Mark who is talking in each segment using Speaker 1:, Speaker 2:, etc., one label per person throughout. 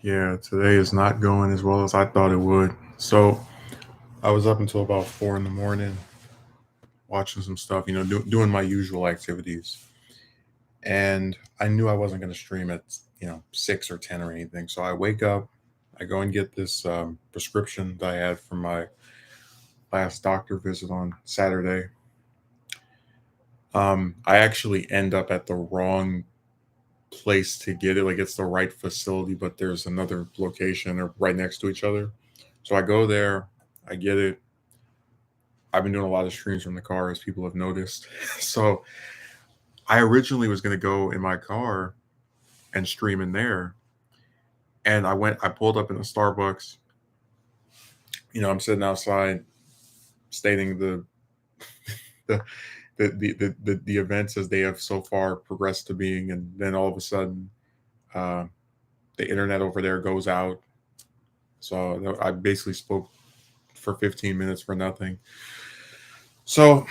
Speaker 1: Yeah, today is not going as well as I thought it would. So I was up until about 4 in the morning watching some stuff, doing my usual activities. And I knew I wasn't going to stream at, 6 or 10 or anything. So I wake up, I go and get this prescription that I had from my last doctor visit on Saturday. I actually end up at the wrong place to get it. Like it's the right facility, but there's another location. They're right next to each other. So I go there, I get it. I've been doing a lot of streams from the car, as people have noticed. So I originally was going to go in my car and stream in there. And I pulled up in the Starbucks. I'm sitting outside stating the, the events as they have so far progressed to being. And then all of a sudden, uh, the internet over there goes out. So I basically spoke for 15 minutes for nothing. So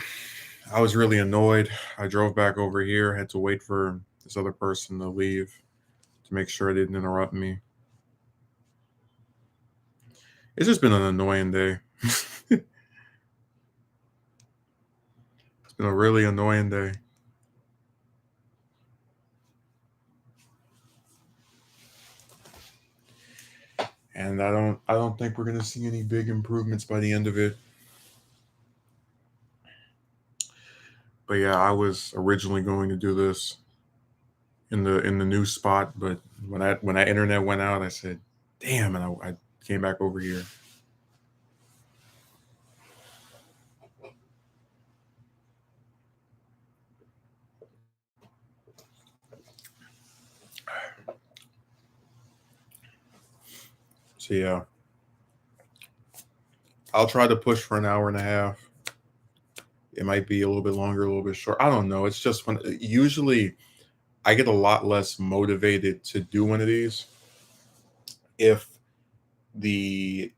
Speaker 1: I was really annoyed. I drove back over here, had to wait for this other person to leave to make sure it didn't interrupt me. It's just been an annoying day. It's been a really annoying day. And I don't think we're gonna see any big improvements by the end of it. But yeah, I was originally going to do this in the new spot, but when that internet went out, I said, "Damn!" And I came back over here. So yeah, I'll try to push for an hour and a half. It might be a little bit longer, a little bit short. I don't know. It's just when usually I get a lot less motivated to do one of these if the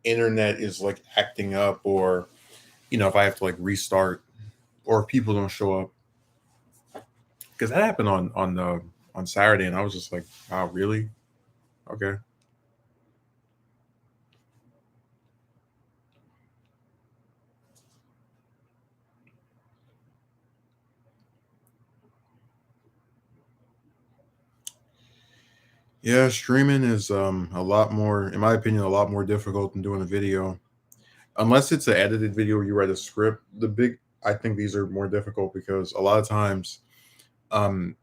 Speaker 1: internet is like acting up, or if I have to like restart, or if people don't show up, because that happened on Saturday, and I was just like, wow, really? Okay. Yeah, streaming is a lot more, in my opinion, a lot more difficult than doing a video. Unless it's an edited video where you write a script. I think these are more difficult because a lot of times, um,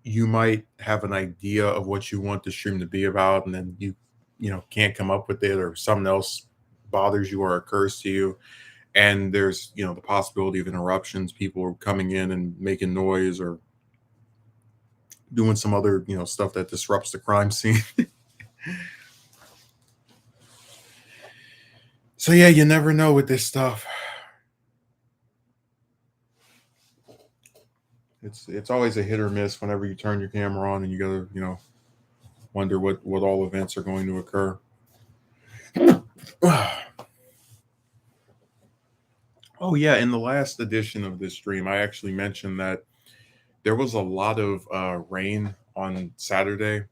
Speaker 1: you might have an idea of what you want the stream to be about, and then you can't come up with it, or something else bothers you or occurs to you, and there's the possibility of interruptions, people coming in and making noise, or doing some other stuff that disrupts the crime scene. So yeah, you never know with this stuff. It's always a hit or miss whenever you turn your camera on, and you gotta wonder what all events are going to occur. Oh yeah, in the last edition of this stream, I actually mentioned that there was a lot of rain on Saturday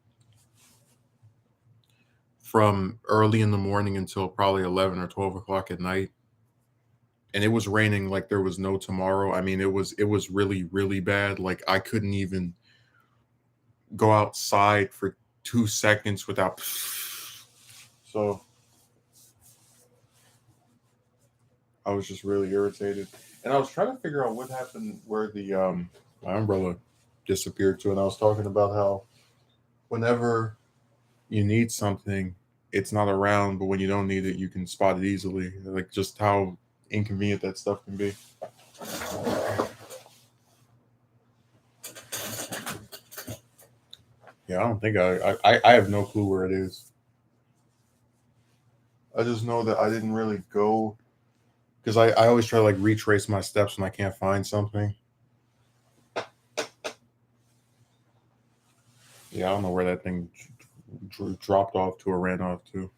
Speaker 1: from early in the morning until probably 11 or 12 o'clock at night. And it was raining like there was no tomorrow. I mean, it was really, really bad. Like I couldn't even go outside for 2 seconds without. So I was just really irritated. And I was trying to figure out what happened where the my umbrella disappeared to. And I was talking about how whenever you need something, it's not around, but when you don't need it, you can spot it easily. Like just how inconvenient that stuff can be. Yeah, I don't think I have no clue where it is. I just know that I didn't really go because I always try to like retrace my steps when I can't find something. Yeah, I don't know where that thing dropped off to or ran off to.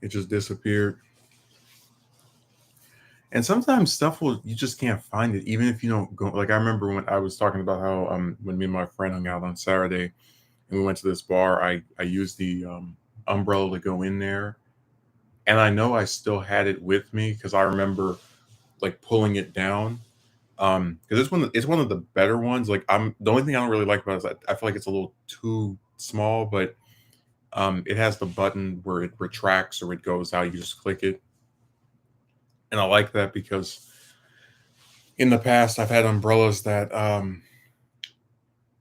Speaker 1: It just disappeared. And sometimes stuff will you just can't find it, even if you don't go. Like I remember when I was talking about how when me and my friend hung out on Saturday and we went to this bar, I used the umbrella to go in there, and I know I still had it with me because I remember like pulling it down. Because it's one of the better ones. Like I'm the only thing I don't really like about it is I feel like it's a little too small, but it has the button where it retracts or it goes out. You just click it, and I like that because in the past I've had umbrellas that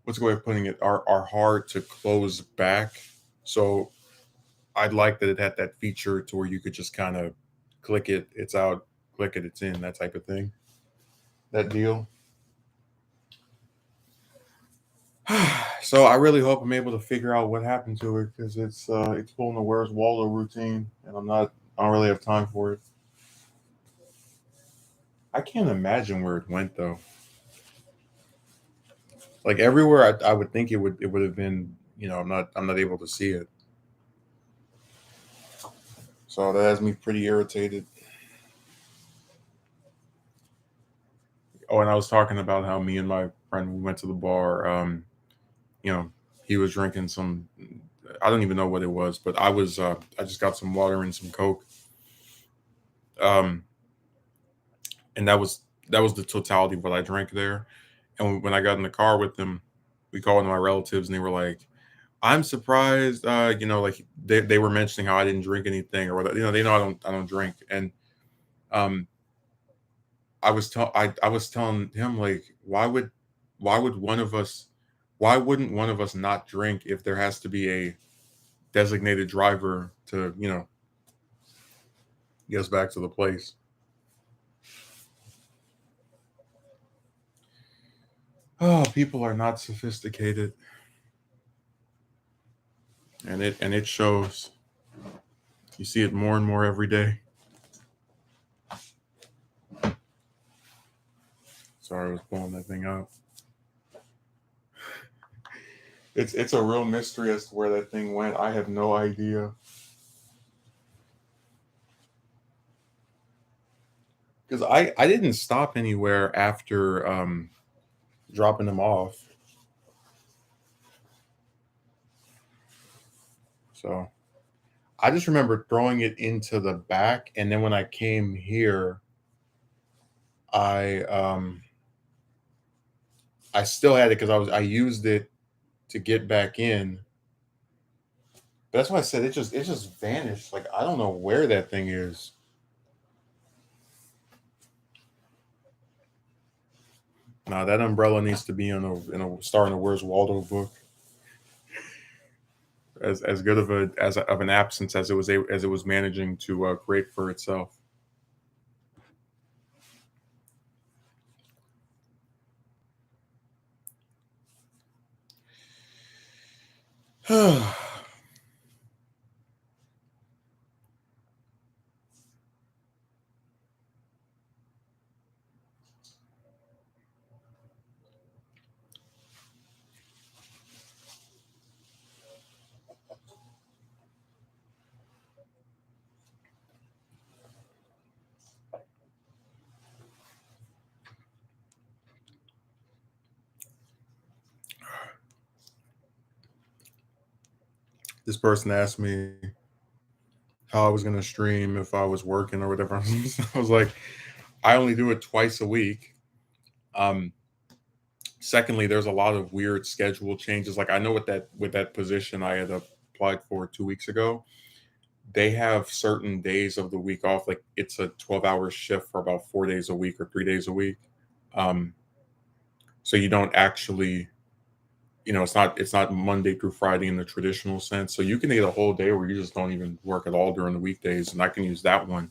Speaker 1: what's a good way of putting it are hard to close back. So I'd like that it had that feature to where you could just kind of click it, it's out, click it, it's in, that type of thing. That deal. So I really hope I'm able to figure out what happened to it because it's pulling the Where's Waldo routine, and I don't really have time for it. I can't imagine where it went though. Like everywhere I would think it would have been. I'm not able to see it. So that has me pretty irritated. Oh, and I was talking about how me and my friend we went to the bar. You know, he was drinking some. I don't even know what it was, but I just got some water and some Coke. Um, and that was the totality of what I drank there. And when I got in the car with them, we called one of my relatives, and they were like, "I'm surprised." Like they were mentioning how I didn't drink anything or whatever. They know I don't drink, and um, I was telling him like, why would one of us, why wouldn't one of us not drink if there has to be a designated driver to get us back to the place? Oh, people are not sophisticated, and it shows. You see it more and more every day. Sorry, I was pulling that thing out. It's a real mystery as to where that thing went. I have no idea because I didn't stop anywhere after dropping them off. So I just remember throwing it into the back, and then when I came here, I I still had it because I used it to get back in. But that's why I said it just vanished. Like I don't know where that thing is. Nah, that umbrella needs to be in a starting a Where's Waldo book. As good of an absence as it was managing to create for itself. This person asked me how I was going to stream if I was working or whatever. I was like, I only do it twice a week. Um, Secondly, there's a lot of weird schedule changes. Like I know with that position I had applied for 2 weeks ago, they have certain days of the week off. Like it's a 12-hour shift for about 4 days a week or 3 days a week. Um, so you don't actually, it's not Monday through Friday in the traditional sense. So you can get a whole day where you just don't even work at all during the weekdays, and I can use that one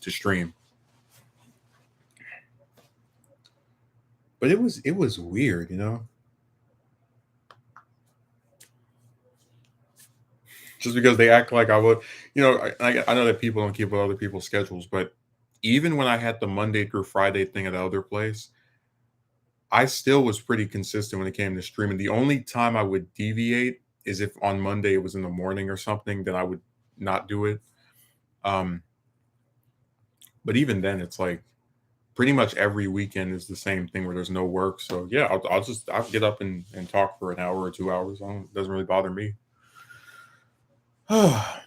Speaker 1: to stream. But it was weird, just because they act like I would, I know that people don't keep with other people's schedules, but even when I had the Monday through Friday thing at the other place, I still was pretty consistent when it came to streaming. The only time I would deviate is if on Monday it was in the morning or something, then I would not do it. Um, but even then, it's like pretty much every weekend is the same thing where there's no work. So yeah, I'll get up and talk for an hour or 2 hours. It doesn't really bother me. I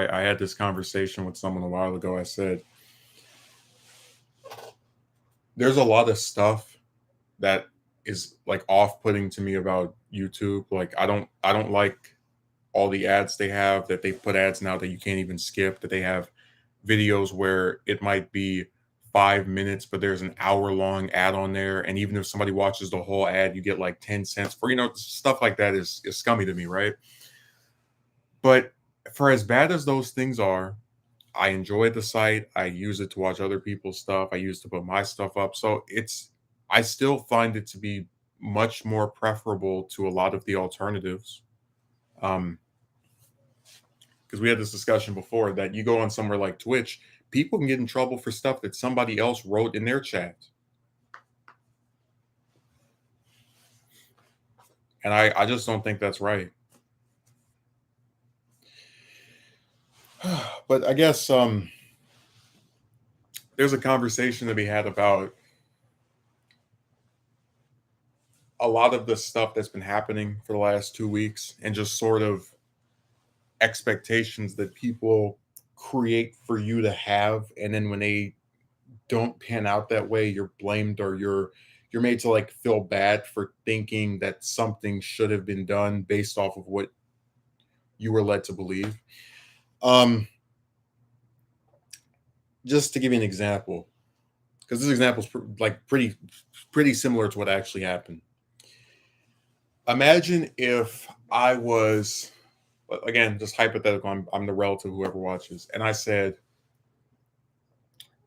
Speaker 1: had this conversation with someone a while ago. I said, there's a lot of stuff that is like off-putting to me about YouTube. Like I don't like all the ads they have, that they put ads now that you can't even skip, that they have videos where it might be 5 minutes, but there's an hour long ad on there. And even if somebody watches the whole ad, you get like 10 cents for, stuff like that is scummy to me, right? But for as bad as those things are, I enjoy the site. I use it to watch other people's stuff. I use it to put my stuff up. So I still find it to be much more preferable to a lot of the alternatives. Um, because we had this discussion before that you go on somewhere like Twitch, people can get in trouble for stuff that somebody else wrote in their chat. And I just don't think that's right. But I guess there's a conversation to be had about a lot of the stuff that's been happening for the last 2 weeks, and just sort of expectations that people create for you to have, and then when they don't pan out that way, you're blamed, or you're made to like feel bad for thinking that something should have been done based off of what you were led to believe. Um, just to give you an example, because this example is pretty similar to what actually happened. Imagine if I was, again, just hypothetical. I'm the relative, whoever watches, and I said,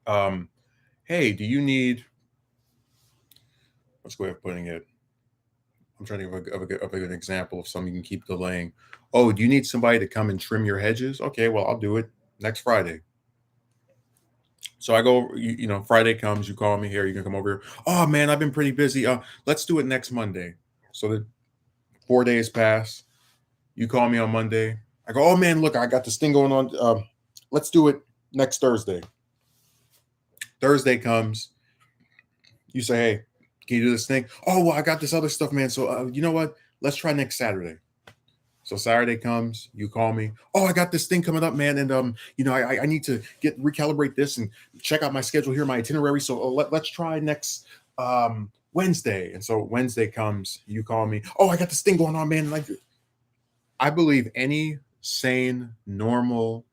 Speaker 1: um, "Hey, do you need?" What's the way of putting it? I'm trying to think of a good example of something you can keep delaying. Oh, do you need somebody to come and trim your hedges? Okay, well, I'll do it next Friday. So I go, Friday comes, you call me, here, you can come over here. Oh man, I've been pretty busy. Let's do it next Monday. So the 4 days pass. You call me on Monday. I go, oh man, look, I got this thing going on. Let's do it next Thursday. Thursday comes. You say, hey, can you do this thing? Oh, well, I got this other stuff, man. So you know what? Let's try next Saturday. So Saturday comes, you call me. Oh, I got this thing coming up, man, and I need to get recalibrate this and check out my schedule here, my itinerary. So let's try next Wednesday. And so Wednesday comes, you call me. Oh, I got this thing going on, man. Like, I believe any sane, normal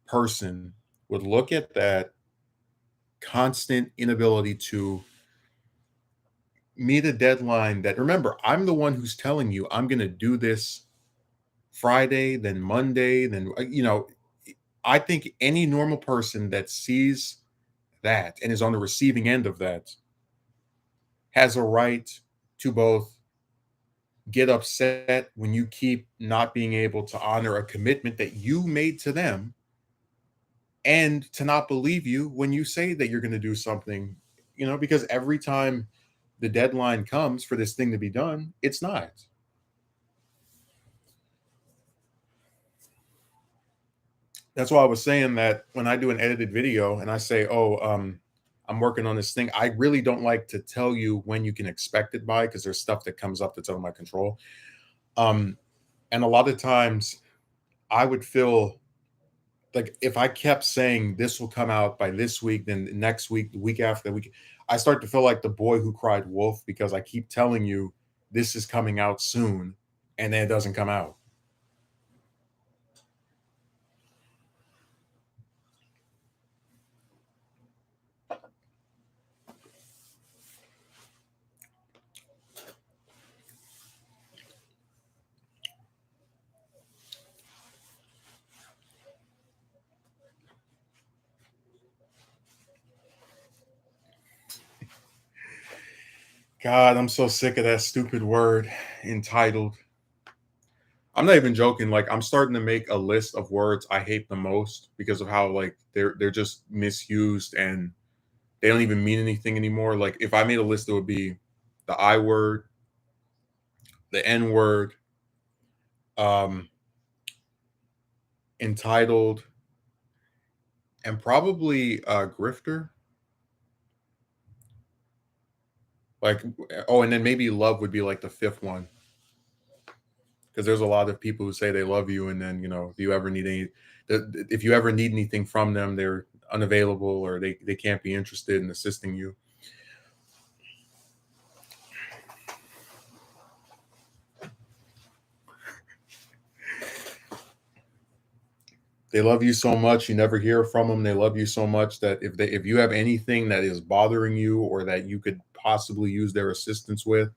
Speaker 1: person would look at that constant inability to meet a deadline. That, remember, I'm the one who's telling you I'm going to do this Friday, then Monday, then I think any normal person that sees that and is on the receiving end of that has a right to both get upset when you keep not being able to honor a commitment that you made to them, and to not believe you when you say that you're going to do something, because every time the deadline comes for this thing to be done, it's not. That's why I was saying that when I do an edited video and I say, "Oh, I'm working on this thing," I really don't like to tell you when you can expect it by, because there's stuff that comes up that's out of my control. Um, and a lot of times, I would feel like if I kept saying this will come out by this week, then next week, the week after, the week, I start to feel like the boy who cried wolf, because I keep telling you this is coming out soon, and then it doesn't come out. God, I'm so sick of that stupid word, entitled. I'm not even joking. Like, I'm starting to make a list of words I hate the most, because of how like they're just misused, and they don't even mean anything anymore. Like, if I made a list, it would be the I word, the N word, um, entitled, and probably a grifter. Like, oh, and then maybe love would be like the fifth one, because there's a lot of people who say they love you, and then if you ever need if you ever need anything from them, they're unavailable or they can't be interested in assisting you. They love you so much, you never hear from them. They love you so much that if you have anything that is bothering you or that you could possibly use their assistance with,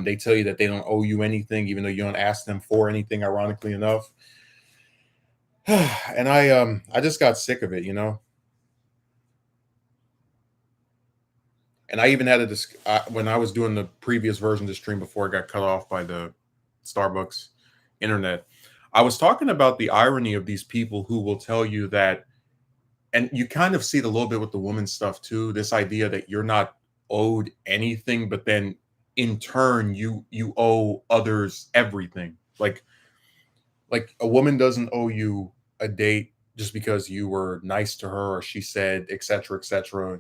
Speaker 1: they tell you that they don't owe you anything, even though you don't ask them for anything. Ironically enough, and I just got sick of it. And I even had when I was doing the previous version of the stream before it got cut off by the Starbucks internet. I was talking about the irony of these people who will tell you that, and you kind of see it a little bit with the woman stuff too. This idea that you're not owed anything, but then in turn you owe others everything. Like a woman doesn't owe you a date just because you were nice to her or she said etc etc,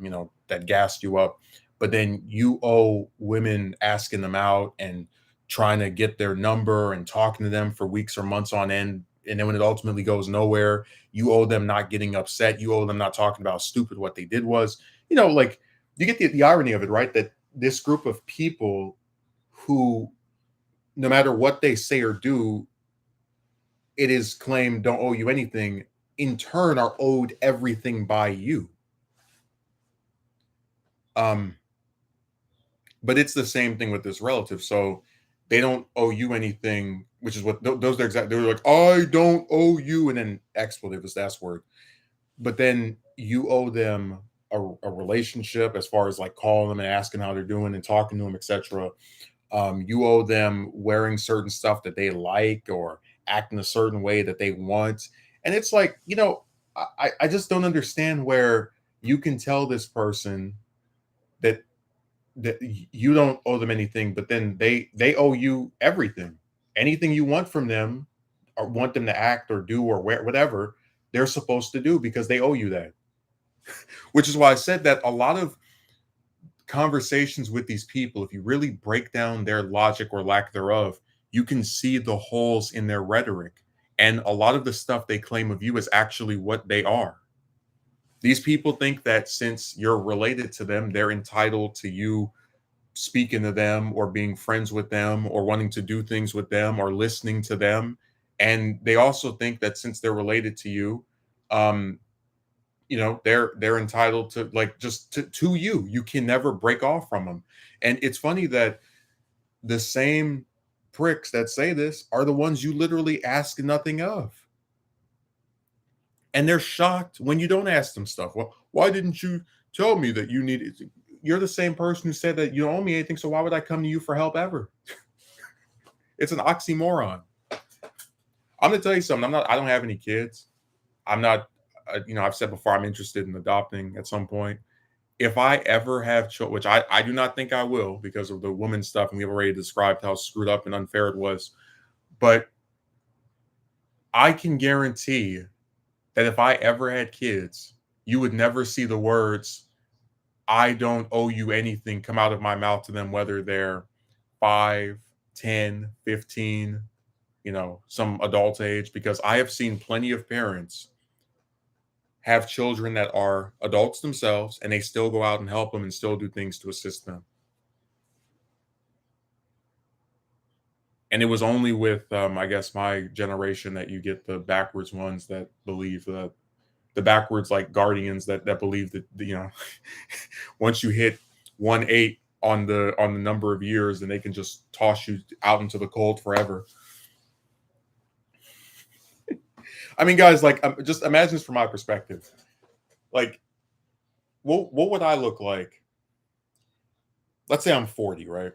Speaker 1: that gassed you up, but then you owe women asking them out and trying to get their number and talking to them for weeks or months on end, and then when it ultimately goes nowhere, you owe them not getting upset, you owe them not talking about how stupid what they did was. Like, you get the irony of it, right? That this group of people who, no matter what they say or do, it is claimed don't owe you anything, in turn are owed everything by you. Um, but it's the same thing with this relative. So they don't owe you anything, which is what those are exact. They're like, I don't owe you, and then expletive is the S word. But then you owe them a relationship, as far as like calling them and asking how they're doing and talking to them, etc. You owe them wearing certain stuff that they like or acting a certain way that they want. And it's like, I just don't understand where you can tell this person that you don't owe them anything, but then they owe you everything. Anything you want from them or want them to act or do or wear, whatever, they're supposed to do because they owe you that. Which is why I said that a lot of conversations with these people, if you really break down their logic or lack thereof, you can see the holes in their rhetoric. And a lot of the stuff they claim of you is actually what they are. These people think that since you're related to them, they're entitled to you speaking to them or being friends with them or wanting to do things with them or listening to them. And they also think that since they're related to you, um, they're entitled to, like, just to you can never break off from them. And it's funny that the same pricks that say this are the ones you literally ask nothing of, and they're shocked when you don't ask them stuff. Well, why didn't you tell me that you needed? You're the same person who said that you don't owe me anything, so why would I come to you for help ever? It's an oxymoron. I'm gonna tell you something. I don't have any kids. I'm not, I've said before, I'm interested in adopting at some point. If I ever have children, which I do not think I will because of the woman stuff, and we've already described how screwed up and unfair it was. But I can guarantee that if I ever had kids, you would never see the words, I don't owe you anything, come out of my mouth to them, whether they're 5, 10, 15, some adult age, because I have seen plenty of parents have children that are adults themselves and they still go out and help them and still do things to assist them. And it was only with, I guess, my generation that you get the backwards ones that believe that the backwards, like, guardians that believe that, once you hit 1/8 on the number of years, then they can just toss you out into the cold forever. I mean, guys, like, just imagine this from my perspective. Like, what would I look like? Let's say I'm 40, right?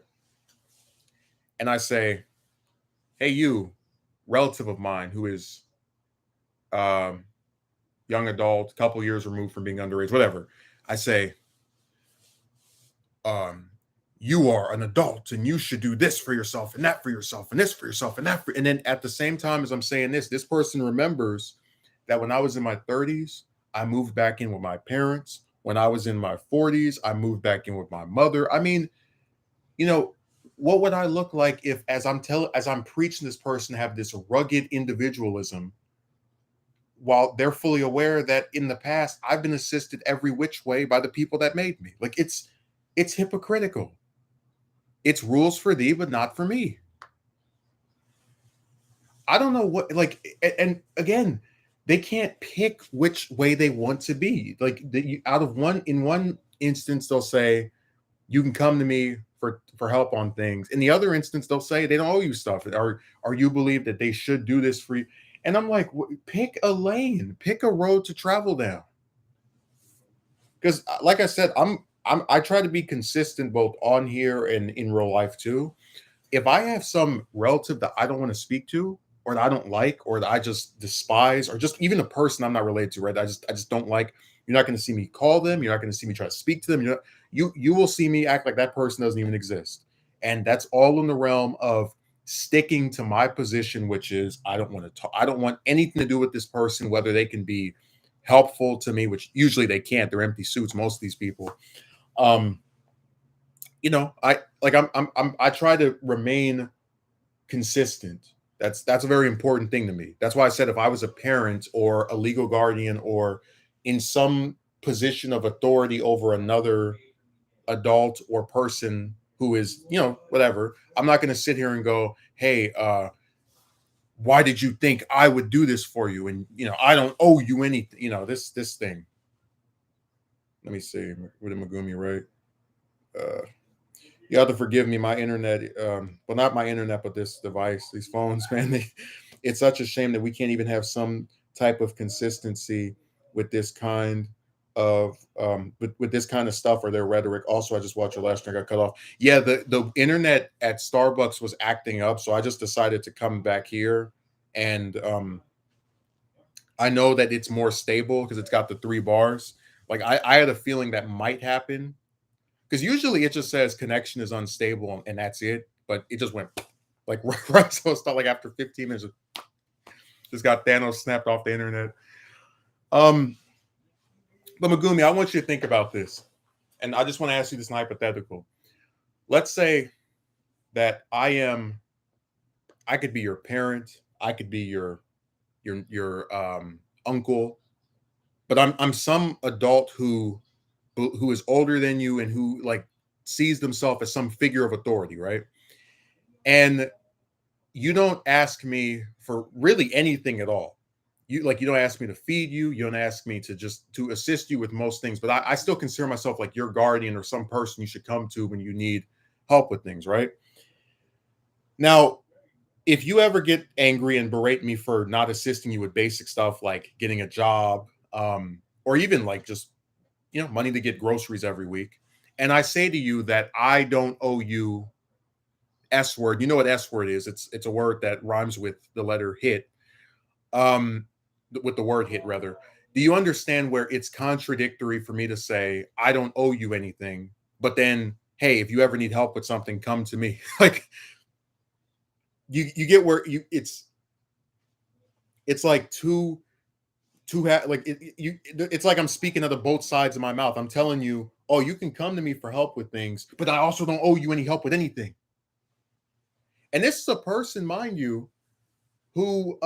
Speaker 1: And I say, hey, you, relative of mine who is um, young adult, couple years removed from being underage, whatever. I say, um, you are an adult and you should do this for yourself and that for yourself and this for yourself and that for, and then at the same time as I'm saying this person remembers that when I was in my 30s, I moved back in with my parents. When I was in my 40s, I moved back in with my mother. I mean, you know, what would I look like if as I'm preaching this person have this rugged individualism while they're fully aware that in the past I've been assisted every which way by the people that made me. Like it's hypocritical. It's rules for thee, but not for me. I don't know what like, and again, they can't pick which way they want to be. Like out of one in one instance, they'll say you can come to me for help on things. In the other instance, they'll say they don't owe you stuff, or you believe that they should do this for you. And I'm like, pick a lane, pick a road to travel down. Because, like I said, I try to be consistent both on here and in real life too. If I have some relative that I don't want to speak to, or that I don't like, or that I just despise, or just even a person I'm not related to, right? I just don't like. You're not going to see me call them. You're not going to see me try to speak to them. You will see me act like that person doesn't even exist, and that's all in the realm of sticking to my position, which is I don't want to talk. I don't want anything to do with this person, whether they can be helpful to me, which usually they can't. They're empty suits, most of these people. Um, I like I try to remain consistent. That's a very important thing to me. That's why I said if I was a parent or a legal guardian or in some position of authority over another adult or person who is, whatever, I'm not going to sit here and go, "Hey, why did you think I would do this for you?" And I don't owe you anything. This thing. Let me see. With Megumi, right? Uh, you have to forgive me. My internet, well, not my internet, but this device, these phones, man. It's such a shame that we can't even have some type of consistency with this kind of with this kind of stuff or their rhetoric. Also, I just watched your last one. I got cut off. Yeah, the internet at Starbucks was acting up, so I just decided to come back here, and I know that it's more stable because it's got the 3 bars. Like I had a feeling that might happen because usually it just says connection is unstable and that's it. But it just went like right. So it's not like after 15 minutes, just got Thanos snapped off the internet. Um, but Megumi, I want you to think about this, and I just want to ask you this hypothetical. Let's say that I could be your parent, I could be your uncle, but I'm some adult who is older than you and who like sees themselves as some figure of authority, right? And you don't ask me for really anything at all. You don't ask me to feed you. You don't ask me to assist you with most things. But I still consider myself like your guardian or some person you should come to when you need help with things, right? Now, if you ever get angry and berate me for not assisting you with basic stuff like getting a job, or even like just money to get groceries every week, and I say to you that I don't owe you S word. You know what S word is? It's a word that rhymes with the letter hit. Um, with the word hit rather. Do you understand where it's contradictory for me to say I don't owe you anything, but then hey, if you ever need help with something, come to me. Like you get where it's like it's like I'm speaking out of both sides of my mouth. I'm telling you, oh, you can come to me for help with things, but I also don't owe you any help with anything. And this is a person, mind you, who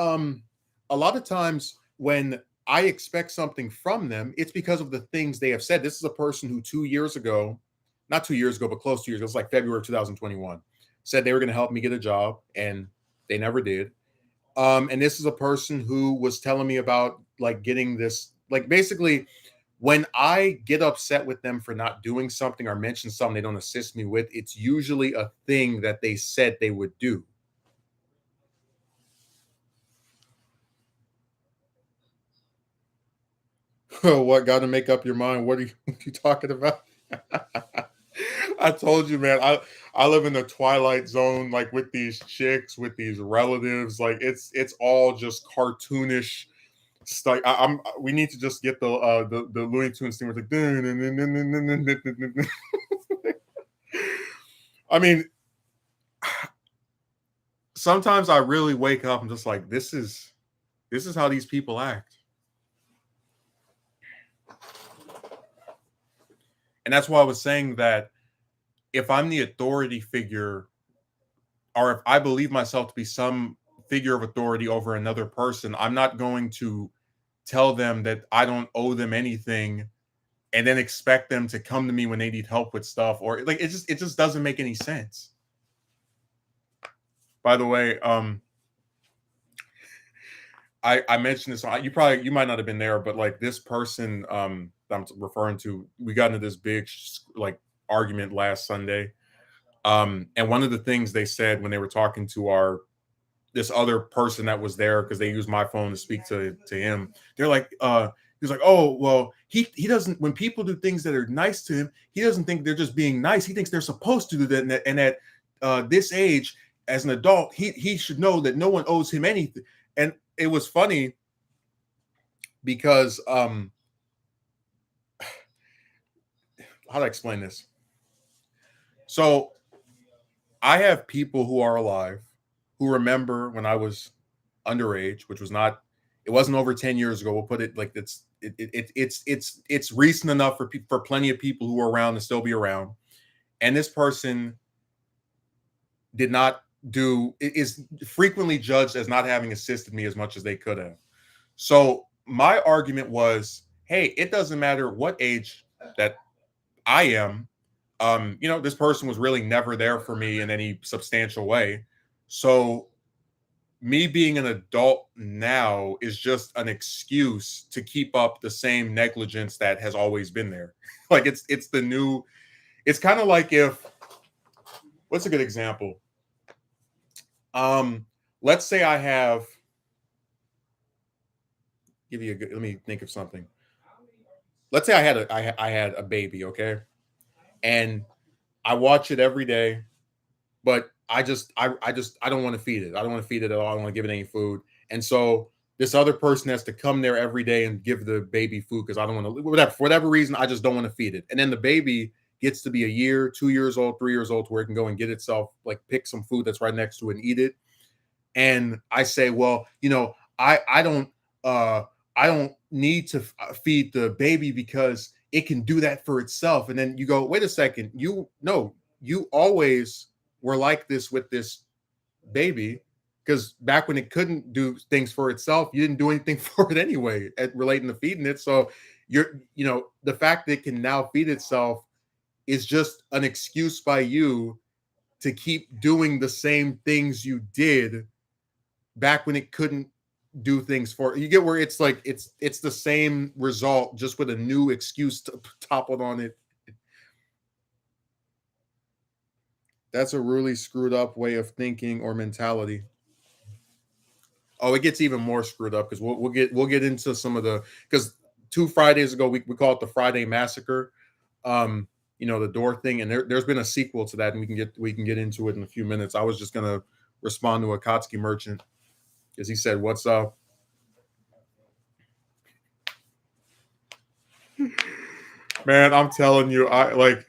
Speaker 1: a lot of times when I expect something from them, it's because of the things they have said. This is a person who 2 years ago, not 2 years ago, but close to years, it was like February 2021, said they were going to help me get a job, and they never did. And this is a person who was telling me about like getting this, like basically when I get upset with them for not doing something or mention something they don't assist me with, it's usually a thing that they said they would do. What, got to make up your mind? What are you talking about? I told you, man. I live in the twilight zone, like with these chicks, with these relatives. Like it's all just cartoonish stuff. We need to just get the Looney Tunes thing with like I mean, sometimes I really wake up and just like, this is how these people act. And that's why I was saying that if I'm the authority figure, or if I believe myself to be some figure of authority over another person, I'm not going to tell them that I don't owe them anything and then expect them to come to me when they need help with stuff, or like it just doesn't make any sense. By the way, I mentioned this. You might not have been there, but like this person that I'm referring to, we got into this big like argument last Sunday. And one of the things they said when they were talking to our this other person that was there, because they used my phone to speak to him, they're like, he's like, oh well, he doesn't, when people do things that are nice to him, he doesn't think they're just being nice. He thinks they're supposed to do that, and at this age, as an adult, he should know that no one owes him anything. And it was funny because how do I explain this? So I have people who are alive who remember when I was underage, which was not, it wasn't over 10 years ago. We'll put it like it's recent enough for plenty of people who are around to still be around. And this person did not do, is frequently judged as not having assisted me as much as they could have. So my argument was, hey, it doesn't matter what age that I am. This person was really never there for me in any substantial way. So me being an adult now is just an excuse to keep up the same negligence that has always been there. Like it's the new, it's kind of like if, what's a good example? Let's say I have, give you a good, let me think of something. Let's say I had a baby, okay? And I watch it every day, but I don't want to feed it. I don't want to feed it at all. I don't want to give it any food. And so this other person has to come there every day and give the baby food because I don't want to, whatever, for whatever reason, I just don't want to feed it. And then the baby gets to be a year, 2 years old, 3 years old, to where it can go and get itself, like pick some food that's right next to it and eat it. And I say, well, uh I don't need to feed the baby because it can do that for itself. And then you go, wait a second, you always were like this with this baby, because back when it couldn't do things for itself, you didn't do anything for it anyway at relating to feeding it. So the fact that it can now feed itself is just an excuse by you to keep doing the same things you did back when it couldn't do things for it. You get where it's like it's the same result just with a new excuse to toppled on it. That's a really screwed up way of thinking or mentality. Oh, it gets even more screwed up because we'll get into some of the, because 2 Fridays ago we call it the Friday Massacre. The door thing, and there's been a sequel to that, and we can get into it in a few minutes. I was just gonna respond to Akatsuki Merchant because he said, "What's up?" Man, I'm telling you, I like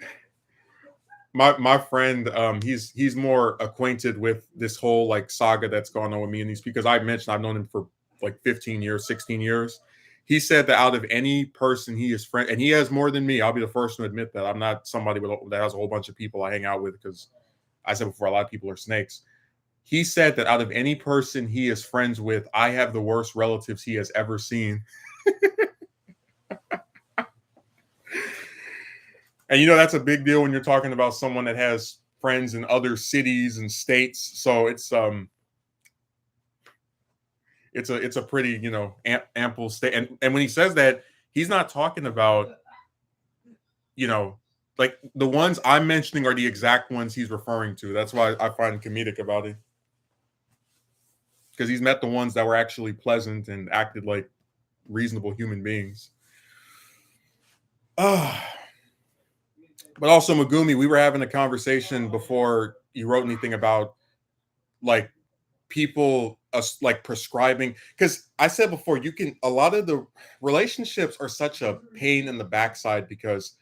Speaker 1: my friend. He's more acquainted with this whole like saga that's gone on with me and these, because I mentioned I've known him for like 15 years, 16 years. He said that out of any person he is friend, and he has more than me. I'll be the first to admit that. I'm not somebody that has a whole bunch of people I hang out with, because I said before, a lot of people are snakes. He said that out of any person he is friends with, I have the worst relatives he has ever seen. And that's a big deal when you're talking about someone that has friends in other cities and states. So it's a pretty ample state. And when he says that, he's not talking about you know like the ones I'm mentioning are the exact ones he's referring to. That's why I find comedic about it, because he's met the ones that were actually pleasant and acted like reasonable human beings. But also, Megumi, we were having a conversation before you wrote anything about like people like prescribing, because I said before, a lot of the relationships are such a pain in the backside, because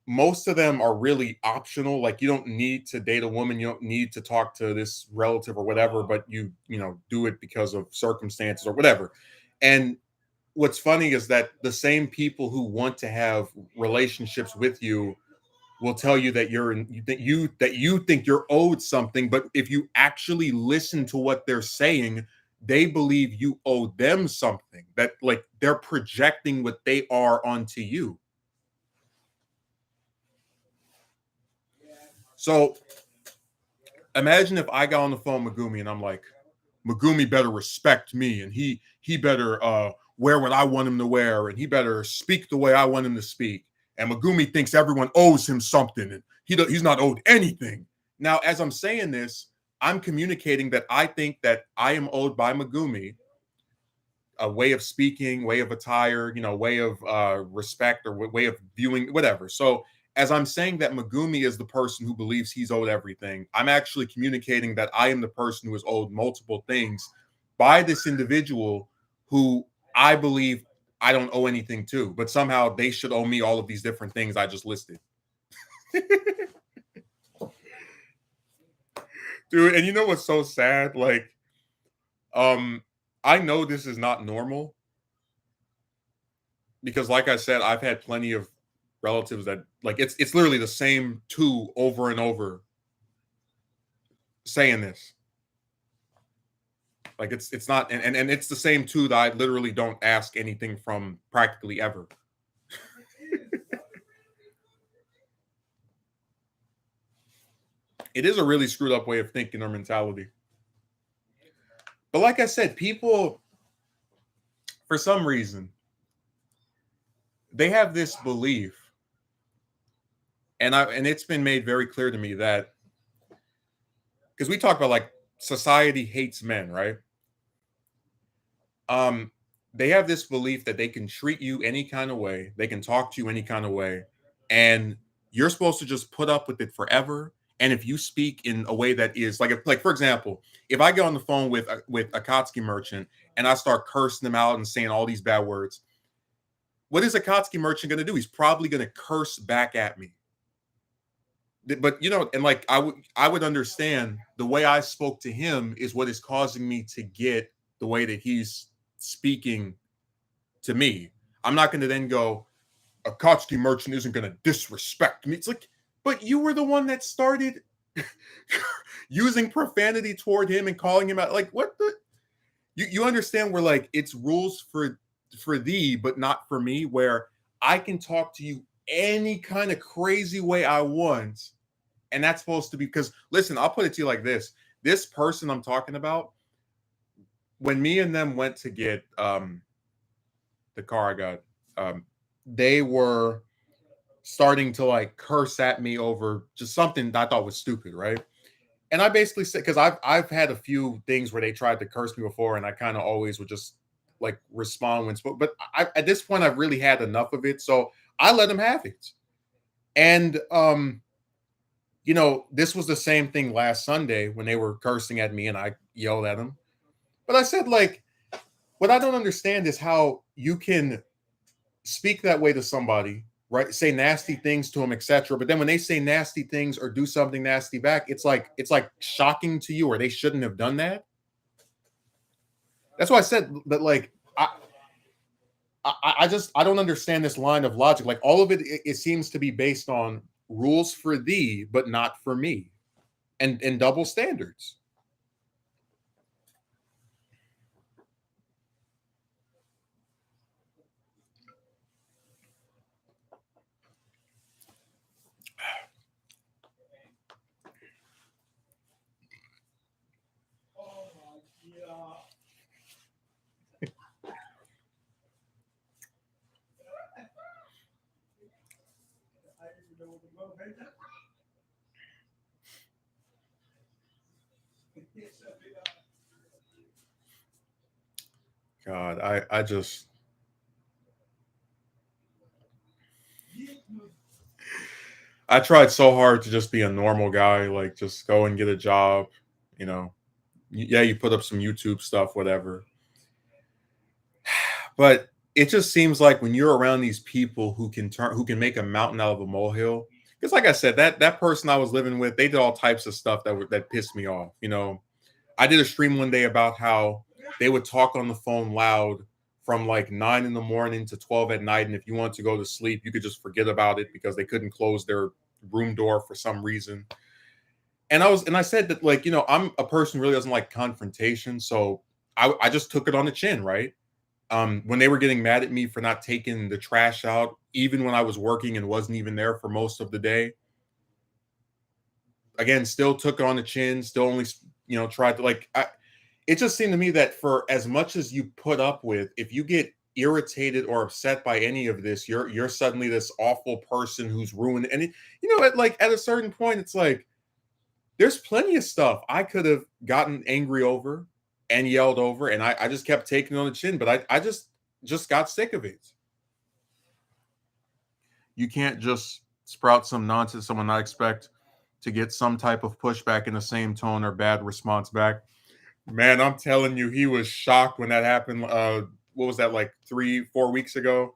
Speaker 1: most of them are really optional. Like you don't need to date a woman, you don't need to talk to this relative or whatever, but you do it because of circumstances or whatever. And what's funny is that the same people who want to have relationships with you will tell you that you think you're owed something, but if you actually listen to what they're saying, they believe you owe them something, that like they're projecting what they are onto you. So imagine if I got on the phone with Megumi and I'm like, Megumi better respect me, and he better wear what I want him to wear, and he better speak the way I want him to speak. And Megumi thinks everyone owes him something, and he's not owed anything. Now, as I'm saying this, I'm communicating that I think that I am owed by Megumi a way of speaking, way of attire, way of respect or way of viewing, whatever. So as I'm saying that Megumi is the person who believes he's owed everything, I'm actually communicating that I am the person who is owed multiple things by this individual who I believe I don't owe anything to, but somehow they should owe me all of these different things I just listed. Dude, and you know what's so sad? Like, um, I know this is not normal because like I said, I've had plenty of relatives that like it's literally the same two over and over saying this. Like it's not and it's the same two that I literally don't ask anything from practically ever. It is a really screwed up way of thinking or mentality. But like I said, people for some reason they have this belief, and it's been made very clear to me that because we talk about like society hates men, right? Um, they have this belief that they can treat you any kind of way, they can talk to you any kind of way, and you're supposed to just put up with it forever. And if you speak in a way that is like, like for example, if I get on the phone with Akatsuki merchant and I start cursing him out and saying all these bad words, what is Akatsuki merchant going to do? He's probably going to curse back at me. But and like I would understand the way I spoke to him is what is causing me to get the way that he's speaking to me. I'm not going to then go, a Kotsky merchant isn't going to disrespect me. It's like, but you were the one that started using profanity toward him and calling him out. Like, what the? You understand? Where like it's rules for thee, but not for me. Where I can talk to you any kind of crazy way I want, and that's supposed to be because listen, I'll put it to you like this: this person I'm talking about, when me and them went to get the car I got, they were starting to like curse at me over just something that I thought was stupid, right? And I basically said, because I've had a few things where they tried to curse me before, and I kind of always would just like respond when spoke. But at this point, I've really had enough of it, so I let them have it. And this was the same thing last Sunday when they were cursing at me, and I yelled at them. But I said, like, what I don't understand is how you can speak that way to somebody, right? Say nasty things to them, etc. But then when they say nasty things or do something nasty back, it's like shocking to you, or they shouldn't have done that. That's why I said that. Like I don't understand this line of logic. Like all of it seems to be based on rules for thee, but not for me, and double standards. God, I just I tried so hard to just be a normal guy, like just go and get a job, you know. Yeah, you put up some YouTube stuff, whatever. But it just seems like when you're around these people who can make a mountain out of a molehill. Because like I said, that person I was living with, they did all types of stuff that pissed me off. I did a stream one day about how they would talk on the phone loud from like 9 in the morning to 12 at night, and if you wanted to go to sleep, you could just forget about it because they couldn't close their room door for some reason. And I said that, like, I'm a person who really doesn't like confrontation, so I just took it on the chin, right? When they were getting mad at me for not taking the trash out, even when I was working and wasn't even there for most of the day, again, still took it on the chin, still only, tried to, like, it just seemed to me that for as much as you put up with, if you get irritated or upset by any of this, you're suddenly this awful person who's ruined. And at a certain point, it's like there's plenty of stuff I could have gotten angry over and yelled over, and I just kept taking it on the chin. But I just got sick of it. You can't just sprout some nonsense someone not expect to get some type of pushback in the same tone or bad response back. Man, I'm telling you, he was shocked when that happened. What was that, like 3-4 weeks ago?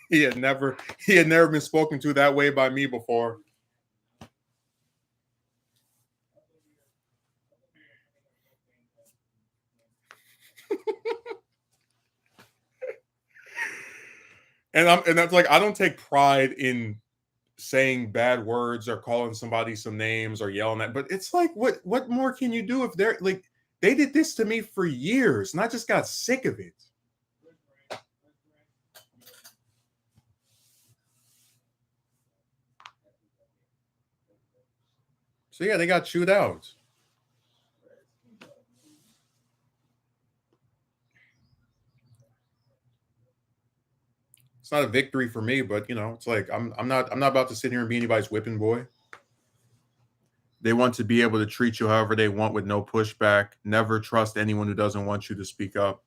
Speaker 1: He had never been spoken to that way by me before. And that's like, I don't take pride in saying bad words or calling somebody some names or yelling at, but it's like, what more can you do if they're like, they did this to me for years and I just got sick of it. So yeah, they got chewed out. It's not a victory for me, but it's like I'm not about to sit here and be anybody's whipping boy. They want to be able to treat you however they want with no pushback. Never trust anyone who doesn't want you to speak up.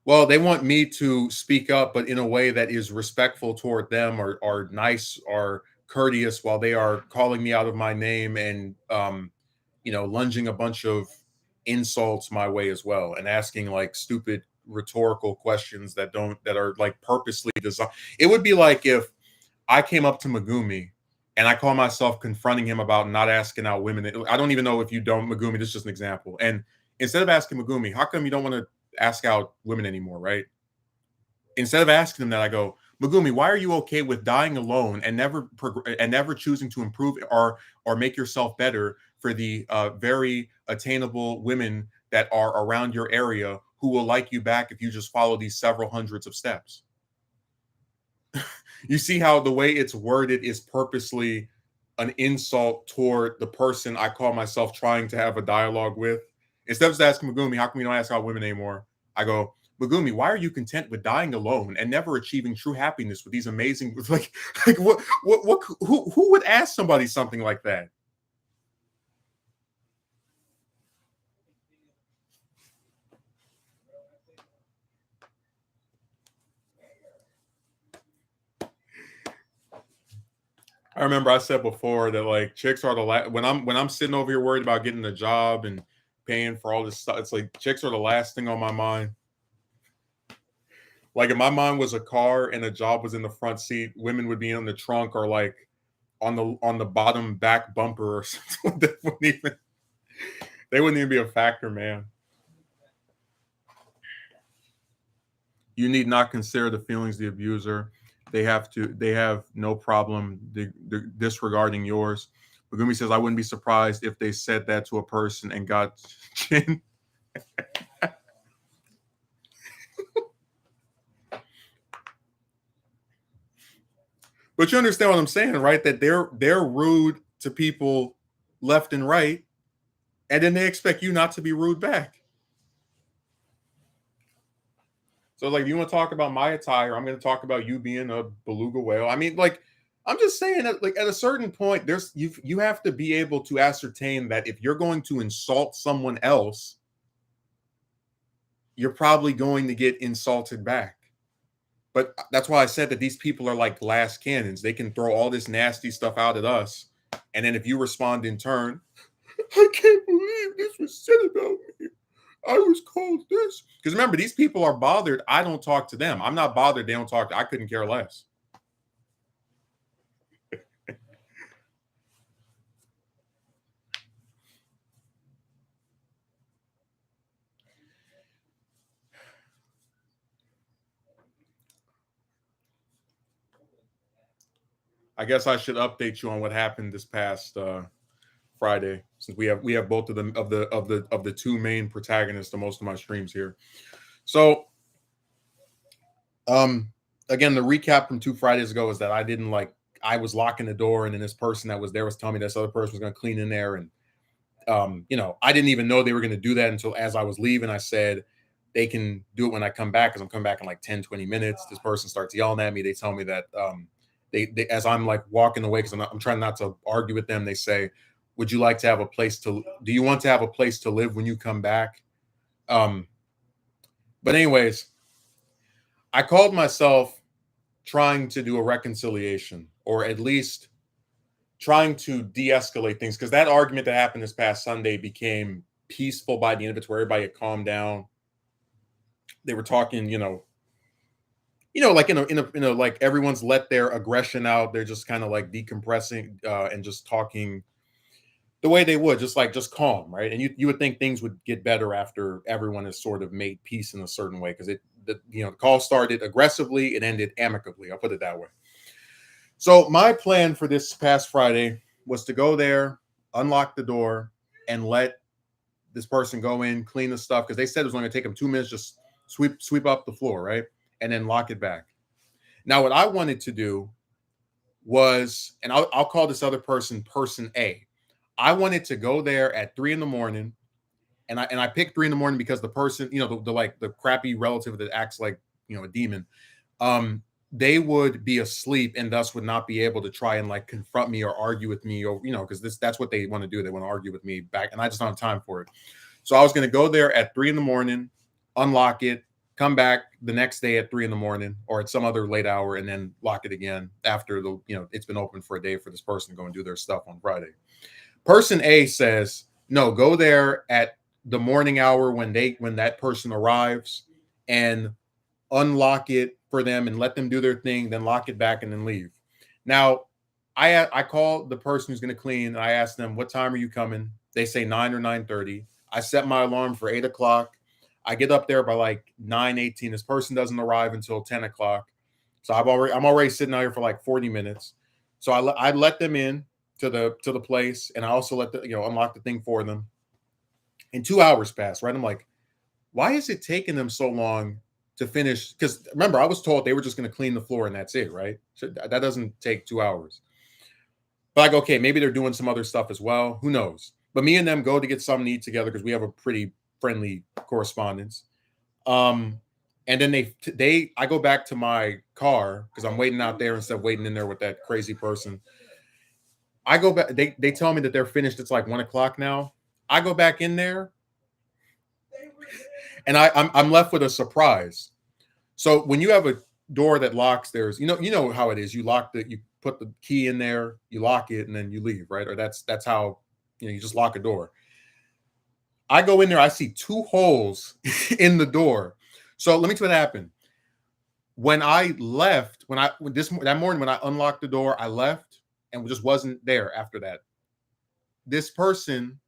Speaker 1: Well, they want me to speak up, but in a way that is respectful toward them, or nice or courteous, while they are calling me out of my name and lunging a bunch of insults my way as well, and asking like stupid rhetorical questions that are like purposely designed. It would be like if I came up to Megumi and I call myself confronting him about not asking out women. I don't even know if you don't, Megumi. This is just an example. And instead of asking Megumi, how come you don't want to ask out women anymore, right? Instead of asking him that, I go, Megumi, why are you okay with dying alone and never choosing to improve or make yourself better for the very attainable women that are around your area who will like you back if you just follow these several hundreds of steps? You see how the way it's worded is purposely an insult toward the person I call myself trying to have a dialogue with. Instead of just asking Megumi, how come you don't ask out women anymore? I go, Megumi, why are you content with dying alone and never achieving true happiness with these amazing like what who would ask somebody something like that? I remember I said before that like chicks are the last when I'm sitting over here worried about getting a job and paying for all this stuff. It's like chicks are the last thing on my mind. Like if my mind was a car and a job was in the front seat, women would be in the trunk or like on the bottom back bumper or something. They wouldn't even be a factor, man. You need not consider the feelings of the abuser. They have no problem disregarding yours. Megumi says, I wouldn't be surprised if they said that to a person and got chin. But you understand what I'm saying, right? That they're rude to people left and right, and then they expect you not to be rude back. So, like, if you want to talk about my attire, I'm going to talk about you being a beluga whale. I mean, like, I'm just saying that, like, at a certain point, you have to be able to ascertain that if you're going to insult someone else, you're probably going to get insulted back. But that's why I said that these people are like glass cannons. They can throw all this nasty stuff out at us, and then if you respond in turn, I can't believe this was said about me. I was called this. Because remember, these people are bothered. I don't talk to them. I'm not bothered. They don't talk to. I couldn't care less. I guess I should update you on what happened this past Friday, since we have both of them of the two main protagonists to most of my streams here. So, um, again, the recap from 2 Fridays ago is that I was locking the door, and then this person that was there was telling me this other person was going to clean in there, and I didn't even know they were going to do that until as I was leaving. I said they can do it when I come back because I'm coming back in like 10, 20 minutes. This person starts yelling at me. They tell me that they as I'm like walking away because I'm trying not to argue with them. They say, "Would you like to have a place to? Do you want to have a place to live when you come back?" Um, but anyways, I called myself trying to do a reconciliation, or at least trying to de-escalate things, because that argument that happened this past Sunday became peaceful by the end of it, where everybody had calmed down. They were talking, like like everyone's let their aggression out. They're just kind of like decompressing and just talking the way they would, just calm, right? And you would think things would get better after everyone has sort of made peace in a certain way, because the call started aggressively, it ended amicably. I'll put it that way. So my plan for this past Friday was to go there, unlock the door, and let this person go in, clean the stuff, because they said it was only going to take them 2 minutes, just sweep up the floor, right, and then lock it back. Now, what I wanted to do was, and I'll call this other person Person A. I wanted to go there at 3 in the morning, and I picked 3 in the morning because the person, the crappy relative that acts like a demon, um, they would be asleep and thus would not be able to try and like confront me or argue with me, or because that's what they want to do. They want to argue with me back, and I just don't have time for it. So I was going to go there at 3 in the morning, unlock it, come back the next day at 3 in the morning or at some other late hour, and then lock it again after it's been open for a day for this person to go and do their stuff on Friday. Person A says, no, go there at the morning hour when that person arrives, and unlock it for them and let them do their thing, then lock it back and then leave. Now, I call the person who's going to clean, and I ask them, what time are you coming? They say 9 or 9:30. I set my alarm for 8 o'clock. I get up there by like 9:18. This person doesn't arrive until 10 o'clock. So I'm already sitting out here for like 40 minutes. So I let them in to the place, and I also let unlock the thing for them. And 2 hours pass, right? I'm like, why is it taking them so long to finish? Because remember, I was told they were just going to clean the floor and that's it, right? So that doesn't take 2 hours. But I go, okay, maybe they're doing some other stuff as well. Who knows? But me and them go to get something to eat together because we have a pretty friendly correspondence. And then I go back to my car because I'm waiting out there instead of waiting in there with that crazy person. I go back. They tell me that they're finished. It's like 1 o'clock now. I go back in there, and I'm left with a surprise. So when you have a door that locks, there's you know how it is. You put the key in there, you lock it, and then you leave, right? Or that's how you just lock a door. I go in there, I see two holes in the door. So let me tell you what happened. When I left, that morning when I unlocked the door, I left and just wasn't there after that. This person,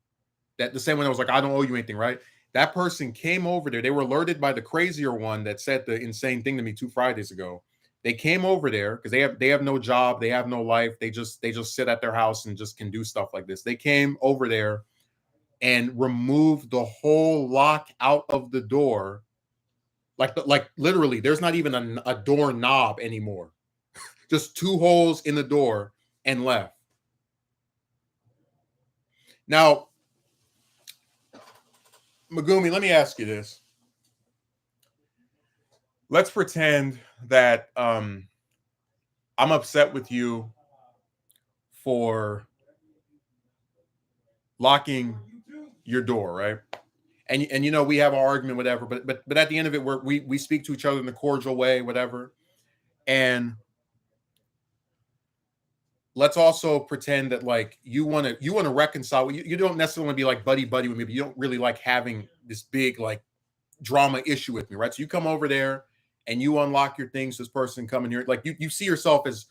Speaker 1: that the same one that was like, I don't owe you anything, right? That person came over there. They were alerted by the crazier one that said the insane thing to me 2 Fridays ago. They came over there because they have no job, they have no life. They just sit at their house and just can do stuff like this. They came over there and removed the whole lock out of the door. Like literally, there's not even a door knob anymore. Just two holes in the door and left. Now, Megumi, let me ask you this. Let's pretend that I'm upset with you for locking your door, right? And we have our argument, whatever. But at the end of it, we speak to each other in a cordial way, whatever. And let's also pretend that like you want to reconcile. You don't necessarily want to be like buddy buddy with me, but you don't really like having this big like drama issue with me, right? So you come over there and you unlock your things. This person coming here, like you see yourself as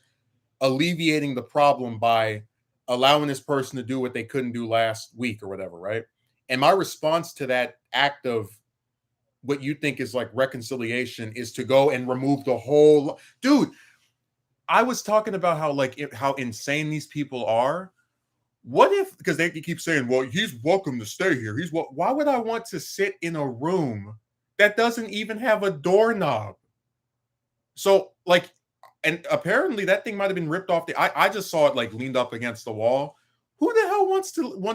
Speaker 1: alleviating the problem by allowing this person to do what they couldn't do last week or whatever, right? And my response to that act of what you think is like reconciliation is to go and remove the whole dude. I was talking about how like how insane these people are. What if, because they keep saying, well, he's welcome to stay here. Why would I want to sit in a room that doesn't even have a doorknob? So like, and apparently that thing might have been ripped off I just saw it like leaned up against the wall. Who the hell wants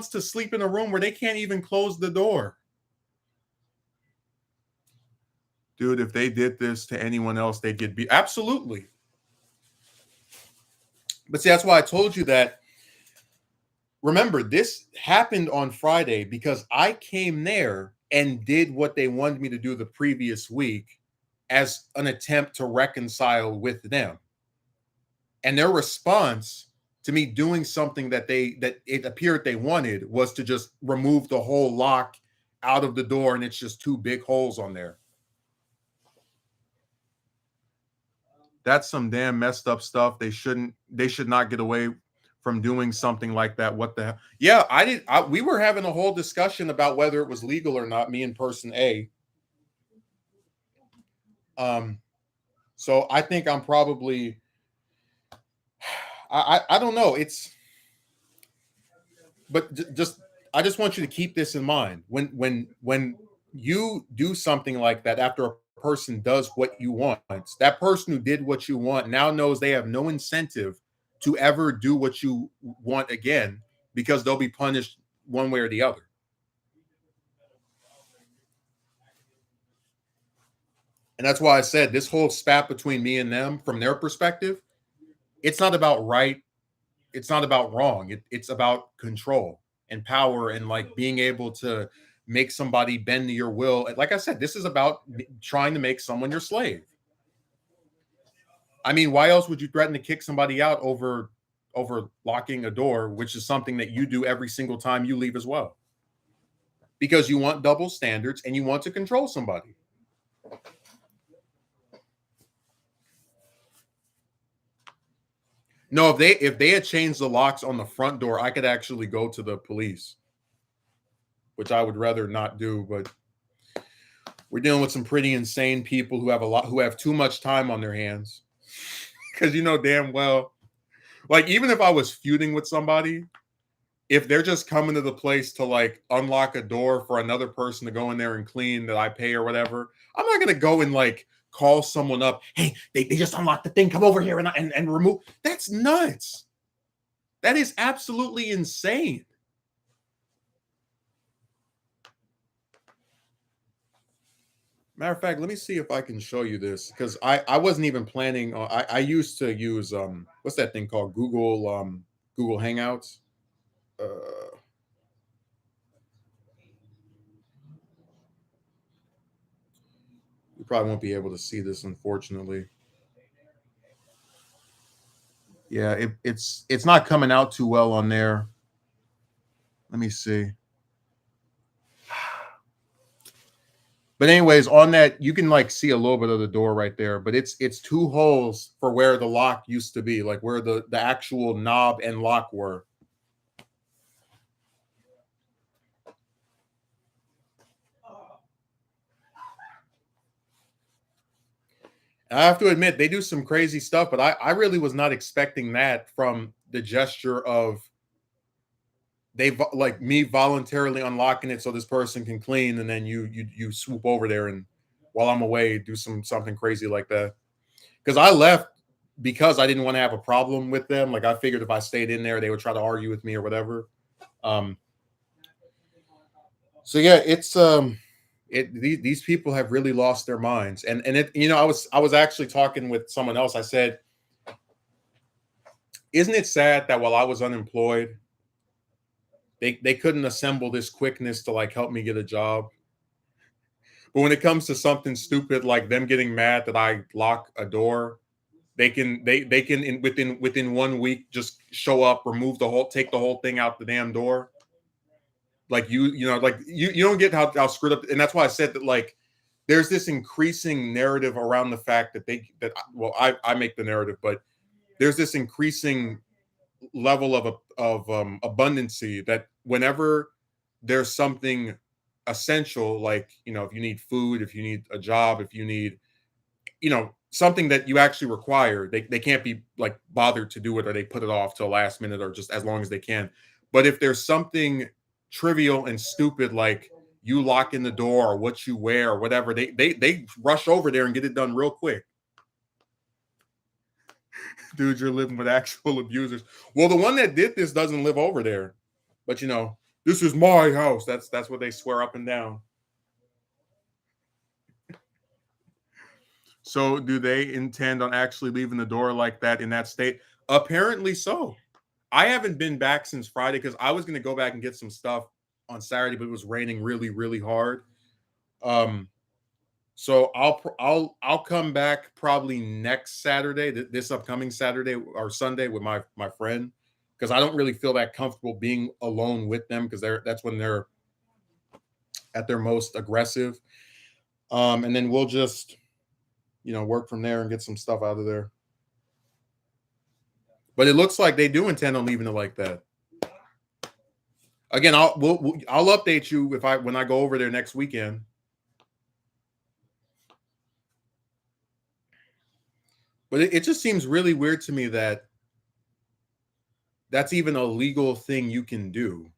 Speaker 1: to sleep in a room where they can't even close the door? Dude, if they did this to anyone else, they'd get beat. Absolutely. But see, that's why I told you that. Remember, this happened on Friday because I came there and did what they wanted me to do the previous week as an attempt to reconcile with them. And their response to me doing something that it appeared they wanted was to just remove the whole lock out of the door, and it's just two big holes on there. That's some damn messed up stuff. They should not get away from doing something like that. What the hell? Yeah, we were having a whole discussion about whether it was legal or not, me and person A. So I think I'm probably I don't know. Just I just want you to keep this in mind. When you do something like that after a person does what you want, that person who did what you want now knows they have no incentive to ever do what you want again because they'll be punished one way or the other. And that's why I said this whole spat between me and them, from their perspective, it's not about right, it's not about wrong. It's about control and power and like being able to make somebody bend to your will. Like I said, this is about trying to make someone your slave. I mean, why else would you threaten to kick somebody out over locking a door, which is something that you do every single time you leave as well? Because you want double standards and you want to control somebody. No, if they had changed the locks on the front door, I could actually go to the police, which I would rather not do, but we're dealing with some pretty insane people who have too much time on their hands. Because you know damn well, like even if I was feuding with somebody, if they're just coming to the place to like unlock a door for another person to go in there and clean that I pay or whatever, I'm not gonna go and like call someone up. Hey, they just unlocked the thing. Come over here and remove. That's nuts. That is absolutely insane. Matter of fact, let me see if I can show you this because I wasn't even planning on. I used to use what's that thing called, Google Hangouts. Uh, you probably won't be able to see this, unfortunately. Yeah, it's not coming out too well on there. Let me see. But anyways, on that you can like see a little bit of the door right there, but it's two holes for where the lock used to be, like where the actual knob and lock were. I have to admit they do some crazy stuff, but I really was not expecting that from the gesture of like me voluntarily unlocking it so this person can clean, and then you swoop over there and while I'm away do something crazy like that. Because I left because I didn't want to have a problem with them. Like I figured if I stayed in there, they would try to argue with me or whatever. Um, so yeah, these people have really lost their minds, and I was actually talking with someone else. I said, isn't it sad that while I was unemployed, they couldn't assemble this quickness to like help me get a job. But when it comes to something stupid like them getting mad that I lock a door, They can within 1 week just show up, remove the whole, take the whole thing out the damn door. Like like you don't get how screwed up, and that's why I said that, like, there's this increasing narrative around the fact that well, I make the narrative, but there's this increasing level of abundancy that whenever there's something essential, like, if you need food, if you need a job, if you need, something that you actually require, they can't be like bothered to do it, or they put it off till last minute, or just as long as they can. But if there's something trivial and stupid, like you lock in the door or what you wear or whatever, they rush over there and get it done real quick. Dude, you're living with actual abusers. Well, the one that did this doesn't live over there, but this is my house. That's what they swear up and down. So, do they intend on actually leaving the door like that in that state? Apparently so. I haven't been back since Friday because I was going to go back and get some stuff on Saturday, but it was raining really, really hard. Um, so I'll come back probably next Saturday, this upcoming Saturday or Sunday, with my friend, because I don't really feel that comfortable being alone with them, because that's when they're at their most aggressive. And then we'll just work from there and get some stuff out of there. But it looks like they do intend on leaving it like that. Again, I'll update you when I go over there next weekend. But it just seems really weird to me that that's even a legal thing you can do.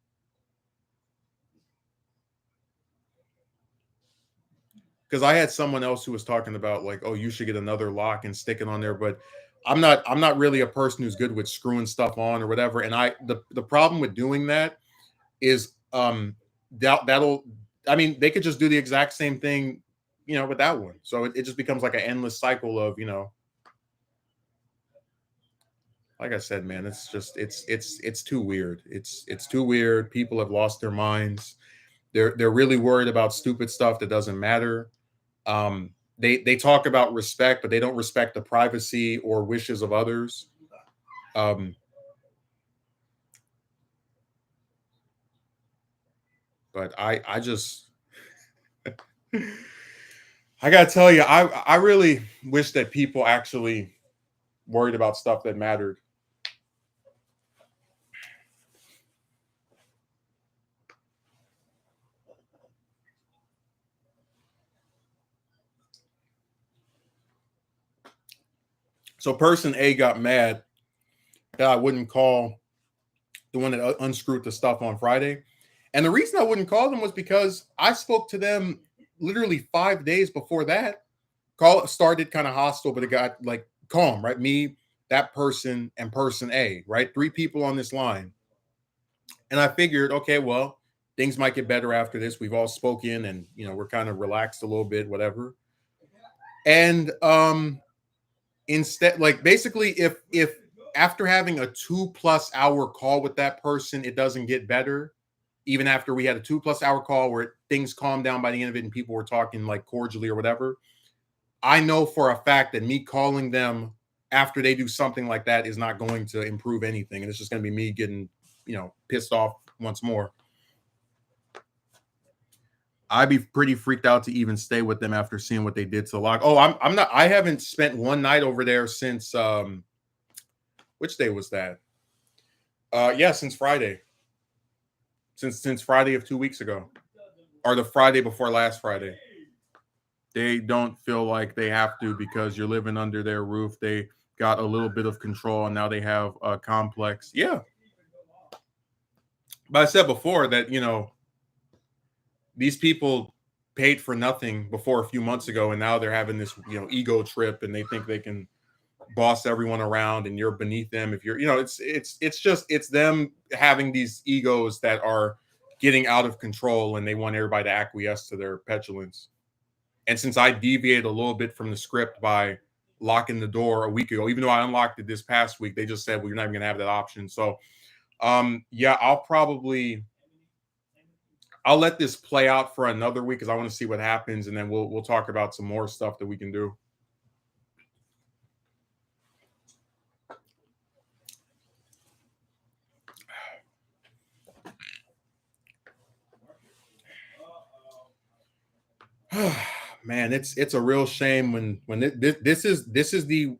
Speaker 1: Because I had someone else who was talking about, like, oh, you should get another lock and stick it on there. But I'm not really a person who's good with screwing stuff on or whatever. And the problem with doing that is that'll I mean, they could just do the exact same thing, with that one. So it just becomes like an endless cycle of, like I said, man, it's just it's too weird. It's too weird. People have lost their minds. They're really worried about stupid stuff that doesn't matter. They talk about respect, but they don't respect the privacy or wishes of others. Um, but I just I gotta tell you, I really wish that people actually worried about stuff that mattered. So person A got mad that I wouldn't call the one that unscrewed the stuff on Friday. And the reason I wouldn't call them was because I spoke to them literally 5 days before that. Call started kind of hostile, but it got like calm, right? Me, that person, and person A, right? Three people on this line. And I figured, okay, well, things might get better after this. We've all spoken, and we're kind of relaxed a little bit, whatever. And instead, like, basically, if after having a 2+ hour call with that person, it doesn't get better, even after we had a 2+ hour call where things calmed down by the end of it and people were talking like cordially or whatever, I know for a fact that me calling them after they do something like that is not going to improve anything, and it's just going to be me getting pissed off once more. I'd be pretty freaked out to even stay with them after seeing what they did to Locke. Oh, I'm not. I haven't spent one night over there since which day was that? Yeah, since Friday. Since Friday of 2 weeks ago, or the Friday before last Friday. They don't feel like they have to because you're living under their roof. They got a little bit of control, and now they have a complex. Yeah, but I said before that these people paid for nothing before a few months ago, and now they're having this ego trip, and they think they can boss everyone around, and you're beneath them if you're it's them having these egos that are getting out of control, and they want everybody to acquiesce to their petulance. And since I deviated a little bit from the script by locking the door a week ago, even though I unlocked it this past week, they just said, well, you're not even gonna have that option. So yeah, I'll let this play out for another week because I want to see what happens, and then we'll talk about some more stuff that we can do. Man, it's a real shame when this is the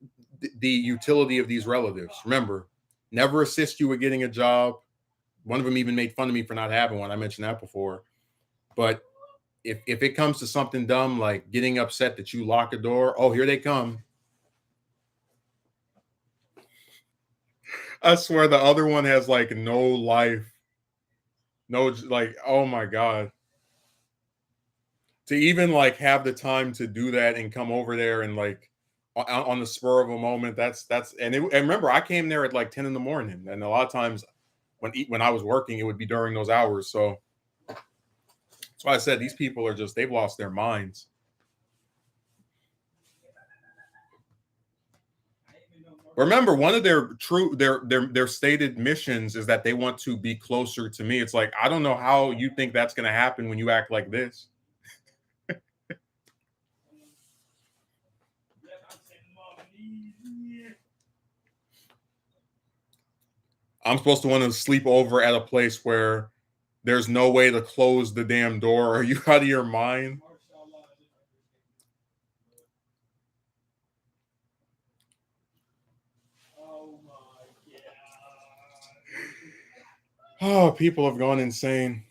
Speaker 1: utility of these relatives. Remember, never assist you with getting a job. One of them even made fun of me for not having one. I mentioned that before. But if it comes to something dumb like getting upset that you lock a door, oh, here they come. I swear the other one has like no life, no like, oh my god. To even like have the time to do that and come over there and like on the spur of a moment, and remember I came there at like 10 in the morning, and a lot of times when I was working, it would be during those hours. So that's why I said these people are just they've lost their minds. Remember, one of their stated missions is that they want to be closer to me. It's like I don't know how you think that's going to happen when you act like this. I'm supposed to want to sleep over at a place where there's no way to close the damn door. Are you out of your mind? Oh, people have gone insane.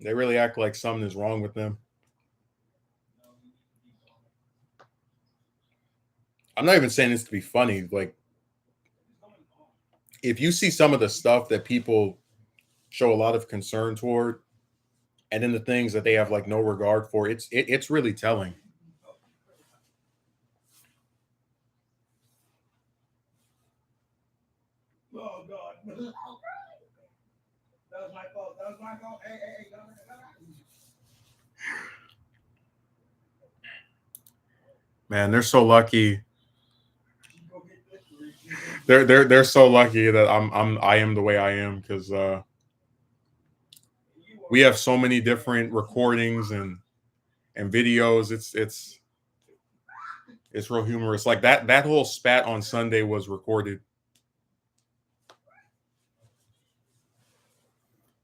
Speaker 1: They really act like something is wrong with them. I'm not even saying this to be funny. Like, if you see some of the stuff that people show a lot of concern toward, and then the things that they have like no regard for, it's really telling. Man, they're so lucky. They're so lucky that I am the way I am because we have so many different recordings and videos. It's real humorous. Like that whole spat on Sunday was recorded.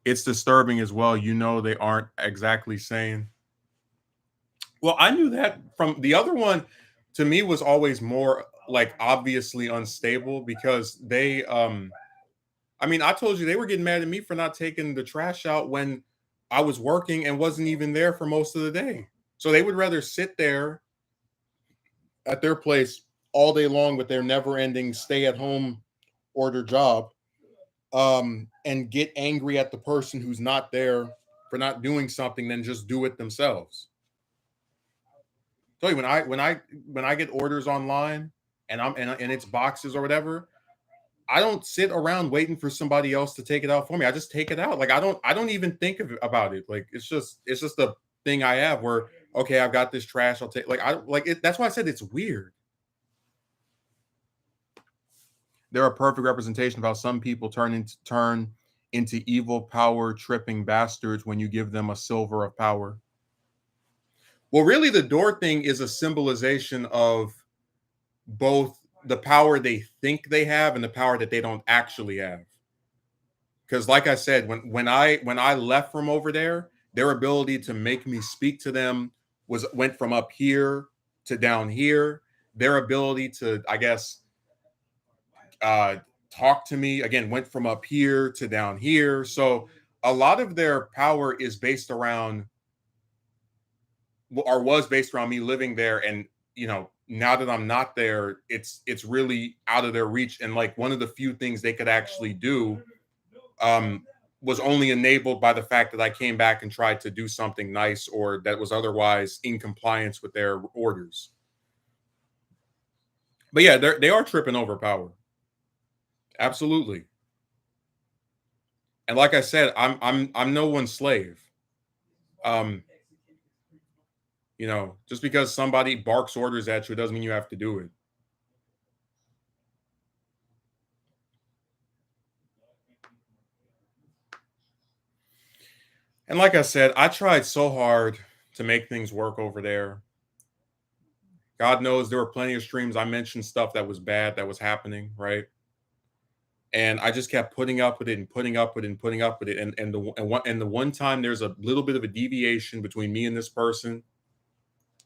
Speaker 1: It's disturbing as well. You know they aren't exactly sane. Well, I knew that from the other one. To me, was always more like obviously unstable because they. I mean, I told you they were getting mad at me for not taking the trash out when I was working and wasn't even there for most of the day. So they would rather sit there at their place all day long with their never-ending stay-at-home order job, and get angry at the person who's not there for not doing something than just do it themselves. Tell you when I get orders online and and it's boxes or whatever, I don't sit around waiting for somebody else to take it out for me. I just take it out. Like I don't even think about it. Like it's just a thing I have where okay, I've got this trash. I'll take like I like it. That's why I said it's weird. They're a perfect representation of how some people turn into evil power tripping bastards when you give them a silver of power. Well, really, the door thing is a symbolization of both the power they think they have and the power that they don't actually have. Because, like I said, when I left from over there, their ability to make me speak to them went from up here to down here. Their ability to, I guess, uh, talk to me again went from up here to down here. So a lot of their power is based around or was based around me living there, and now that I'm not there, it's really out of their reach, and like one of the few things they could actually do um was only enabled by the fact that I came back and tried to do something nice or that was otherwise in compliance with their orders. But yeah, they are tripping over power. Absolutely. And like I said, I'm no one's slave. Um, just because somebody barks orders at you doesn't mean you have to do it. And like I said, I tried so hard to make things work over there. God knows there were plenty of streams I mentioned stuff that was bad that was happening, right? And I just kept putting up with it and putting up with it and putting up with it. And the one time there's a little bit of a deviation between me and this person,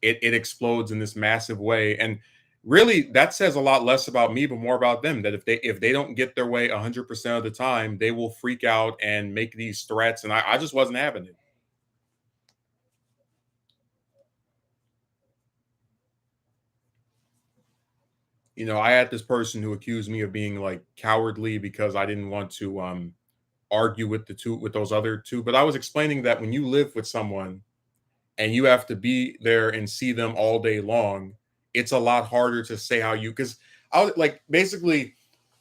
Speaker 1: it explodes in this massive way. And really, that says a lot less about me, but more about them. That if they don't get their way 100% of the time, they will freak out and make these threats. And I just wasn't having it. I had this person who accused me of being like cowardly because I didn't want to argue with those other two. But I was explaining that when you live with someone and you have to be there and see them all day long, it's a lot harder to say how you because I like basically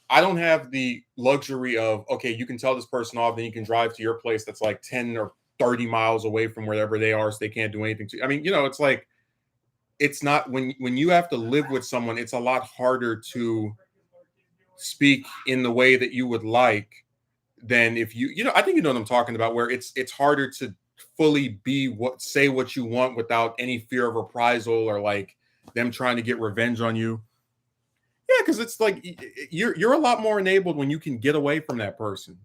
Speaker 1: I don't have the luxury of okay, you can tell this person off, then you can drive to your place that's like 10 or 30 miles away from wherever they are, so they can't do anything to. I mean, it's like it's not when you have to live with someone, it's a lot harder to speak in the way that you would like than if I think you know what I'm talking about, where it's harder to fully be say what you want without any fear of reprisal or like them trying to get revenge on you. Yeah, because it's like you're a lot more enabled when you can get away from that person.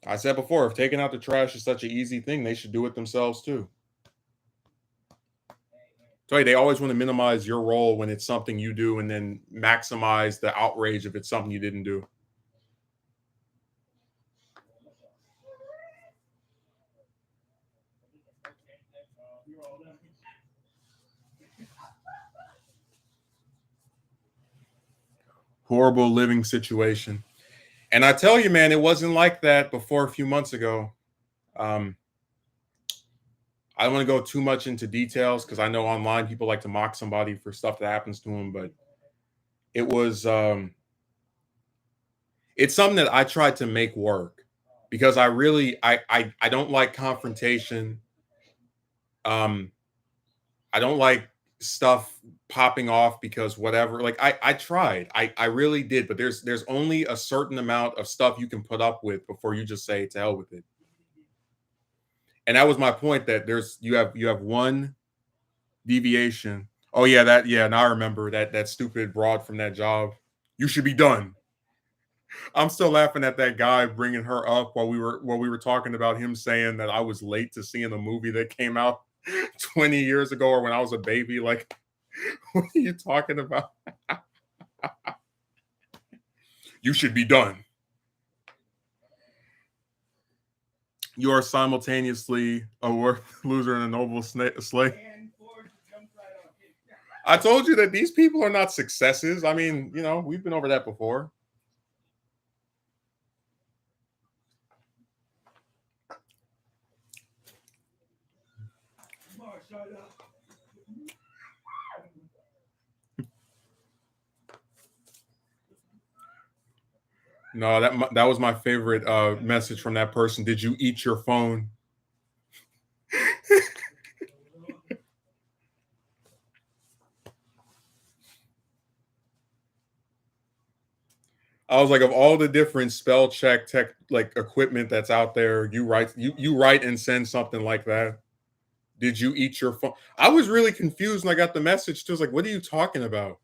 Speaker 1: I said before, if taking out the trash is such an easy thing, they should do it themselves too. So they always want to minimize your role when it's something you do, and then maximize the outrage if it's something you didn't do. Horrible living situation. And I tell you, man, it wasn't like that before a few months ago. Um, I don't want to go too much into details because I know online people like to mock somebody for stuff that happens to them, but it was it's something that I tried to make work because I don't like confrontation. Um, I don't like stuff popping off because whatever. Like I tried. I really did, but there's only a certain amount of stuff you can put up with before you just say to hell with it. And that was my point that you have one deviation. Oh yeah, now I remember that stupid broad from that job. You should be done. I'm still laughing at that guy bringing her up while we were talking about him saying that I was late to seeing a movie that came out 20 years ago or when I was a baby. Like, what are you talking about? You should be done. You are simultaneously a worth loser and a noble slave. I told you that these people are not successes. I mean, we've been over that before. No, that was my favorite message from that person. Did you eat your phone? I was like, of all the different spell check tech like equipment that's out there, you write and send something like that. Did you eat your phone? I was really confused when I got the message too. I was like, what are you talking about?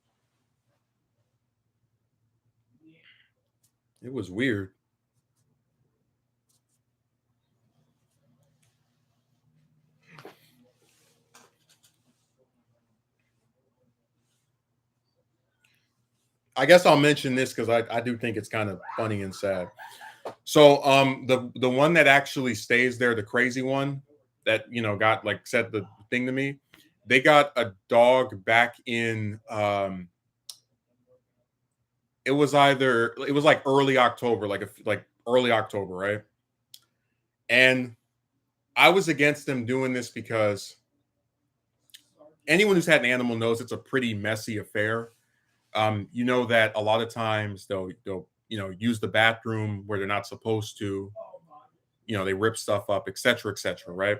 Speaker 1: It was weird. I guess I'll mention this because I do think it's kind of funny and sad. So the one that actually stays there, the crazy one that got like said the thing to me, they got a dog back in it was like early October, like early October, right? And I was against them doing this because anyone who's had an animal knows it's a pretty messy affair. You know that a lot of times they'll use the bathroom where they're not supposed to. They rip stuff up, etc., etc., right?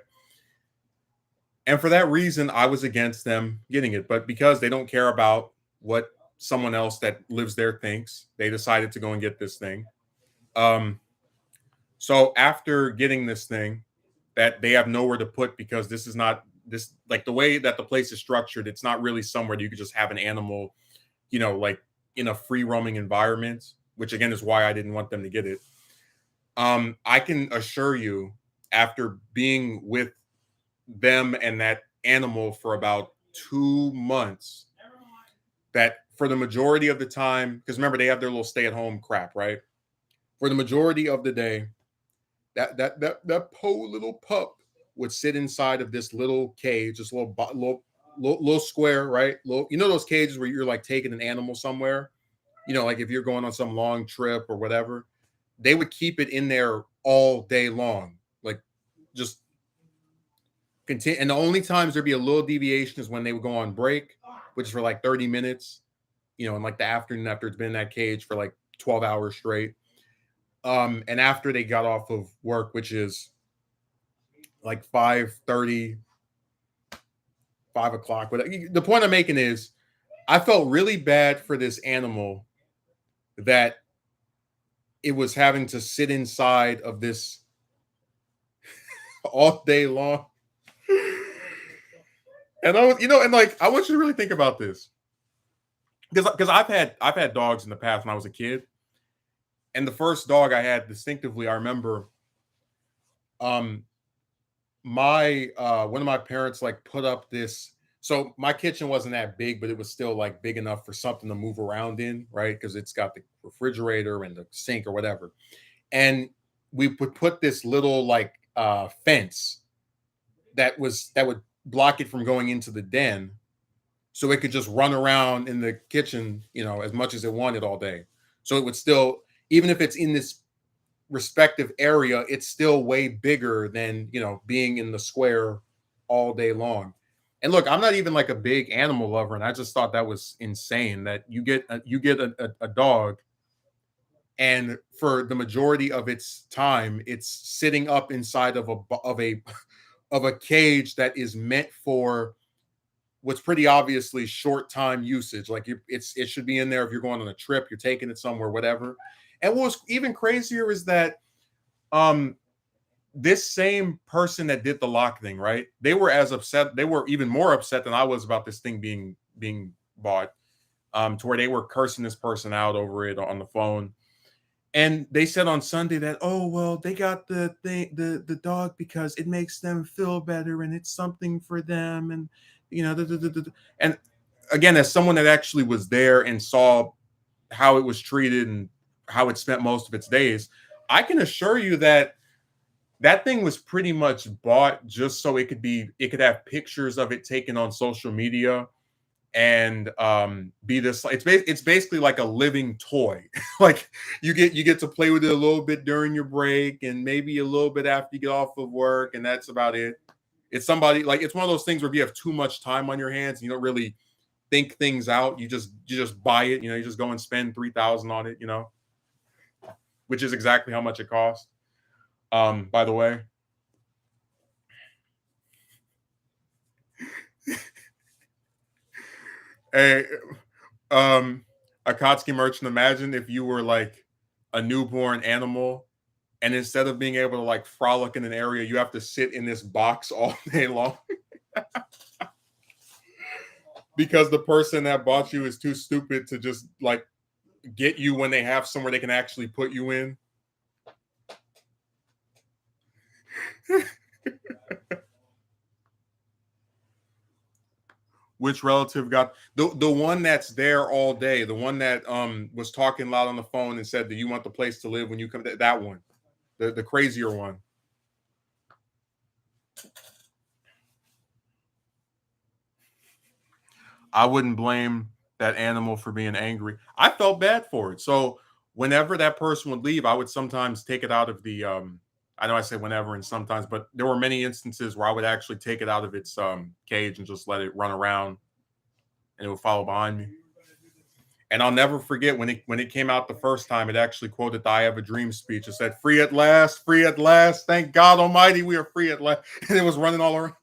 Speaker 1: And for that reason, I was against them getting it. But because they don't care about what someone else that lives there thinks, they decided to go and get this thing. Um, so after getting this thing that they have nowhere to put because this is not this like the way that the place is structured, it's not really somewhere you could just have an animal, like in a free roaming environment, which again is why I didn't want them to get it. I can assure you, after being with them and that animal for about 2 months, that for the majority of the time, because remember they have their little stay-at-home crap, right? For the majority of the day, that poor little pup would sit inside of this little cage, this little square, right? Little, those cages where you're like taking an animal somewhere, like if you're going on some long trip or whatever, they would keep it in there all day long, like just continue. And the only times there'd be a little deviation is when they would go on break, which is for like 30 minutes, in like the afternoon after it's been in that cage for like 12 hours straight. And after they got off of work, which is like 5:30, 5 o'clock. But the point I'm making is I felt really bad for this animal that it was having to sit inside of this all day long. And I was, and like I want you to really think about this. Because I've had dogs in the past when I was a kid. And the first dog I had distinctively, I remember um my one of my parents like put up this. So my kitchen wasn't that big, but it was still like big enough for something to move around in, right? Because it's got the refrigerator and the sink or whatever. And we would put this little like fence that would block it from going into the den, so it could just run around in the kitchen, as much as it wanted all day. So it would still, even if it's in this respective area, it's still way bigger than, being in the square all day long. And look, I'm not even like a big animal lover, and I just thought that was insane that you get a dog, and for the majority of its time, it's sitting up inside of a cage that is meant for what's pretty obviously short time usage. Like it should be in there if you're going on a trip, you're taking it somewhere, whatever. And what's even crazier is that um this same person that did the lock thing, right? They were even more upset than I was about this thing being bought, to where they were cursing this person out over it on the phone. And they said on Sunday that, oh well, they got the dog because it makes them feel better and it's something for them. And and again, as someone that actually was there and saw how it was treated and how it spent most of its days, I can assure you that that thing was pretty much bought just so it could have pictures of it taken on social media, and be this, it's basically like a living toy. Like you get to play with it a little bit during your break and maybe a little bit after you get off of work, and that's about it. It's somebody, like, it's one of those things where if you have too much time on your hands and you don't really think things out, you just buy it, you just go and spend 3,000 on it, which is exactly how much it costs. By the way, hey, Akatsuki merchant, imagine if you were like a newborn animal, and instead of being able to like frolic in an area, you have to sit in this box all day long because the person that bought you is too stupid to just like get you when they have somewhere they can actually put you in. Which relative got the one that's there all day, the one that was talking loud on the phone and said, do you want the place to live when you come? That one, the crazier one. I wouldn't blame that animal for being angry. I felt bad for it. So whenever that person would leave, I would sometimes take it out of the I know I say whenever and sometimes, but there were many instances where I would actually take it out of its cage and just let it run around, and it would follow behind me. And I'll never forget when it came out the first time, it actually quoted the "I Have a Dream" speech. It said, free at last, thank God Almighty, we are free at last." And it was running all around.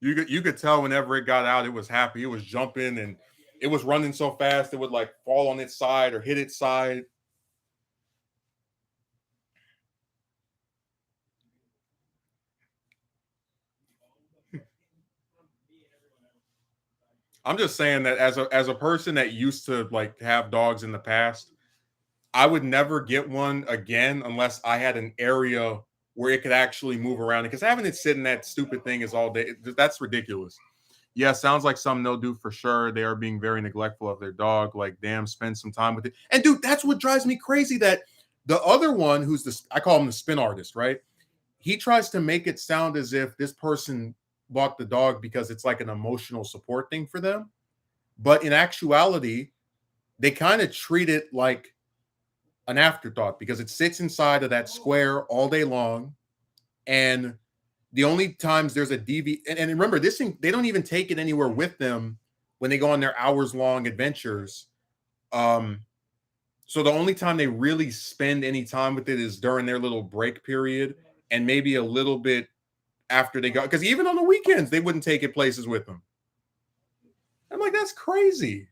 Speaker 1: You could tell whenever it got out, it was happy. It was jumping and it was running so fast it would like fall on its side or hit its side. I'm just saying that as a person that used to like have dogs in the past, I would never get one again unless I had an area where it could actually move around. Because having it sit in that stupid thing is all day. That's ridiculous. Yeah, sounds like something they'll do for sure. They are being very neglectful of their dog. Like, damn, spend some time with it. And dude, that's what drives me crazy. That the other one, who's the I call him the spin artist, right? He tries to make it sound as if this person bought the dog because it's like an emotional support thing for them. But in actuality, they kind of treat it like an afterthought because it sits inside of that square all day long. And the only times there's a DV, and remember, this thing, they don't even take it anywhere with them when they go on their hours long adventures. Um, so the only time they really spend any time with it is during their little break period and maybe a little bit after they go. Because even on the weekends, they wouldn't take it places with them. I'm like, that's crazy.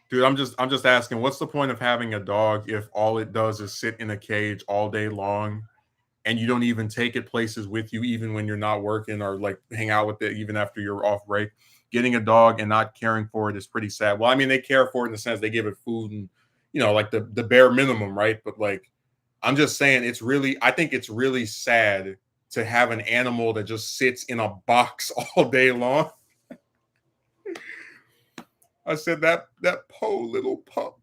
Speaker 1: Dude, I'm just asking, what's the point of having a dog if all it does is sit in a cage all day long and you don't even take it places with you even when you're not working or like hang out with it even after you're off break? Getting a dog and not caring for it is pretty sad. Well, I mean, they care for it in the sense they give it food and like the bare minimum, right? But like I'm just saying I think it's really sad to have an animal that just sits in a box all day long. I said that po little pup.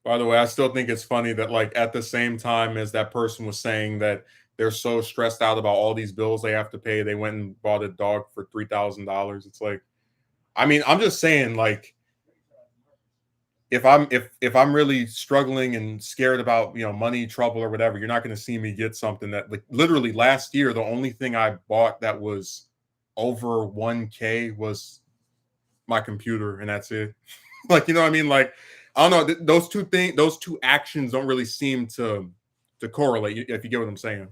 Speaker 1: By the way, I still think it's funny that like at the same time as that person was saying that they're so stressed out about all these bills they have to pay, they went and bought a dog for $3,000. It's like, I mean, I'm just saying, like, if I'm really struggling and scared about money trouble or whatever, you're not going to see me get something that like literally last year the only thing I bought that was over 1K was my computer, and that's it. Like, you know what I mean? Like, I don't know. Those two actions don't really seem to correlate. If you get what I'm saying.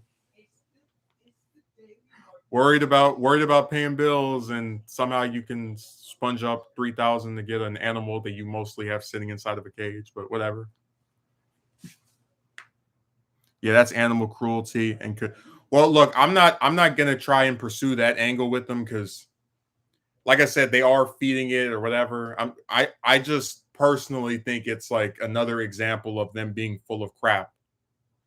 Speaker 1: Worried about paying bills, and somehow you can sponge up 3,000 to get an animal that you mostly have sitting inside of a cage. But whatever. Yeah, that's animal cruelty well, look, I'm not gonna try and pursue that angle with them because like I said, they are feeding it or whatever. I just personally think it's like another example of them being full of crap.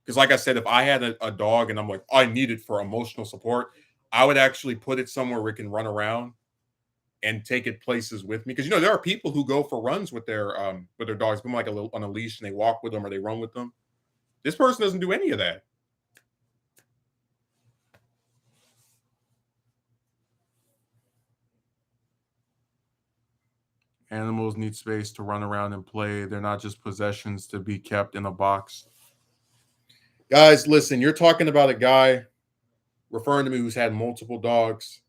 Speaker 1: Because like I said, if I had a dog and I'm like, I need it for emotional support, I would actually put it somewhere where it can run around and take it places with me. Because there are people who go for runs with their dogs, put them like on a leash and they walk with them or they run with them. This person doesn't do any of that. Animals need space to run around and play. They're not just possessions to be kept in a box. Guys, listen, you're talking about a guy referring to me who's had multiple dogs.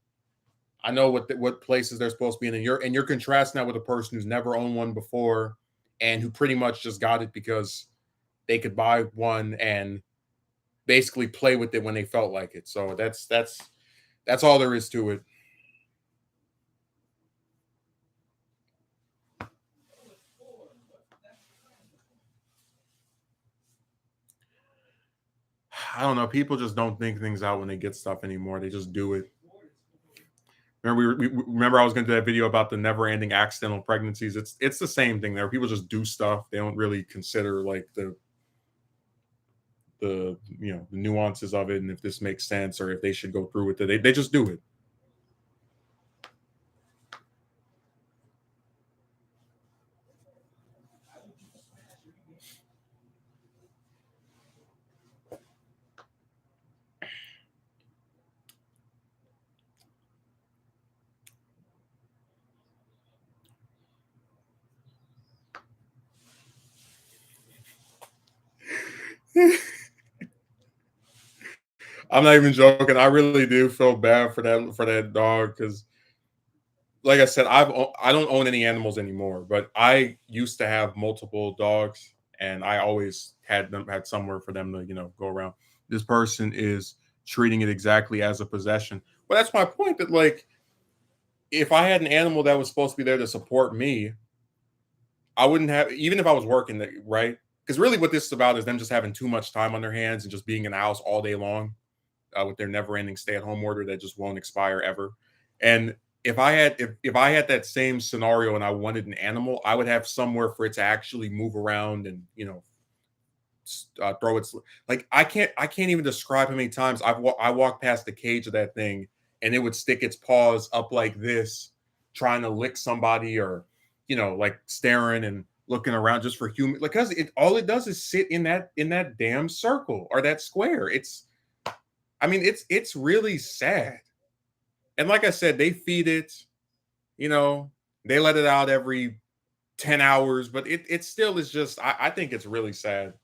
Speaker 1: I know what places they're supposed to be in, and you're contrasting that with a person who's never owned one before and who pretty much just got it because they could buy one and basically play with it when they felt like it. So that's all there is to it. I don't know. People just don't think things out when they get stuff anymore. They just do it. Remember I was going to do that video about the never-ending accidental pregnancies. It's the same thing there. People just do stuff. They don't really consider like the nuances of it and if this makes sense or if they should go through with it. They just do it. I'm not even joking. I really do feel bad for that dog because like I said, I don't own any animals anymore, but I used to have multiple dogs, and I always had somewhere for them to go around. This person is treating it exactly as a possession. But that's my point. That like, if I had an animal that was supposed to be there to support me, I wouldn't have, even if I was working, right? Because really, what this is about is them just having too much time on their hands and just being in the house all day long, with their never-ending stay-at-home order that just won't expire ever. And if I had that same scenario and I wanted an animal, I would have somewhere for it to actually move around and throw its, like, I can't even describe how many times I walked past the cage of that thing and it would stick its paws up like this, trying to lick somebody, or like staring and looking around just for human, because it all it does is sit in that damn circle or that square. It's really sad. And like I said, they feed it, you know, they let it out every 10 hours, but it still is just, I think it's really sad.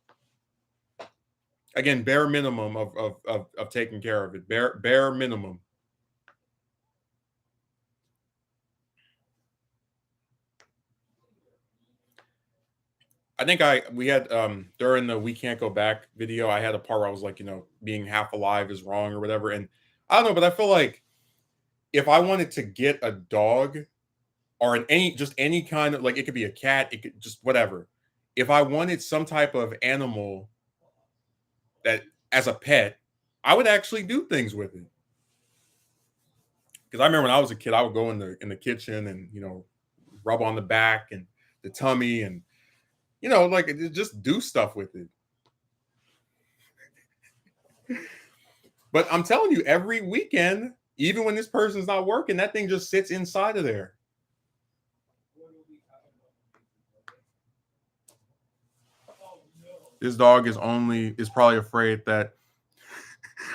Speaker 1: Again, bare minimum of taking care of it. Bare minimum. I think I we had during the "We Can't Go Back" video, I had a part where I was like, being half alive is wrong or whatever. And I don't know, but I feel like if I wanted to get a dog, or any kind of, like, it could be a cat, it could just whatever. If I wanted some type of animal that as a pet, I would actually do things with it. Because I remember when I was a kid, I would go in the kitchen and rub on the back and the tummy, and like, just do stuff with it. But I'm telling you, every weekend, even when this person's not working, that thing just sits inside of there. This dog is probably afraid that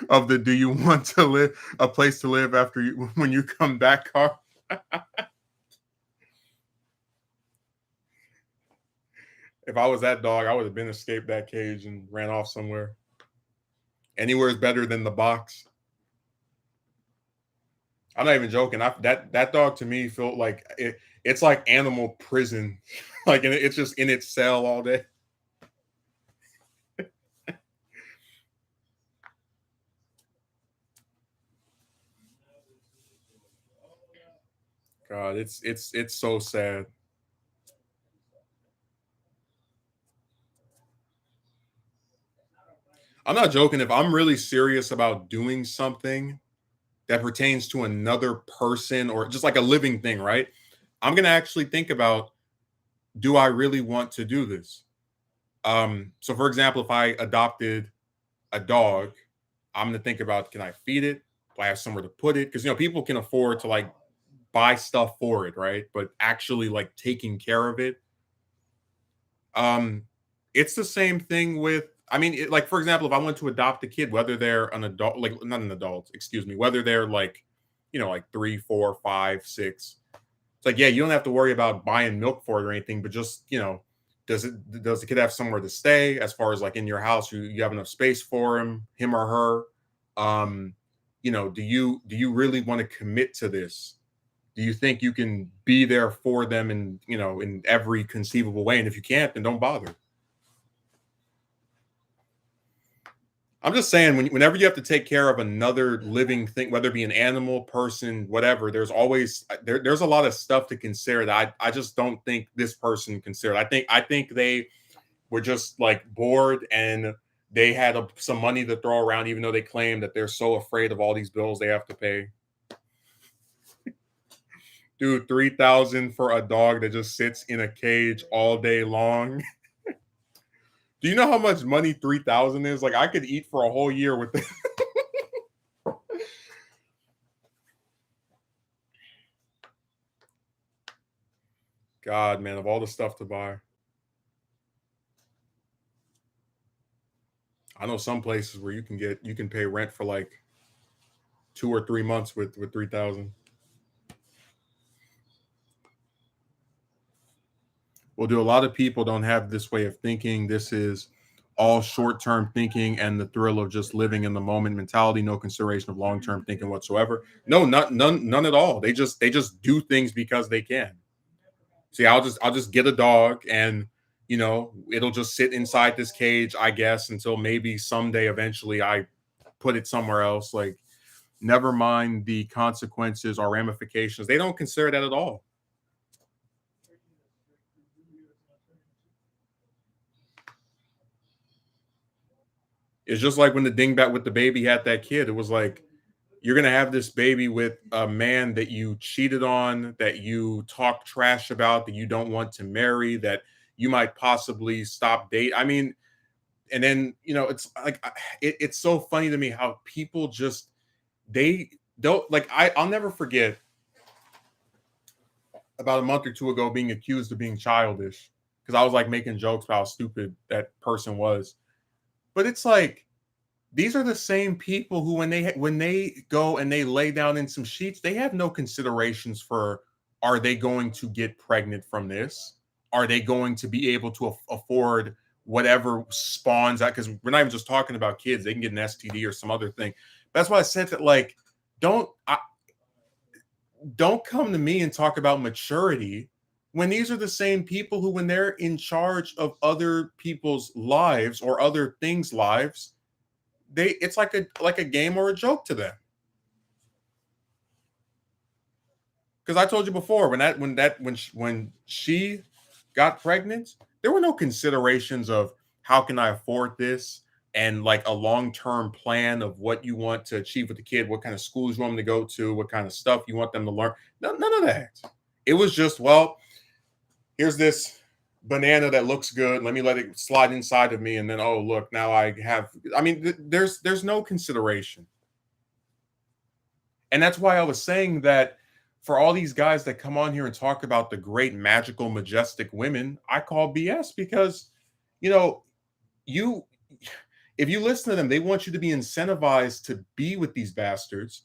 Speaker 1: of the "Do you want to live a place to live after you when you come back" car. If I was that dog, I would have been escaped that cage and ran off somewhere. Anywhere is better than the box. I'm not even joking. That dog to me felt like it's like animal prison, like, and it's just in its cell all day. God, it's so sad. I'm not joking. If I'm really serious about doing something that pertains to another person or just like a living thing, right? I'm gonna actually think about, do I really want to do this? So for example, if I adopted a dog, I'm gonna think about, can I feed it? Do I have somewhere to put it? Because people can afford to like buy stuff for it, right? But actually like taking care of it. Um, it's the same thing with, like, for example, if I went to adopt a kid, whether they're an adult, like not an adult, excuse me, whether they're like, like 3, 4, 5, 6. It's like, yeah, you don't have to worry about buying milk for it or anything, but just, does the kid have somewhere to stay, as far as like in your house, you have enough space for him or her? Do you really want to commit to this? Do you think you can be there for them in every conceivable way? And if you can't, then don't bother. I'm just saying, whenever you have to take care of another living thing, whether it be an animal, person, whatever, there's always there's a lot of stuff to consider that I just don't think this person considered. I think they were just like bored, and they had some money to throw around, even though they claim that they're so afraid of all these bills they have to pay. Dude, 3,000 for a dog that just sits in a cage all day long. Do you know how much money 3,000 is? Like, I could eat for a whole year with it. God, man, of all the stuff to buy. I know some places where you can pay rent for like 2 or 3 months with 3,000. Well, do a lot of people don't have this way of thinking? This is all short-term thinking and the thrill of just living in the moment mentality, no consideration of long-term thinking whatsoever. No, none at all. They just do things because they can. See, I'll just get a dog and it'll just sit inside this cage, I guess, until maybe someday eventually I put it somewhere else. Like, never mind the consequences or ramifications. They don't consider that at all. It's just like when the dingbat with the baby had that kid. It was like, you're gonna have this baby with a man that you cheated on, that you talk trash about, that you don't want to marry, that you might possibly stop date. I mean, and then it's like it's so funny to me how people just they don't like. I'll never forget about a month or two ago being accused of being childish because I was like making jokes about how stupid that person was. But it's like, these are the same people who when they go and they lay down in some sheets, they have no considerations for, are they going to get pregnant from this? Are they going to be able to afford whatever spawns out? Because we're not even just talking about kids; they can get an STD or some other thing. That's why I said that. Like, don't don't come to me and talk about maturity when these are the same people who, when they're in charge of other people's lives or other things' lives, it's like a game or a joke to them. Because I told you before, when she got pregnant, there were no considerations of how can I afford this, and like a long-term plan of what you want to achieve with the kid, what kind of schools you want them to go to, what kind of stuff you want them to learn. None of that. It was just, well, here's this banana that looks good. Let me let it slide inside of me, and then, oh, look, now I have. I mean, there's no consideration. And that's why I was saying that for all these guys that come on here and talk about the great, magical, majestic women, I call BS because, you know, you if you listen to them, they want you to be incentivized to be with these bastards.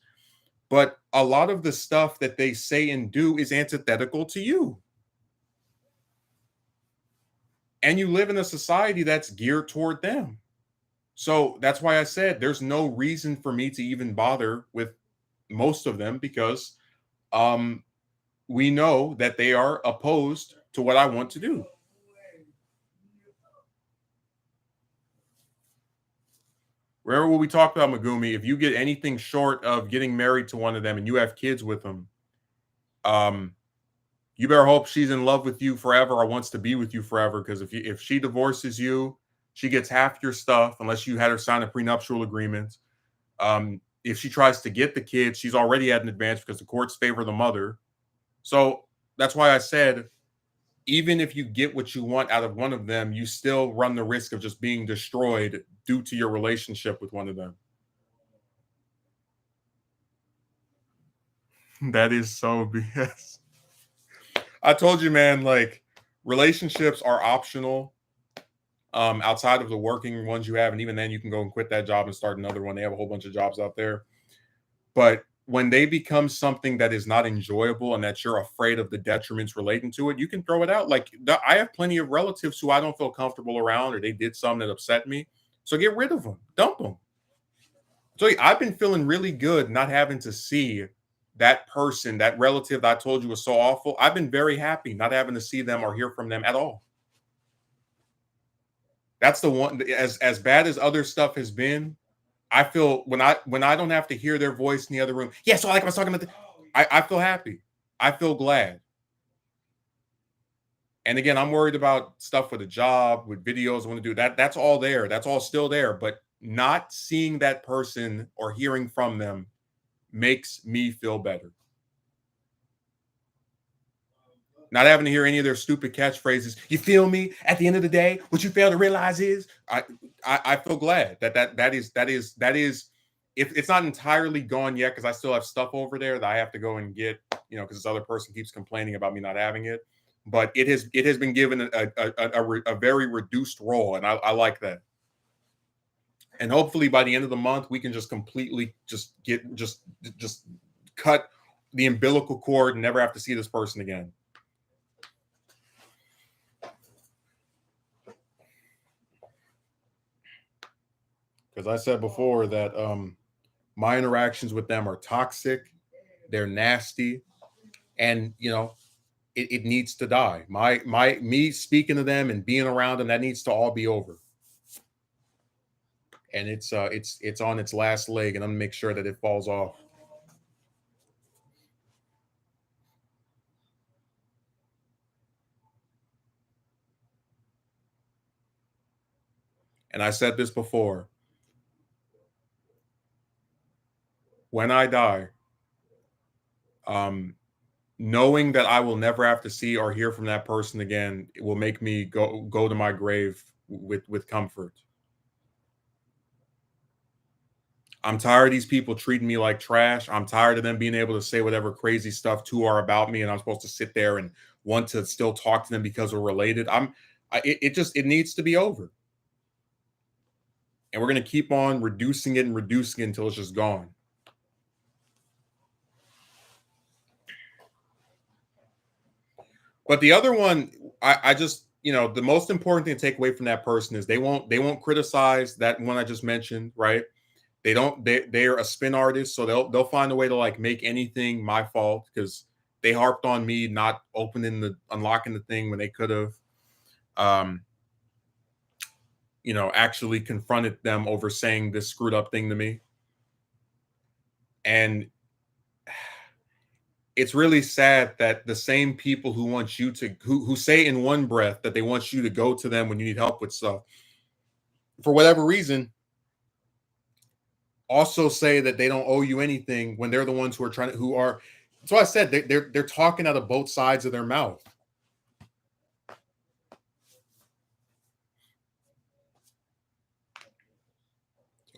Speaker 1: But a lot of the stuff that they say and do is antithetical to you. And you live in a society that's geared toward them. So that's why I said there's no reason for me to even bother with most of them because um we know that they are opposed to what I want to do. Remember what we talked about, Megumi? If you get anything short of getting married to one of them and you have kids with them, um, you better hope she's in love with you forever or wants to be with you forever. Because if she divorces you, she gets half your stuff unless you had her sign a prenuptial agreement. If she tries to get the kids, she's already at an advantage because the courts favor the mother. So that's why I said, even if you get what you want out of one of them, you still run the risk of just being destroyed due to your relationship with one of them. That is so BS. I told you, man, like, relationships are optional outside of the working ones you have. And even then, you can go and quit that job and start another one. They have a whole bunch of jobs out there. But when they become something that is not enjoyable and that you're afraid of the detriments relating to it, you can throw it out. Like, I have plenty of relatives who I don't feel comfortable around, or they did something that upset me. So get rid of them, dump them. So I've been feeling really good not having to see that person, that relative that I told you was so awful. I've been very happy not having to see them or hear from them at all. That's the one. As bad as other stuff has been, I feel when I don't have to hear their voice in the other room. Yeah, so like I was talking about, I feel happy. I feel glad. And again, I'm worried about stuff with a job, with videos I want to do. That's all there. That's all still there. But not seeing that person or hearing from them makes me feel better. Not having to hear any of their stupid catchphrases. You feel me? At the end of the day, what you fail to realize is I feel glad that is if it's not entirely gone yet, because I still have stuff over there that I have to go and get, because this other person keeps complaining about me not having it. But it has been given a very reduced role, and I like that. And hopefully by the end of the month, we can just completely just cut the umbilical cord and never have to see this person again. because I said before that my interactions with them are toxic, they're nasty, and it needs to die. My me speaking to them and being around them, that needs to all be over. And it's on its last leg, and I'm gonna make sure that it falls off. And I said this before: when I die, um, knowing that I will never have to see or hear from that person again, it will make me go to my grave with comfort. I'm tired of these people treating me like trash. I'm tired of them being able to say whatever crazy stuff to or about me, and I'm supposed to sit there and want to still talk to them because we're related. It needs to be over, and we're gonna keep on reducing it and reducing it until it's just gone. But the other one, I just the most important thing to take away from that person is they won't criticize that one I just mentioned, right? They're a spin artist, so they'll find a way to like make anything my fault because they harped on me not unlocking the thing when they could have um actually confronted them over saying this screwed up thing to me. And it's really sad that the same people who want you to who say in one breath that they want you to go to them when you need help with stuff, for whatever reason, also say that they don't owe you anything when they're the ones who are trying to who are. So I said they're talking out of both sides of their mouth.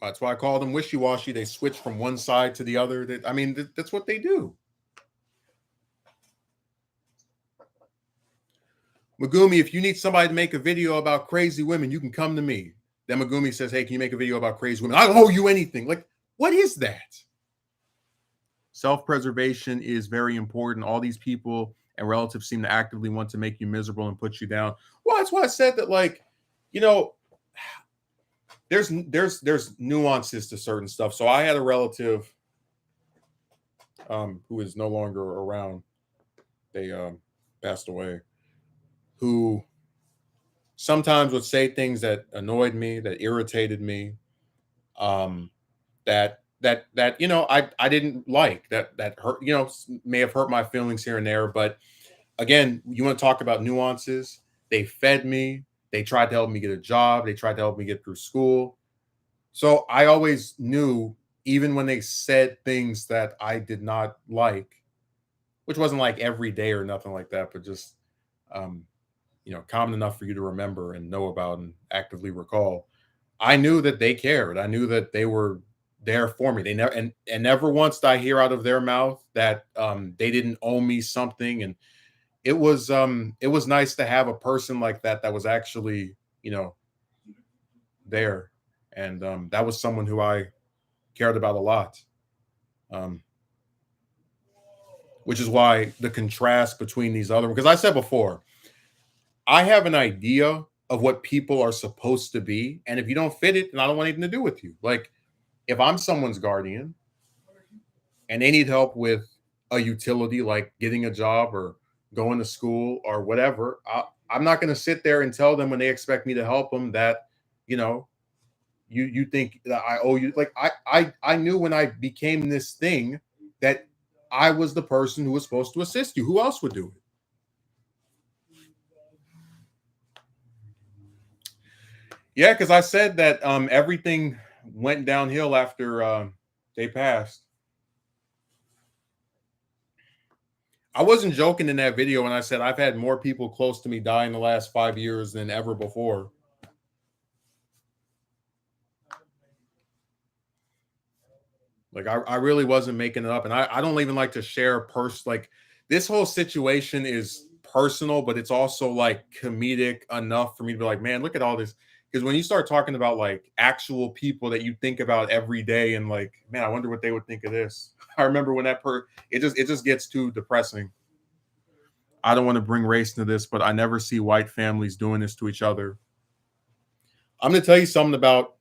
Speaker 1: That's why I call them wishy-washy. They switch from one side to the other. I mean, that's what they do. Megumi, if you need somebody to make a video about crazy women, you can come to me. Then Megumi says, "Hey, can you make a video about crazy women?" I don't owe you anything. Like, what is that? Self-preservation is very important. All these people and relatives seem to actively want to make you miserable and put you down. Well, that's why I said that, like, you know, there's nuances to certain stuff. So I had a relative who is no longer around. They passed away. Who sometimes would say things that annoyed me, that irritated me, um, that I didn't like, that hurt, may have hurt my feelings here and there. But again, you want to talk about nuances? They fed me. They tried to help me get a job. They tried to help me get through school. So I always knew, even when they said things that I did not like, which wasn't like every day or nothing like that, but just um, common enough for you to remember and know about and actively recall. I knew that they cared. I knew that they were there for me. They never and never once did I hear out of their mouth that they didn't owe me something. And it was nice to have a person like that that was actually there, and that was someone who I cared about a lot. Um, which is why the contrast between these other, because I said before, I have an idea of what people are supposed to be, and if you don't fit it, then I don't want anything to do with you. Like, if I'm someone's guardian and they need help with a utility like getting a job or going to school or whatever, I'm not going to sit there and tell them when they expect me to help them that you know you think that I owe you. Like, I knew when I became this thing that I was the person who was supposed to assist you. Who else would do it? Yeah, because I said that everything went downhill after they passed. I wasn't joking in that video when I said I've had more people close to me die in the last 5 years than ever before. Like, I really wasn't making it up. And I don't even like to share like, this whole situation is personal, but it's also like comedic enough for me to be like, man, look at all this. Because when you start talking about like actual people that you think about every day, and like, man, I wonder what they would think of this. I remember when it just gets too depressing. I don't want to bring race into this, but I never see white families doing this to each other. I'm going to tell you something about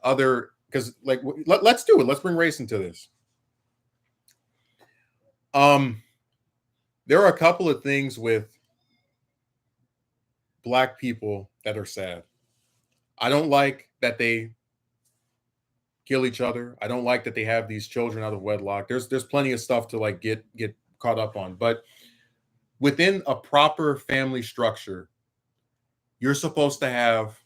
Speaker 1: other, because like let's do it. Let's bring race into this. Um, there are a couple of things with black people that are sad. I don't like that they kill each other. I don't like that they have these children out of wedlock. There's plenty of stuff to like get caught up on, but within a proper family structure, you're supposed to have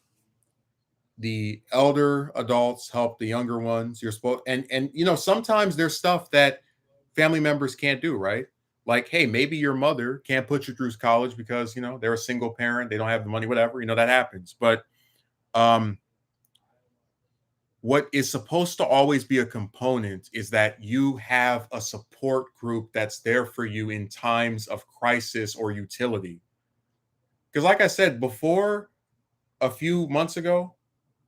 Speaker 1: the elder adults help the younger ones. You're supposed, and you know, sometimes there's stuff that family members can't do, right? Like, hey, maybe your mother can't put you through college because you know they're a single parent, they don't have the money, whatever. You know that happens. But um, what is supposed to always be a component is that you have a support group that's there for you in times of crisis or utility. Because, like I said before, a few months ago,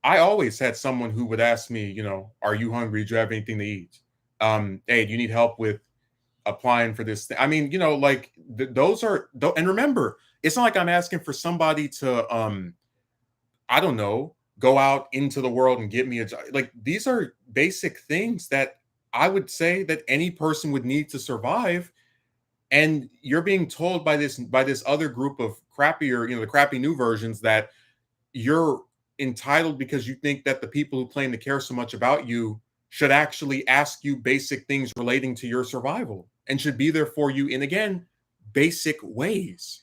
Speaker 1: I always had someone who would ask me, you know, are you hungry? Do you have anything to eat? Hey, do you need help with applying for this thing? I mean, you know, like those are, and remember, it's not like I'm asking for somebody to, I don't know, go out into the world and get me a job. Like these are basic things that I would say that any person would need to survive. And you're being told by this other group of crappier, you know, the crappy new versions that you're entitled because you think that the people who claim to care so much about you should actually ask you basic things relating to your survival and should be there for you in, again, basic ways.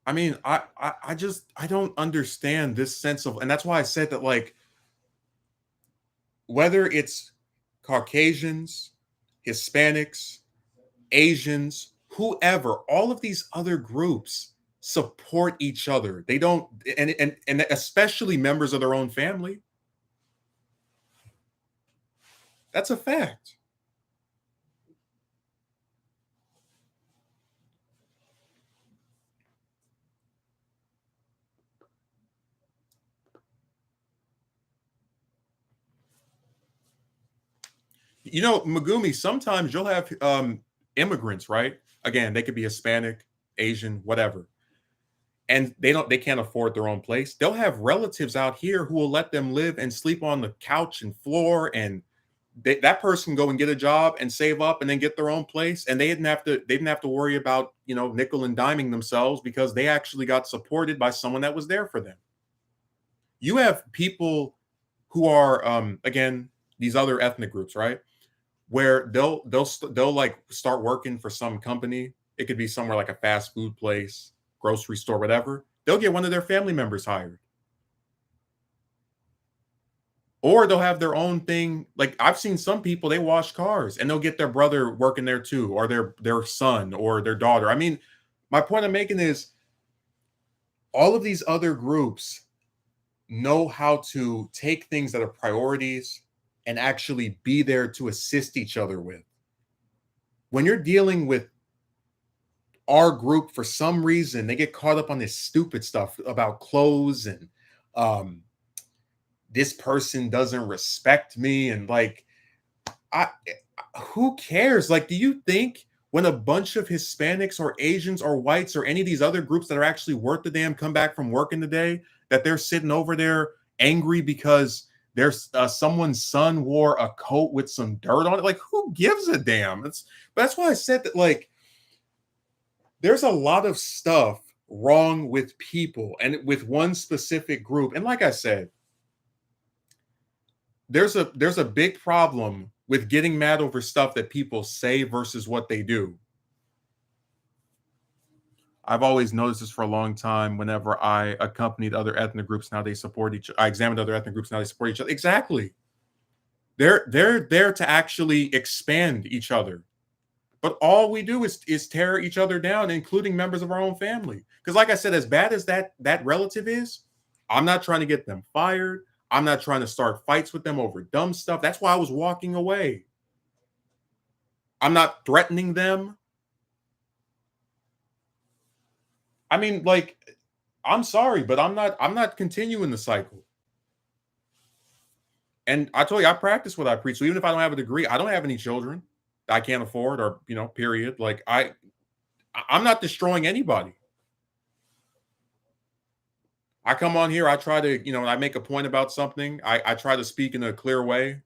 Speaker 1: I mean, I just I don't understand this sense of, and that's why I said that, like, whether it's Caucasians, Hispanics, Asians, whoever, all of these other groups support each other. They don't, and especially members of their own family. That's a fact. You know, Megumi, sometimes you'll have immigrants, right? Again, they could be Hispanic, Asian, whatever. And they can't afford their own place. They'll have relatives out here who will let them live and sleep on the couch and floor, and that person go and get a job and save up and then get their own place, and they didn't have to worry about, you know, nickel and diming themselves because they actually got supported by someone that was there for them. You have people who are again, these other ethnic groups, right? Where they'll like start working for some company. It could be somewhere like a fast food place, grocery store, whatever. They'll get one of their family members hired, or they'll have their own thing. Like I've seen some people, they wash cars and they'll get their brother working there too, or their son or their daughter. I mean, my point I'm making is all of these other groups know how to take things that are priorities and actually be there to assist each other with. When you're dealing with our group, for some reason, they get caught up on this stupid stuff about clothes and um, this person doesn't respect me. And like, I, who cares? Like, do you think when a bunch of Hispanics or Asians or whites or any of these other groups that are actually worth the damn come back from work in the day, that they're sitting over there angry because there's someone's son wore a coat with some dirt on it? Like, who gives a damn? That's why I said that, like, there's a lot of stuff wrong with people and with one specific group. And like I said, there's a big problem with getting mad over stuff that people say versus what they do. I've always noticed this for a long time. Whenever I accompanied other ethnic groups, now they support each. I examined other ethnic groups, now they support each other. Exactly. They're there to actually expand each other. But all we do is tear each other down, including members of our own family. Because, like I said, as bad as that relative is, I'm not trying to get them fired. I'm not trying to start fights with them over dumb stuff. That's why I was walking away. I'm not threatening them. I mean, like, I'm sorry, but I'm not continuing the cycle. And I told you, I practice what I preach. So even if I don't have a degree, I don't have any children. I can't afford, or period. Like I'm not destroying anybody. I come on here, I try to, I make a point about something. I try to speak in a clear way.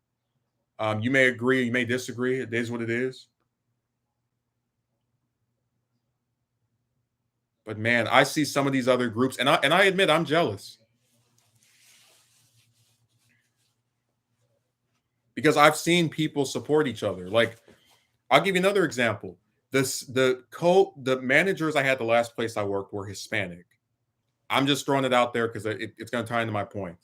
Speaker 1: You may agree, you may disagree. It is what it is. But man, I see some of these other groups, and I admit I'm jealous because I've seen people support each other. Like, I'll give you another example. The managers I had the last place I worked were Hispanic. I'm just throwing it out there because it's going to tie into my point.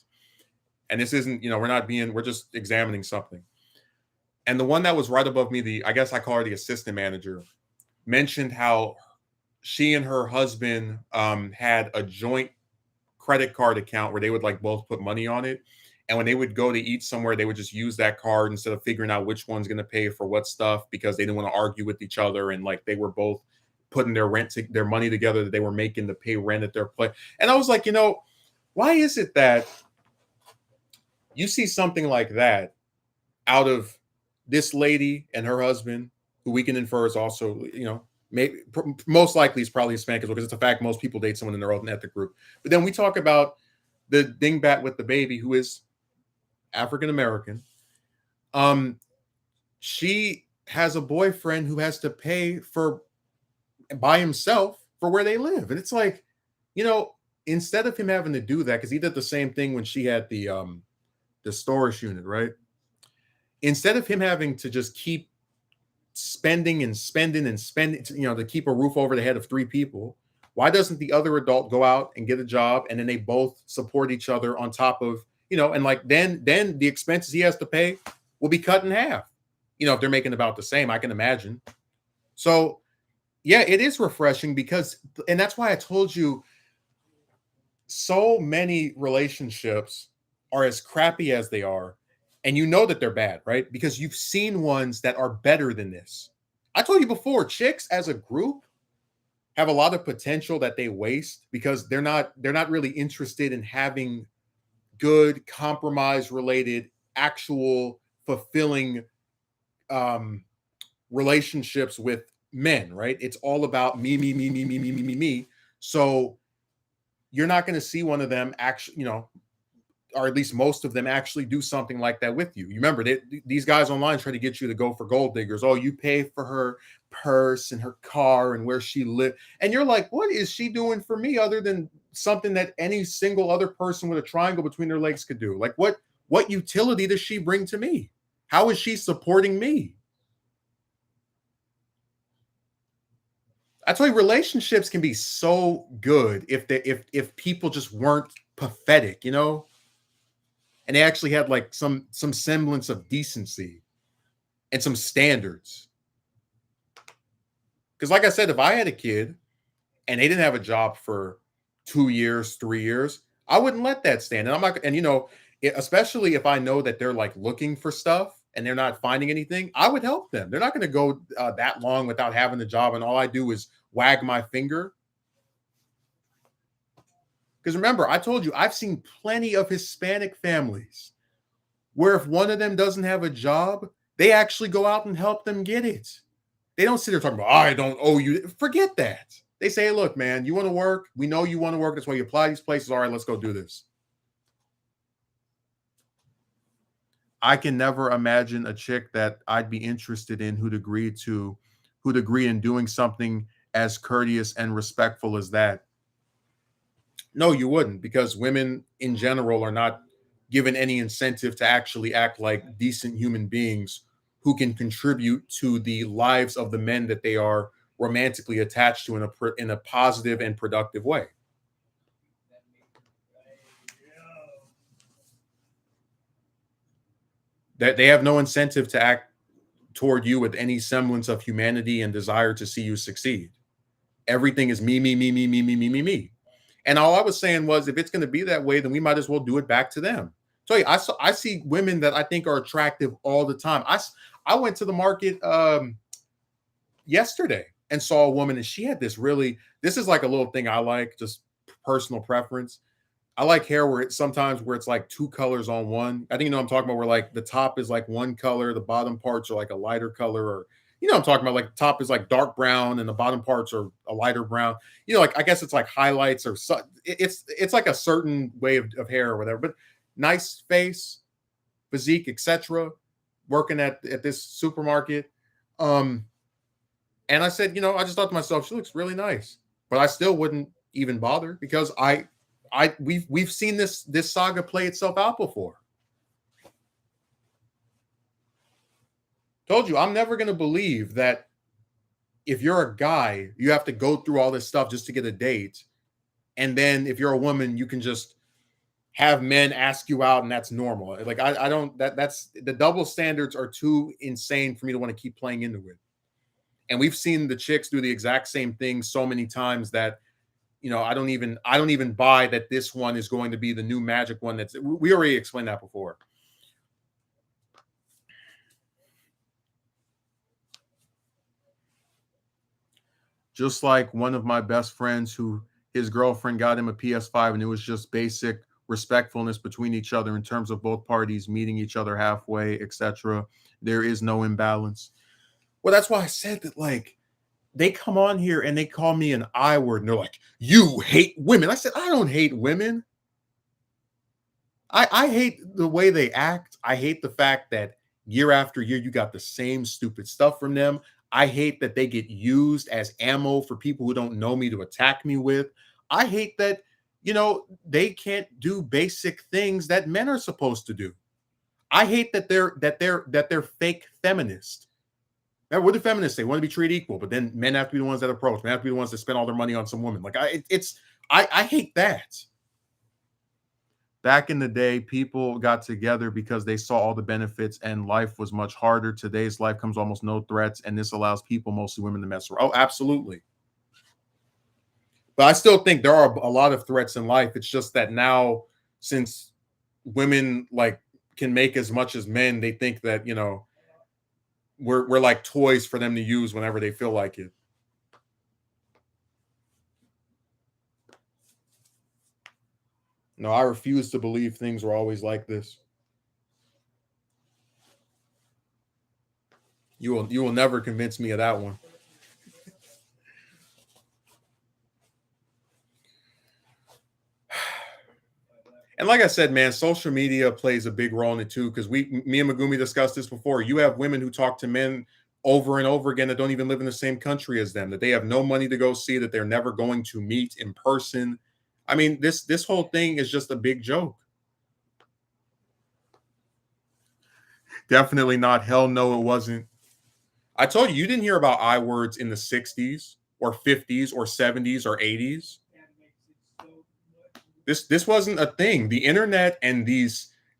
Speaker 1: And this isn't, we're just examining something. And the one that was right above me, I guess I call her the assistant manager, mentioned how she and her husband had a joint credit card account where they would like both put money on it. And when they would go to eat somewhere, they would just use that card instead of figuring out which one's going to pay for what stuff because they didn't want to argue with each other. And like they were both putting their money together that they were making to pay rent at their place. And I was like, why is it that you see something like that out of this lady and her husband, who we can infer is also, maybe most likely is probably Hispanic as well, because it's a fact most people date someone in their own ethnic group. But then we talk about the dingbat with the baby who is African American. She has a boyfriend who has to pay for by himself for where they live, and it's like, instead of him having to do that, because he did the same thing when she had the storage unit, right? Instead of him having to just keep spending and spending and spending, to keep a roof over the head of three people, why doesn't the other adult go out and get a job and then they both support each other on top of, and like then the expenses he has to pay will be cut in half, if they're making about the same, I can imagine. So yeah, it is refreshing because, and that's why I told you so many relationships are as crappy as they are, and you know that they're bad, right? Because you've seen ones that are better than this. I told you before, chicks as a group have a lot of potential that they waste because they're not really interested in having good compromise related, actual fulfilling relationships with men, right? It's all about me, me, me, me, me, me, me, me, me. So you're not going to see one of them actually, or at least most of them actually do something like that with you. You remember that these guys online try to get you to go for gold diggers. Oh, you pay for her purse and her car and where she lives. And you're like, what is she doing for me other than something that any single other person with a triangle between their legs could do? Like what utility does she bring to me? How is she supporting me? I tell you, relationships can be so good if people just weren't pathetic, and they actually had like some semblance of decency and some standards. Because like I said, if I had a kid and they didn't have a job for 2 years, 3 years, I wouldn't let that stand. And I'm not, and especially if I know that they're like looking for stuff and they're not finding anything, I would help them. They're not going to go that long without having a job, and all I do is wag my finger. Because remember, I told you I've seen plenty of Hispanic families where if one of them doesn't have a job, they actually go out and help them get it. They don't sit there talking about, I don't owe you. Forget that. They say, hey, look, man, you want to work? We know you want to work. That's why you apply these places. All right, let's go do this. I can never imagine a chick that I'd be interested in who'd agree in doing something as courteous and respectful as that. No, you wouldn't, because women in general are not given any incentive to actually act like decent human beings who can contribute to the lives of the men that they are romantically attached to in a positive and productive way. That they have no incentive to act toward you with any semblance of humanity and desire to see you succeed. Everything is me, me, me, me, me, me, me, me, me. And all I was saying was, if it's going to be that way, then we might as well do it back to them. So yeah, I see women that I think are attractive all the time. I went to the market yesterday and saw a woman, and she had this is like a little thing I like, just personal preference. I like hair where it's like two colors on one. I think I'm talking about, where like the top is like one color, the bottom parts are like a lighter color, or You know what I'm talking about? Like the top is like dark brown and the bottom parts are a lighter brown. You know, like I guess it's like highlights or it's like a certain way of hair or whatever. But nice face, physique, etc. Working at this supermarket. Um, and I said, I just thought to myself, she looks really nice. But I still wouldn't even bother because we've seen this saga play itself out before. Told you, I'm never gonna believe that if you're a guy, you have to go through all this stuff just to get a date. And then if you're a woman, you can just have men ask you out and that's normal. Like I don't that's the double standards are too insane for me to want to keep playing into it. And we've seen the chicks do the exact same thing so many times that I don't even buy that this one is going to be the new magic one. We already explained that before. Just like one of my best friends who his girlfriend got him a PS5 and it was just basic respectfulness between each other in terms of both parties meeting each other halfway, etc. There is no imbalance. Well, that's why I said that, like, they come on here and they call me an I word and they're like, you hate women. I said, I don't hate women. I hate the way they act. I hate the fact that year after year you got the same stupid stuff from them. I hate that they get used as ammo for people who don't know me to attack me with. I hate that, they can't do basic things that men are supposed to do. I hate that they're fake feminist. Now, what do feminists say? Want to be treated equal, but then men have to be the ones that approach. Men have to be the ones that spend all their money on some woman. Like I hate that. Back in the day, people got together because they saw all the benefits and life was much harder. Today's life comes almost no threats, and this allows people, mostly women, to mess around. Oh, absolutely. But I still think there are a lot of threats in life. It's just that now, since women like can make as much as men, they think that, we're like toys for them to use whenever they feel like it. No, I refuse to believe things were always like this. You will never convince me of that one. And like I said, man, social media plays a big role in it too. Because me and Megumi discussed this before. You have women who talk to men over and over again that don't even live in the same country as them, that they have no money to go see, that they're never going to meet in person. I mean, this whole thing is just a big joke. Definitely not. Hell no, it wasn't. I told you, you didn't hear about I words in the 60s or 50s or 70s or 80s. This wasn't a thing. The internet and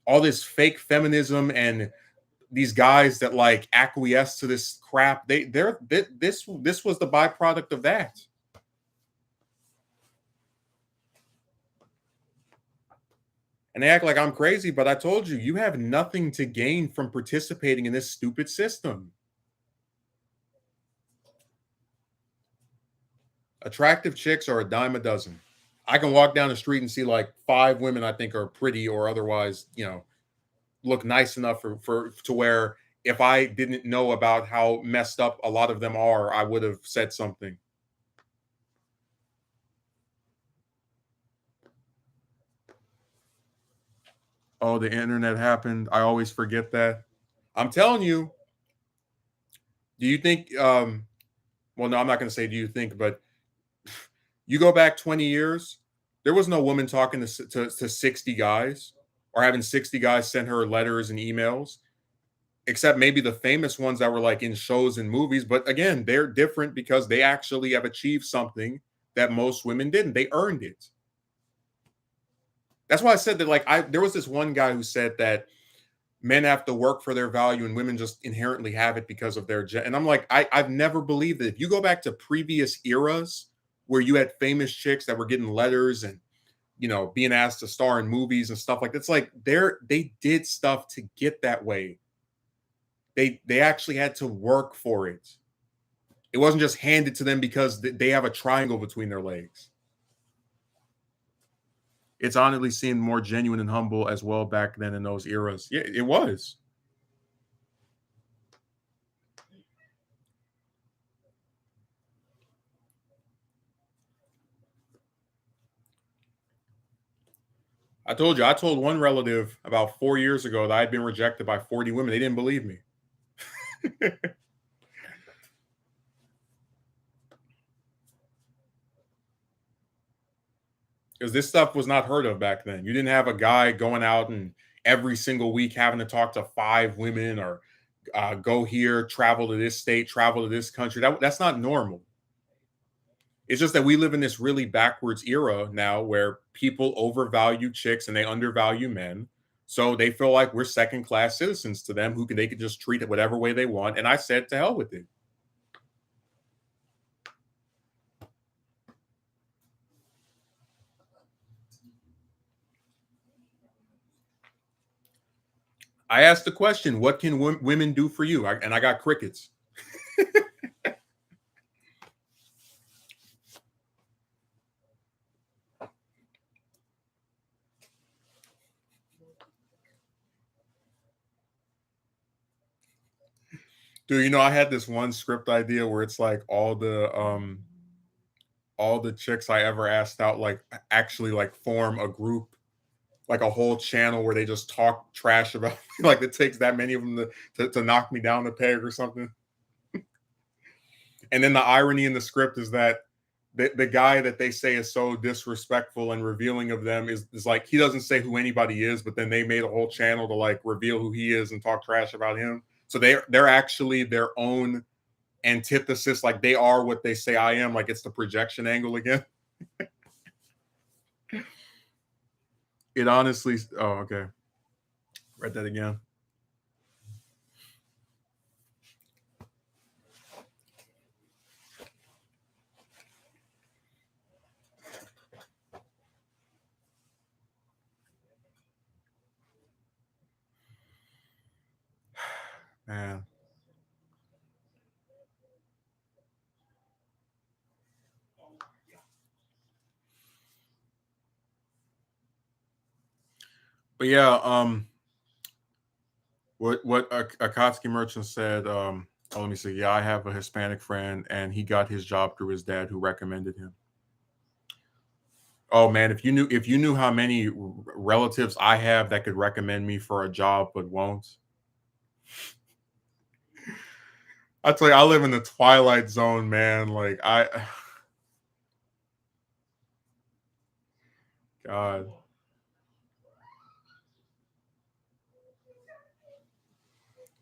Speaker 1: all this fake feminism and these guys that like acquiesce to this crap, this was the byproduct of that. And they act like I'm crazy, but I told you, you have nothing to gain from participating in this stupid system. Attractive chicks are a dime a dozen. I can walk down the street and see like 5 women I think are pretty or otherwise, look nice enough for to where if I didn't know about how messed up a lot of them are, I would have said something. Oh, the internet happened. I always forget that. I'm telling you. Do you think well, no, I'm not going to say do you think, but you go back 20 years, there was no woman talking to 60 guys or having 60 guys send her letters and emails, except maybe the famous ones that were like in shows and movies. But again, they're different because they actually have achieved something that most women didn't. They earned it. That's why I said that, like, there was this one guy who said that men have to work for their value and women just inherently have it because of their and I'm like, I've never believed that. If you go back to previous eras where you had famous chicks that were getting letters and being asked to star in movies and stuff like that, it's like they did stuff to get that way. They actually had to work for it. It wasn't just handed to them because they have a triangle between their legs. It's honestly seemed more genuine and humble as well back then in those eras. Yeah, it was. I told you, I told one relative about 4 years ago that I'd been rejected by 40 women. They didn't believe me. Because this stuff was not heard of back then. You didn't have a guy going out and every single week having to talk to 5 women or go here, travel to this state, travel to this country. That's not normal. It's just that we live in this really backwards era now where people overvalue chicks and they undervalue men. So they feel like we're second class citizens to them who can they could just treat it whatever way they want. And I said to hell with it. I asked the question, what can women do for you? And I got crickets. Dude, I had this one script idea where it's like all the chicks I ever asked out like actually like form a group, like a whole channel where they just talk trash about me. Like it takes that many of them to knock me down the peg or something. And then the irony in the script is that the guy that they say is so disrespectful and revealing of them is like he doesn't say who anybody is, but then they made a whole channel to like reveal who he is and talk trash about him. So they're actually their own antithesis. Like they are what they say I am. Like it's the projection angle again. It honestly. Oh, okay. Read that again. Man. But yeah, what Akatsuki Merchant said. Let me see. Yeah, I have a Hispanic friend, and he got his job through his dad, who recommended him. Oh man, if you knew how many relatives I have that could recommend me for a job but won't. I tell you, I live in the twilight zone, man. Like God,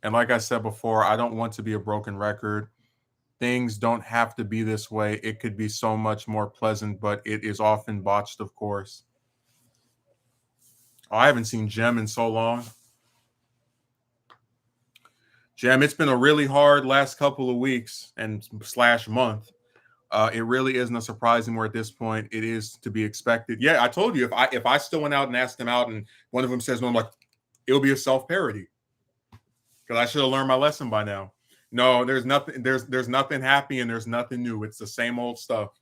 Speaker 1: and like I said before, I don't want to be a broken record. Things don't have to be this way. It could be so much more pleasant, but it is often botched, of course. Oh, I haven't seen Jem in so long. Jem, it's been a really hard last couple of weeks and slash month. It really isn't a surprise anymore at this point. It is to be expected. Yeah, I told you if I still went out and asked them out and one of them says no, I'm like, it'll be a self parody because I should have learned my lesson by now. No, there's nothing. There's nothing happy and there's nothing new. It's the same old stuff.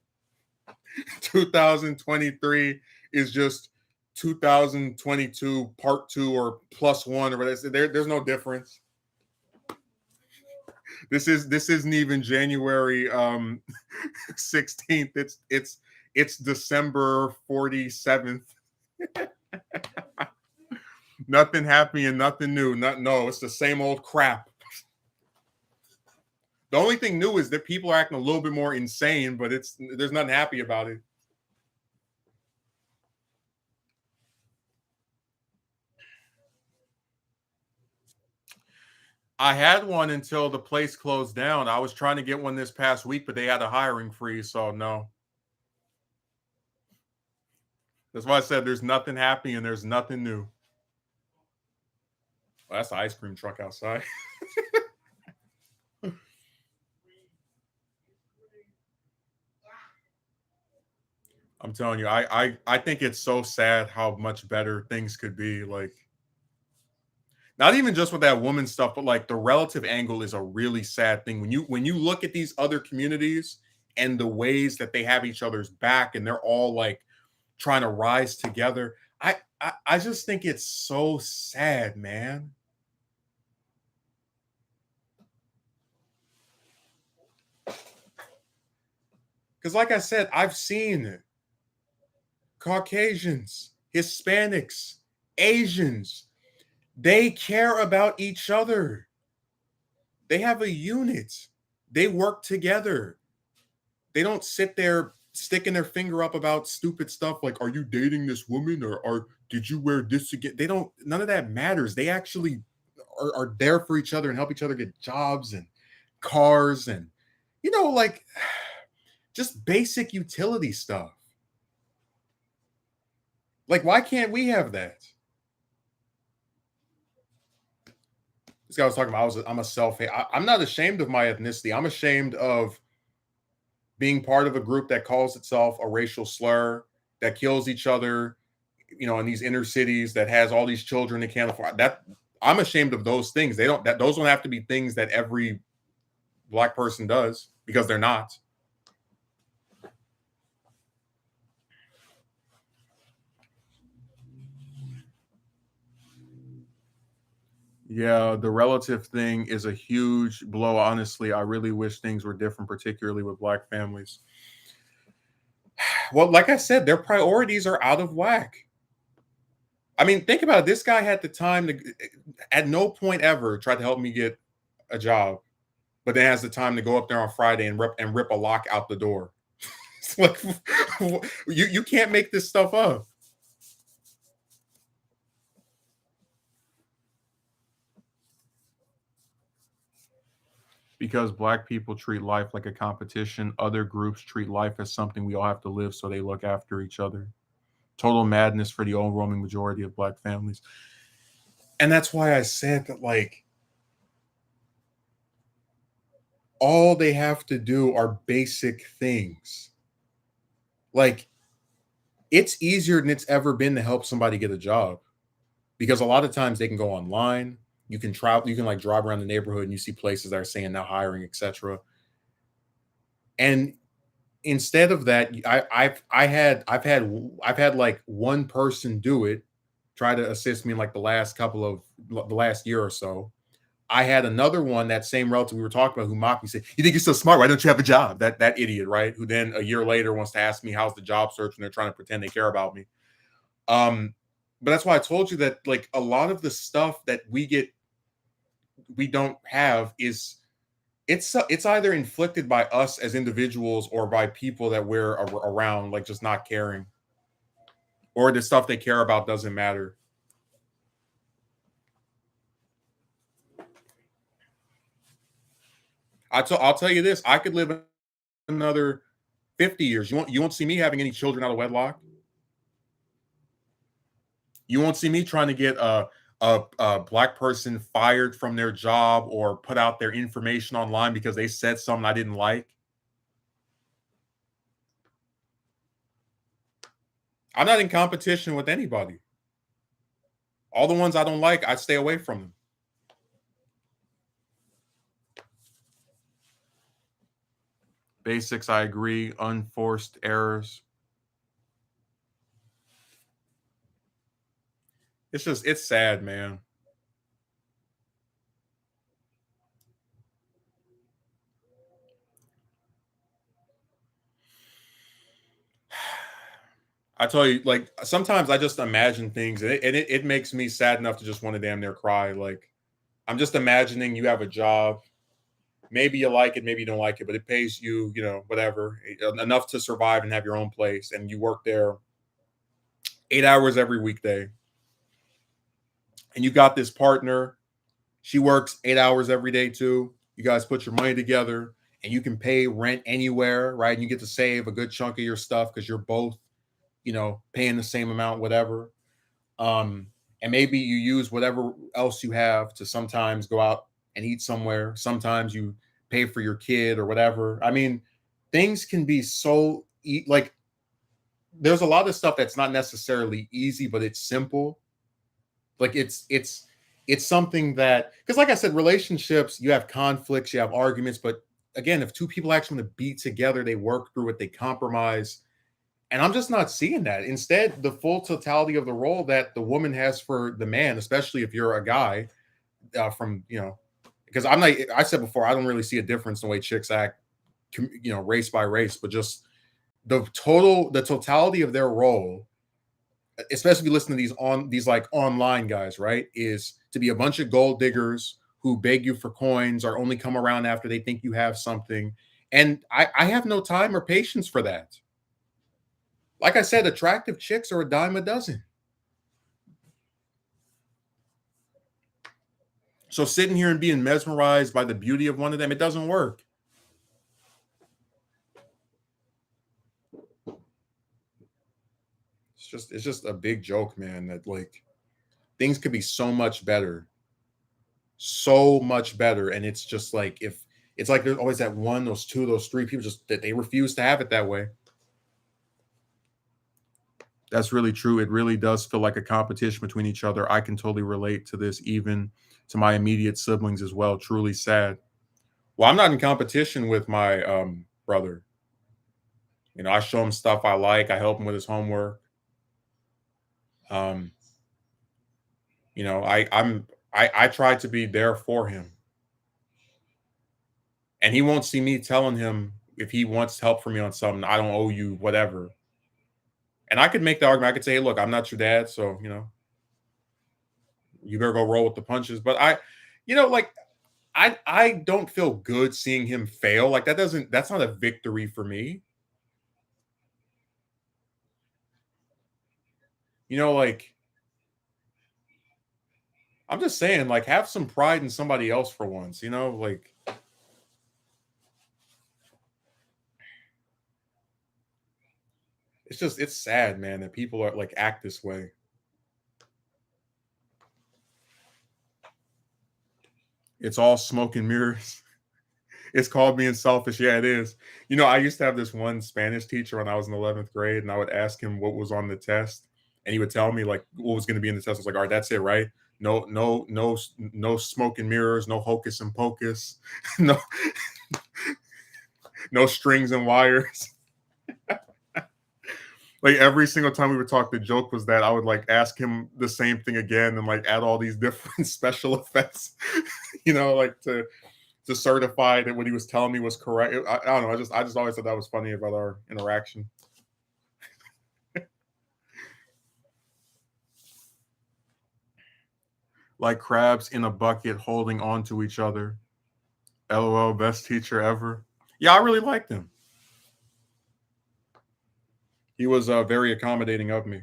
Speaker 1: 2023 is just 2022 part two or plus one or whatever. There's no difference. This isn't even January 16th. It's December 47th. Nothing happy and nothing new. No, it's the same old crap. The only thing new is that people are acting a little bit more insane, but there's nothing happy about it. I had one until the place closed down. I was trying to get one this past week, but they had a hiring freeze, so no. That's why I said there's nothing happy and there's nothing new. Well, that's the ice cream truck outside. I'm telling you, I think it's so sad how much better things could be. Like not even just with that woman stuff, but like the relative angle is a really sad thing. When you look at these other communities and the ways that they have each other's back and they're all like trying to rise together. I just think it's so sad, man. Because like I said, I've seen Caucasians Hispanics, Asians, they care about each other. They have a unit. They work together. They don't sit there sticking their finger up about stupid stuff like, are you dating this woman, or did you wear this again? They don't, none of that matters. They actually are there for each other and help each other get jobs and cars and, like just basic utility stuff. Like, why can't we have that? This guy was talking about, I'm a self-hate. I'm not ashamed of my ethnicity. I'm ashamed of being part of a group that calls itself a racial slur, that kills each other, in these inner cities, that has all these children that can't afford that. I'm ashamed of those things. Those don't have to be things that every black person does, because they're not. Yeah, the relative thing is a huge blow. Honestly, I really wish things were different, particularly with black families. Well, like I said, their priorities are out of whack. I mean, think about it. This guy had the time to, at no point ever, tried to help me get a job, but then has the time to go up there on Friday and rip a lock out the door. It's like, you can't make this stuff up. Because black people treat life like a competition, other groups treat life as something we all have to live, so they look after each other. Total madness for the overwhelming majority of black families. And that's why I said that, like, all they have to do are basic things. Like, it's easier than it's ever been to help somebody get a job, because a lot of times they can go online. You can travel, you can like drive around the neighborhood and you see places that are saying now hiring, etc. And instead of that, I've had like one person do it, try to assist me in like the last year or so. I had another one, that same relative we were talking about, who mocked me, said, "You think you're so smart? Why don't you have a job?" That idiot, right? Who then a year later wants to ask me how's the job search, and they're trying to pretend they care about me. Um, but that's why I told you that, like, a lot of the stuff that we don't have is, it's either inflicted by us as individuals or by people that we're around, like just not caring, or the stuff they care about doesn't matter. I'll tell you this: I could live another 50 years. You won't see me having any children out of wedlock. You won't see me trying to get a black person fired from their job or put out their information online because they said something I didn't like. I'm not in competition with anybody. All the ones I don't like, I stay away from them. Basics, I agree. Unforced errors. It's sad, man. I tell you, like, sometimes I just imagine things, and it makes me sad enough to just want to damn near cry. Like, I'm just imagining you have a job. Maybe you like it, maybe you don't like it, but it pays you, whatever, enough to survive and have your own place. And you work there 8 hours every weekday. And you got this partner. She works 8 hours every day too. You guys put your money together and you can pay rent anywhere, right? And you get to save a good chunk of your stuff because you're both, paying the same amount, whatever. Um, and maybe you use whatever else you have to sometimes go out and eat somewhere. Sometimes you pay for your kid or whatever. I mean, things can be so like, there's a lot of stuff that's not necessarily easy, but it's simple. Like, it's something that, because like I said, relationships, you have conflicts, you have arguments, but again, if two people actually want to be together, they work through it, they compromise. And I'm just not seeing that. Instead, the full totality of the role that the woman has for the man, especially if you're a guy, from, because I said before, I don't really see a difference in the way chicks act, race by race, but just the totality of their role especially if you listen to these like online guys, right? Is to be a bunch of gold diggers who beg you for coins or only come around after they think you have something. And I have no time or patience for that. Like I said, attractive chicks are a dime a dozen. So sitting here and being mesmerized by the beauty of one of them, it doesn't work. It's just a big joke, man, that like things could be so much better. So much better. And it's just like if it's like there's always that one, those two, those three people just that they refuse to have it that way. That's really true. It really does feel like a competition between each other. I can totally relate to this, even to my immediate siblings as well. Truly sad. Well, I'm not in competition with my brother. You know, I show him stuff I like. I help him with his homework. Um, you know, I try to be there for him, and he won't see me telling him if he wants help from me on something. I don't owe you whatever. And I could make the argument. I could say, hey, look, I'm not your dad, so you know, you better go roll with the punches. But like I don't feel good seeing him fail. Like that's not a victory for me. You know, like I'm just saying, like, have some pride in somebody else for once, you know? Like it's sad, man, that people are like act this way. It's all smoke and mirrors. It's called being selfish. Yeah, it is. You know, I used to have this one Spanish teacher when I was in 11th grade, and I would ask him what was on the test, and he would tell me like what was going to be in the test. I was like, all right, that's it, right? No smoke and mirrors, no hocus and pocus, no, no strings and wires. Like every single time we would talk, the joke was that I would like ask him the same thing again and like add all these different special effects, like to certify that what he was telling me was correct. I don't know. I just always thought that was funny about our interaction. Like crabs in a bucket holding on to each other. LOL, best teacher ever. Yeah, I really liked him. He was very accommodating of me.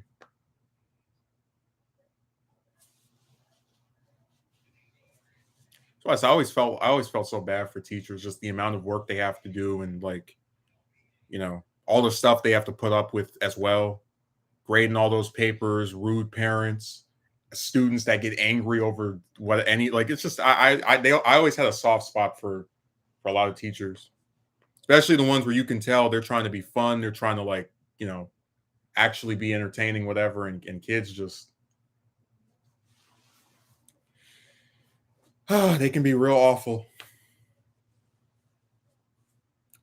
Speaker 1: So I always felt so bad for teachers, just the amount of work they have to do and like, all the stuff they have to put up with as well. Grading all those papers, rude parents, students that get angry over what any like it's just I always had a soft spot for a lot of teachers, especially the ones where you can tell they're trying to be fun, they're trying to like, you know, actually be entertaining, whatever, and kids just they can be real awful.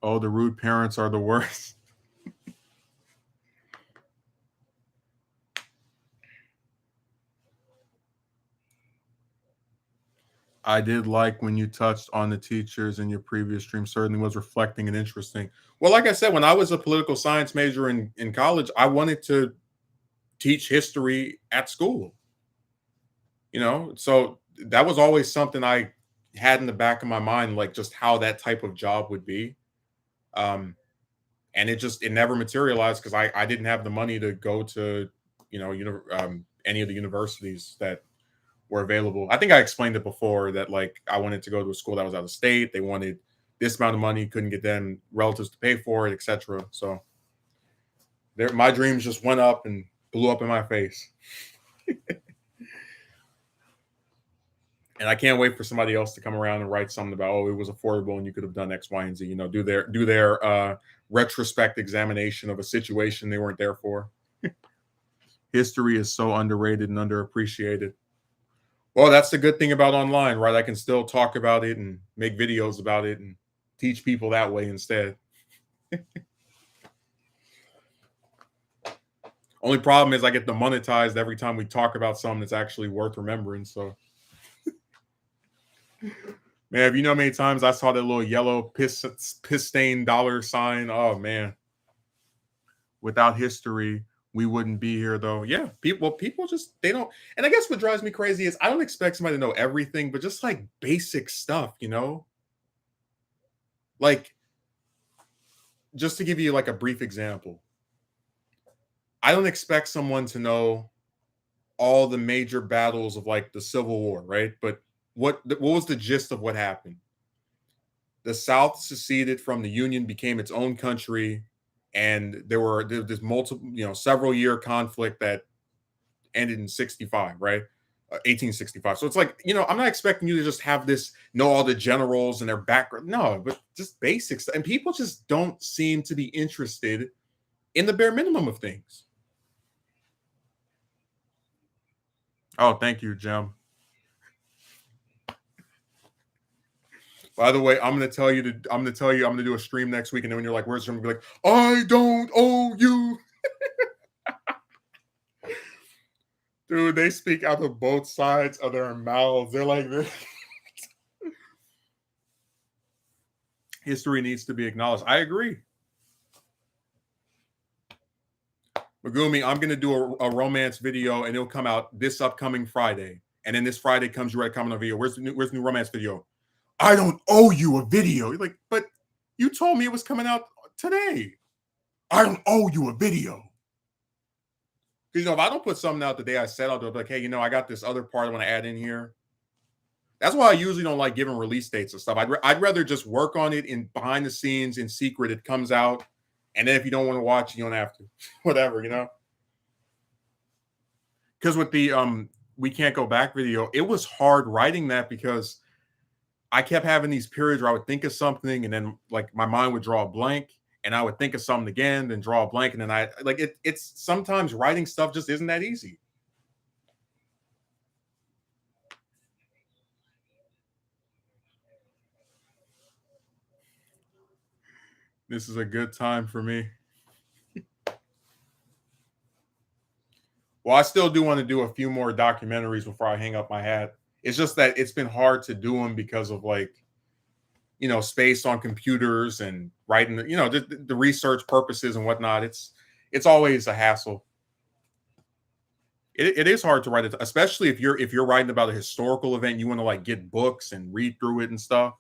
Speaker 1: Oh, the rude parents are the worst. I did like when you touched on the teachers in your previous stream. Certainly was reflecting and interesting. Well, like I said, when I was a political science major in college, I wanted to teach history at school. So that was always something I had in the back of my mind, like just how that type of job would be. Um, and it never materialized because I didn't have the money to go to, any of the universities that were available. I think I explained it before that like I wanted to go to a school that was out of state. They wanted this amount of money, couldn't get them relatives to pay for it, etc. So my dreams just went up and blew up in my face. And I can't wait for somebody else to come around and write something about, oh, it was affordable and you could have done X, Y, and Z. Do their retrospect examination of a situation they weren't there for. History is so underrated and underappreciated. Well, that's the good thing about online, right? I can still talk about it and make videos about it and teach people that way instead. Only problem is I get demonetized every time we talk about something that's actually worth remembering. So, man, if you know how many times I saw that little yellow piss stain dollar sign, oh man. Without history, we wouldn't be here though. Yeah, people just they don't. And I guess what drives me crazy is I don't expect somebody to know everything, but just like basic stuff, like just to give you like a brief example, I don't expect someone to know all the major battles of like the Civil War, right? But what was the gist of what happened? The South seceded from the Union, became its own country, and there this multiple, several year conflict that ended in 65, right? 1865. So it's like, I'm not expecting you to just have this, know all the generals and their background. No, but just basics. And people just don't seem to be interested in the bare minimum of things. Oh, thank you, Jim. By the way, I'm gonna do a stream next week, and then when you're like, "Where's Jim?" Be like, "I don't owe you." Dude, they speak out of both sides of their mouths. They're like this. History needs to be acknowledged. I agree. Megumi, I'm gonna do a romance video, and it'll come out this upcoming Friday. And then this Friday comes, you ready to comment on a video? Where's the new romance video? I don't owe you a video. You're like, but you told me it was coming out today. I don't owe you a video. Because if I don't put something out the day I said I'll do it, like, hey, I got this other part I want to add in here. That's why I usually don't like giving release dates and stuff. I'd rather just work on it in behind the scenes in secret. It comes out, and then if you don't want to watch, you don't have to. Whatever. Because with the we can't go back video, it was hard writing that because I kept having these periods where I would think of something and then like my mind would draw a blank and I would think of something again, then draw a blank, and then I like it's sometimes writing stuff just isn't that easy. This is a good time for me. Well, I still do want to do a few more documentaries before I hang up my hat. It's just that it's been hard to do them because of like, space on computers and writing, the research purposes and whatnot. It's always a hassle. It is hard to write it, especially if you're writing about a historical event. You want to like get books and read through it and stuff.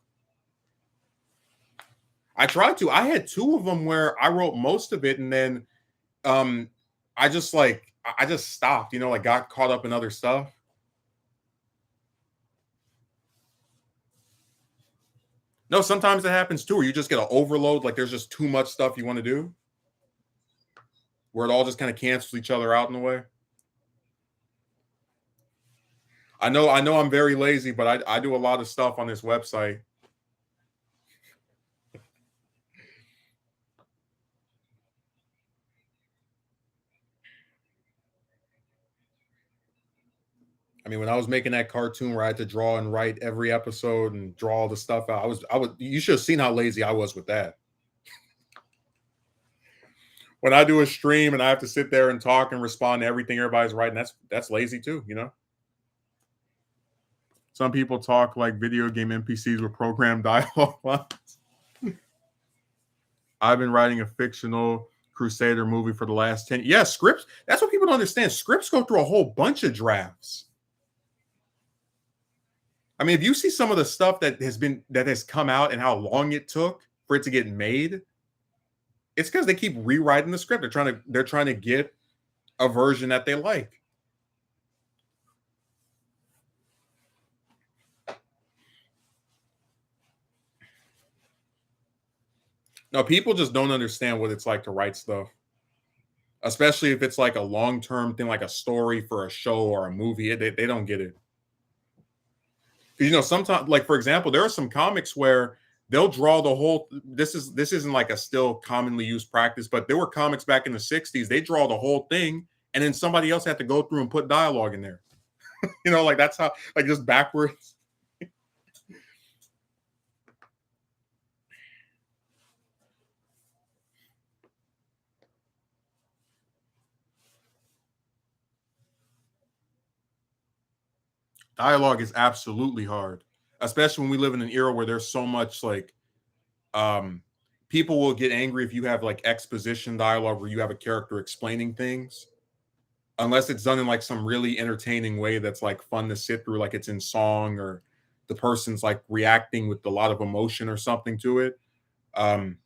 Speaker 1: I tried to. I had two of them where I wrote most of it, and then um, I just stopped. Like got caught up in other stuff. No, sometimes it happens too, where you just get an overload. Like there's just too much stuff you want to do, where it all just kind of cancels each other out in a way. I know I'm very lazy, but I do a lot of stuff on this website. I mean, when I was making that cartoon where I had to draw and write every episode and draw all the stuff out, you should have seen how lazy I was with that. When I do a stream and I have to sit there and talk and respond to everything everybody's writing, that's lazy too. Some people talk like video game NPCs with programmed dialogue lines. I've been writing a fictional Crusader movie for the last 10. Yeah, scripts. That's what people don't understand. Scripts go through a whole bunch of drafts. I mean, if you see some of the stuff that has come out and how long it took for it to get made, it's because they keep rewriting the script. They're trying to get a version that they like. No, people just don't understand what it's like to write stuff, especially if it's like a long term thing, like a story for a show or a movie. They don't get it. Sometimes, like for example, there are some comics where they'll draw the whole. This isn't like a still commonly used practice, but there were comics back in the '60s. They draw the whole thing, and then somebody else had to go through and put dialogue in there. Like that's how, like just backwards. Dialogue is absolutely hard, especially when we live in an era where there's so much like um people will get angry if you have like exposition dialogue where you have a character explaining things, unless it's done in like some really entertaining way that's like fun to sit through, like it's in song or the person's like reacting with a lot of emotion or something to it. Um,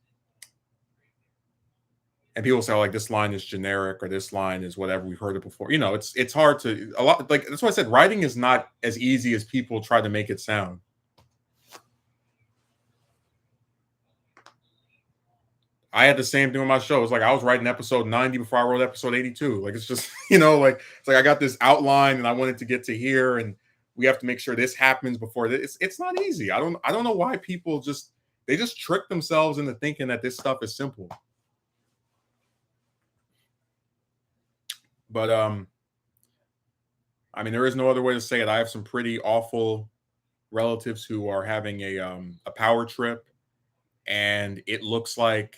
Speaker 1: and people say, oh, like this line is generic or this line is whatever, we've heard it before. You know, it's hard to a lot, like that's why I said writing is not as easy as people try to make it sound. I had the same thing with my show. It's like I was writing episode 90 before I wrote episode 82. Like it's just, like it's like I got this outline and I wanted to get to here and we have to make sure this happens before this. It's not easy. I don't know why people just they just trick themselves into thinking that this stuff is simple. But I mean there is no other way to say it. I have some pretty awful relatives who are having a power trip, and it looks like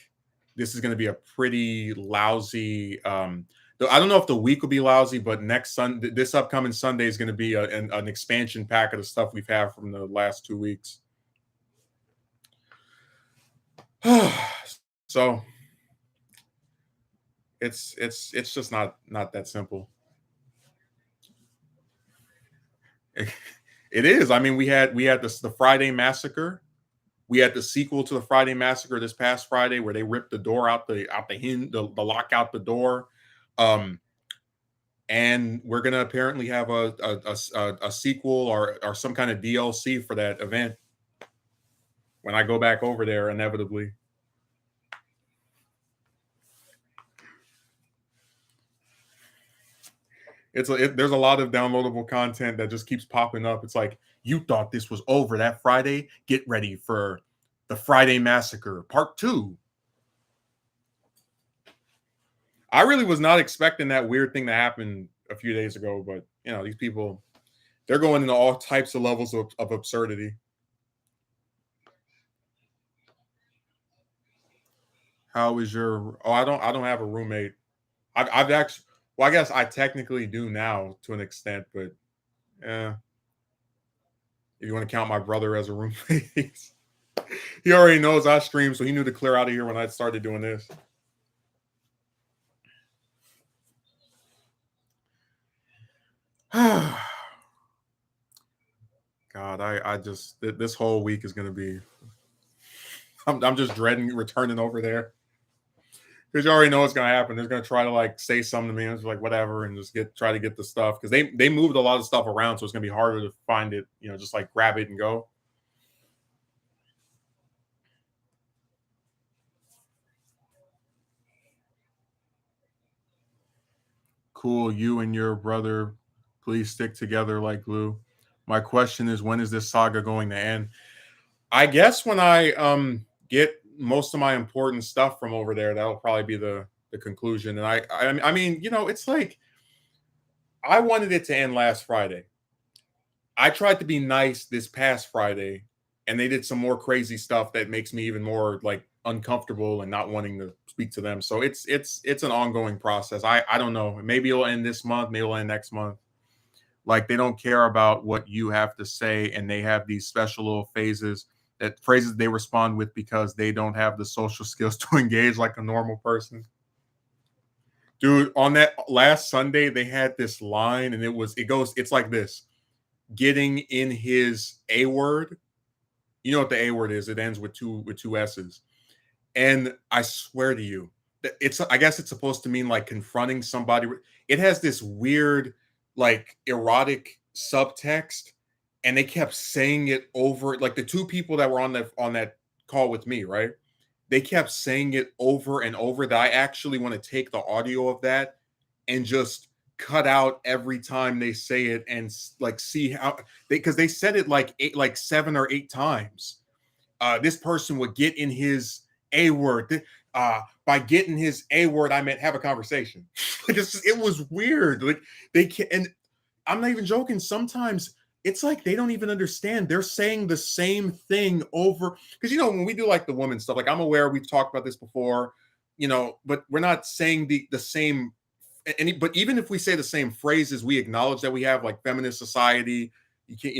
Speaker 1: this is going to be a pretty lousy. I don't know if the week will be lousy, but next Sunday, this upcoming Sunday is going to be an expansion pack of the stuff we've had from the last 2 weeks. So it's just not that simple. It is. I mean, we had the Friday massacre. We had the sequel to the Friday massacre this past Friday, where they ripped the door out the hinge, the lock out the door. And we're gonna apparently have a sequel or some kind of DLC for that event when I go back over there inevitably. There's a lot of downloadable content that just keeps popping up. It's like you thought this was over that Friday. Get ready for the Friday Massacre Part 2. I really was not expecting that weird thing to happen a few days ago, but these people, they're going into all types of levels of absurdity. How is your? Oh, I don't have a roommate. I've actually. Well, I guess I technically do now to an extent, but yeah, if you want to count my brother as a roommate, he already knows I stream, so he knew to clear out of here when I started doing this. God, I just this whole week is gonna be. I'm just dreading returning over there because you already know what's gonna happen. They're gonna try to like say something to me, and it's like whatever, and just try to get the stuff because they moved a lot of stuff around, so it's gonna be harder to find it. Just like grab it and go. Cool, you and your brother, please stick together like glue. My question is, when is this saga going to end? I guess when I get most of my important stuff from over there, that'll probably be the conclusion. And I mean, it's like I wanted it to end last Friday. I tried to be nice this past Friday, and they did some more crazy stuff that makes me even more like uncomfortable and not wanting to speak to them. So it's an ongoing process. I don't know. Maybe it'll end this month, maybe it'll end next month. Like they don't care about what you have to say, and they have these special little phrases they respond with because they don't have the social skills to engage like a normal person. Dude, on that last Sunday, they had this line, and it's like this: getting in his A word. You know what the A word is? It ends with two S's. And I swear to you, I guess it's supposed to mean like confronting somebody. It has this weird, like erotic subtext, and they kept saying it over. Like the two people that were on that call with me, right? They kept saying it over and over. That I actually want to take the audio of that and just cut out every time they say it and like see how because they said it like 7 or 8 times. This person would get in his A word. By getting his A word, I meant have a conversation. Like it was weird. Like they can, and I'm not even joking. Sometimes it's like they don't even understand. They're saying the same thing over because when we do like the woman stuff, like I'm aware we've talked about this before, but we're not saying the same. But even if we say the same phrases, we acknowledge that we have like feminist society. You can't,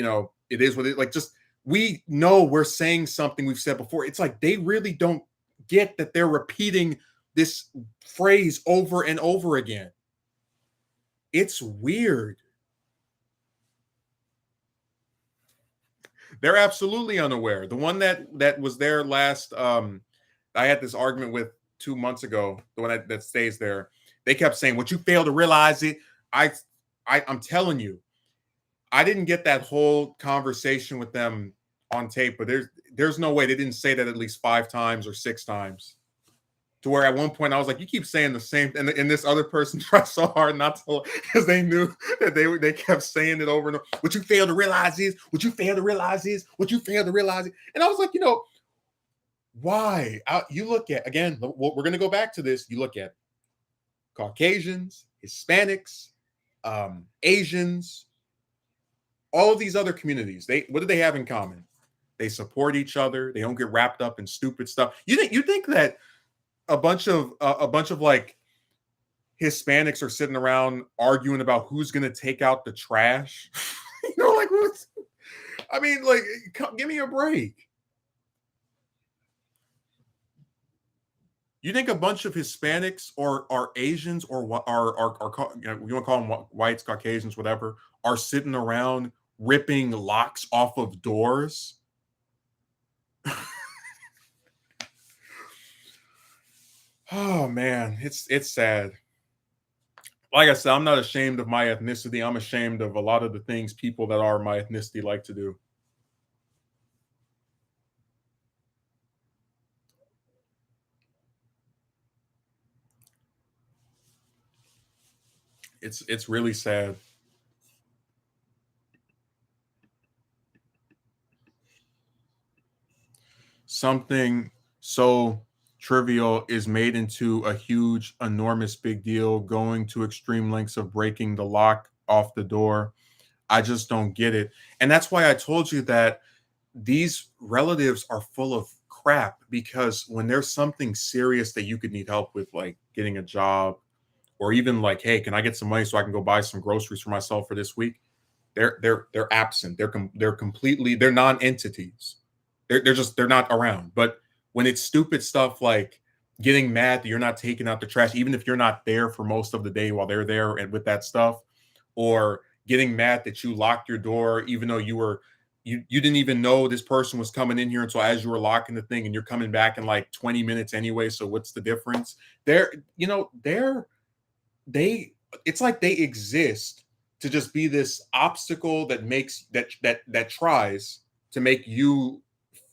Speaker 1: it is what it like. Just we know we're saying something we've said before. It's like they really don't get that they're repeating this phrase over and over again. It's weird. They're absolutely unaware. The one that was there last, I had this argument with 2 months ago. The one that stays there, they kept saying, "What you fail to realize it." I, I'm telling you, I didn't get that whole conversation with them on tape, but there's no way they didn't say that at least 5 times or 6 times. To where at one point I was like, "You keep saying the same," and this other person tried so hard not to, because they knew that they kept saying it over and over. What you fail to realize is, what you fail to realize is, what you fail to realize is. And I was like, why? You look at, again, we're going to go back to this. You look at Caucasians, Hispanics, Asians, all of these other communities. What do they have in common? They support each other. They don't get wrapped up in stupid stuff. You think that a bunch of like Hispanics are sitting around arguing about who's going to take out the trash? Like, I mean, like, give me a break. You think a bunch of Hispanics or are Asians or what are you want to call them whites, Caucasians, whatever, are sitting around ripping locks off of doors? Oh man, it's sad. Like I said, I'm not ashamed of my ethnicity. I'm ashamed of a lot of the things people that are my ethnicity like to do. It's really sad. Something so trivial is made into a huge, enormous big deal, going to extreme lengths of breaking the lock off the door. I just don't get it. And that's why I told you that these relatives are full of crap, because when there's something serious that you could need help with, like getting a job, or even like, hey, can I get some money so I can go buy some groceries for myself for this week? They're absent. They're completely, they're non-entities. They're not around. But when it's stupid stuff like getting mad that you're not taking out the trash, even if you're not there for most of the day while they're there and with that stuff, or getting mad that you locked your door even though you didn't even know this person was coming in here until as you were locking the thing, and you're coming back in like 20 minutes anyway. So what's the difference? They it's like they exist to just be this obstacle that makes that tries to make you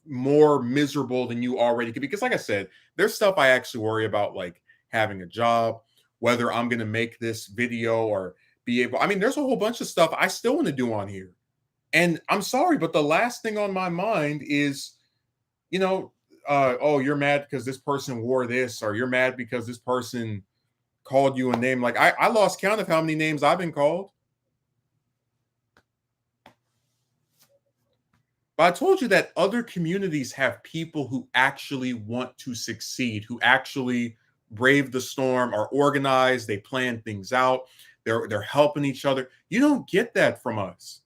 Speaker 1: more miserable than you already could. Because like I said, there's stuff I actually worry about, like having a job, whether I'm going to make this video or be able, I mean, there's a whole bunch of stuff I still want to do on here. And I'm sorry, but the last thing on my mind is, you know oh, you're mad because this person wore this, or you're mad because this person called you a name. Like, I lost count of how many names I've been called. But I told you that other communities have people who actually want to succeed, who actually brave the storm, are organized, they plan things out, they're helping each other. You don't get that from us.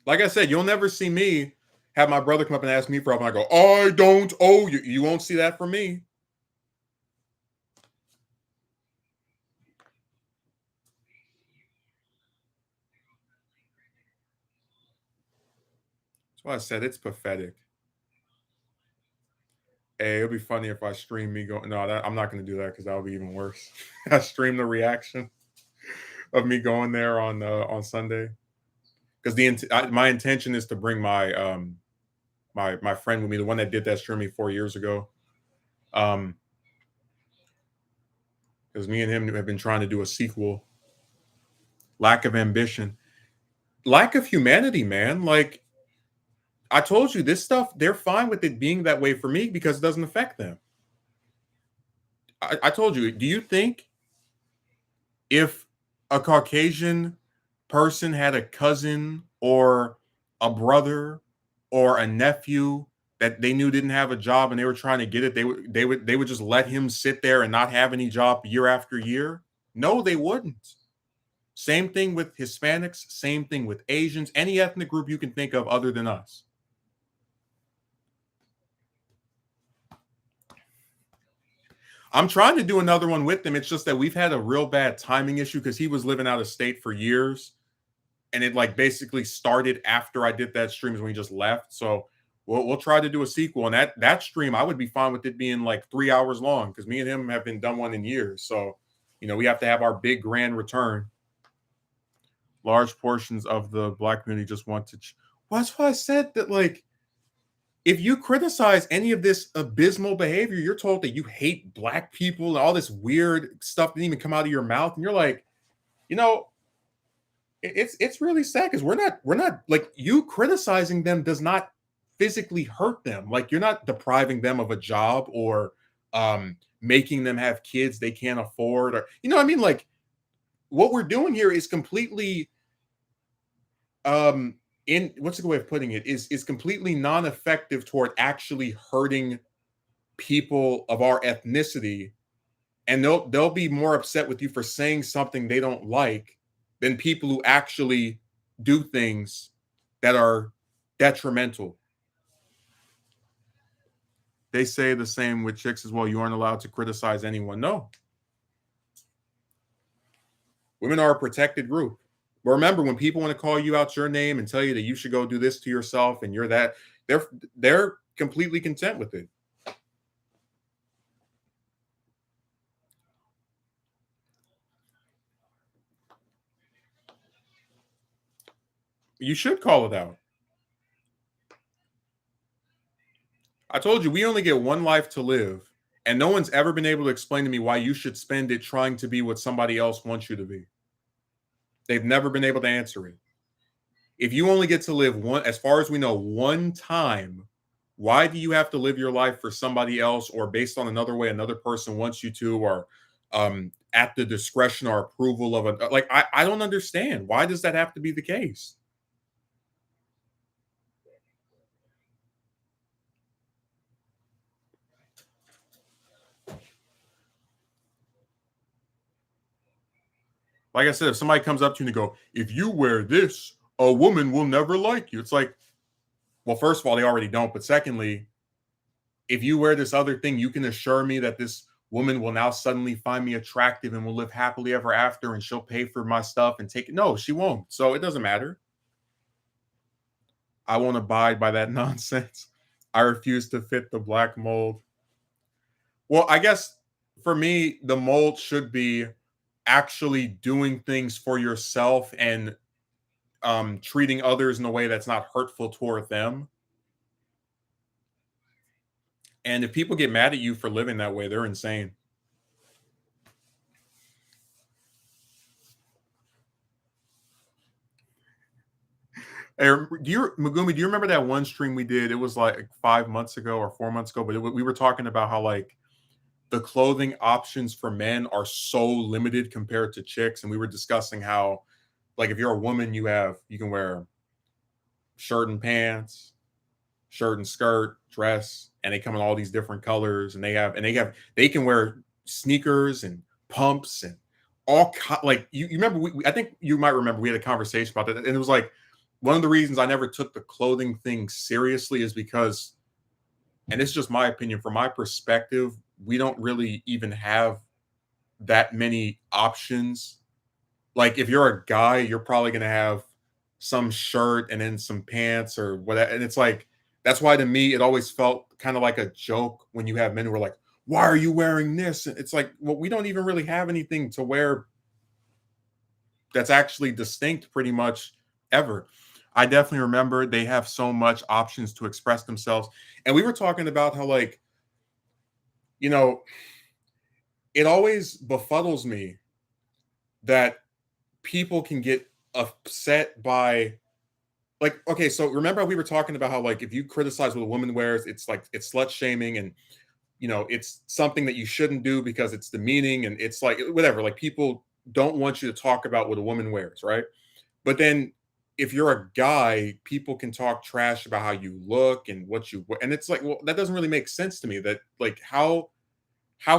Speaker 1: Like I said, you'll never see me have my brother come up and ask me for help, and I go, "I don't owe you." You won't see that from me. That's why I said it's pathetic. Hey, it'll be funny if I stream me going. No, I'm not going to do that because that would be even worse. I stream the reaction of me going there on Sunday, because my intention is to bring my friend with me, the one that did that stream me 4 years ago. Um, because me and him have been trying to do a sequel. Lack of ambition, lack of humanity, man. Like I told you, this stuff, they're fine with it being that way for me because it doesn't affect them. I told you, do you think if a Caucasian person had a cousin or a brother or a nephew that they knew didn't have a job and they were trying to get it, they would just let him sit there and not have any job year after year? No, they wouldn't. Same thing with Hispanics, same thing with Asians, any ethnic group you can think of other than us. I'm trying to do another one with them. It's just that we've had a real bad timing issue because he was living out of state for years. And it like basically started after I did that stream when he just left. So we'll try to do a sequel. And that stream, I would be fine with it being like 3 hours long because me and him have been done one in years. So, we have to have our big grand return. Large portions of the Black community just want to. Well, that's why I said that, like, if you criticize any of this abysmal behavior, you're told that you hate Black people and all this weird stuff didn't even come out of your mouth. And you're like, you know, it's really sad because we're not like, you criticizing them does not physically hurt them. Like, you're not depriving them of a job or making them have kids they can't afford, or what I mean? Like, what we're doing here is completely in what's a good way of putting it, is completely non-effective toward actually hurting people of our ethnicity, and they'll be more upset with you for saying something they don't like than people who actually do things that are detrimental. They say the same with chicks as well. You aren't allowed to criticize anyone. No. Women are a protected group. But remember, when people want to call you out your name and tell you that you should go do this to yourself and you're that, they're completely content with it. You should call it out. I told you we only get one life to live, and no one's ever been able to explain to me why you should spend it trying to be what somebody else wants you to be. They've never been able to answer it. If you only get to live one, as far as we know, one time, why do you have to live your life for somebody else or based on another way another person wants you to, or at the discretion or approval of a, like, I don't understand. Why does that have to be the case? Like I said, if somebody comes up to you and go, if you wear this, a woman will never like you. It's like, well, first of all, they already don't. But secondly, if you wear this other thing, you can assure me that this woman will now suddenly find me attractive and will live happily ever after and she'll pay for my stuff and take it. No, she won't. So it doesn't matter. I won't abide by that nonsense. I refuse to fit the Black mold. Well, I guess for me, the mold should be actually doing things for yourself and treating others in a way that's not hurtful toward them. And if people get mad at you for living that way, they're insane. Magumi, do you remember that one stream we did? It was like 5 months ago or 4 months ago, but we were talking about how, like, the clothing options for men are so limited compared to chicks, and we were discussing how, like, if you're a woman, you can wear shirt and pants, shirt and skirt, dress, and they come in all these different colors, and they can wear sneakers and pumps and like, you remember, I think you might remember we had a conversation about that, and it was like, one of the reasons I never took the clothing thing seriously is because, and it's just my opinion, from my perspective, we don't really even have that many options. Like, if you're a guy, you're probably going to have some shirt and then some pants or whatever. And it's like, that's why to me, it always felt kind of like a joke when you have men who are like, why are you wearing this? And it's like, well, we don't even really have anything to wear that's actually distinct pretty much ever. I definitely remember they have so much options to express themselves. And we were talking about how, like, you know, it always befuddles me that people can get upset by, like, okay, so remember we were talking about how, like, if you criticize what a woman wears, it's like, it's slut shaming, and it's something that you shouldn't do because it's demeaning, and it's like, whatever, like, people don't want you to talk about what a woman wears, right? But then if you're a guy, people can talk trash about how you look and what you, and it's like, well, that doesn't really make sense to me. That like how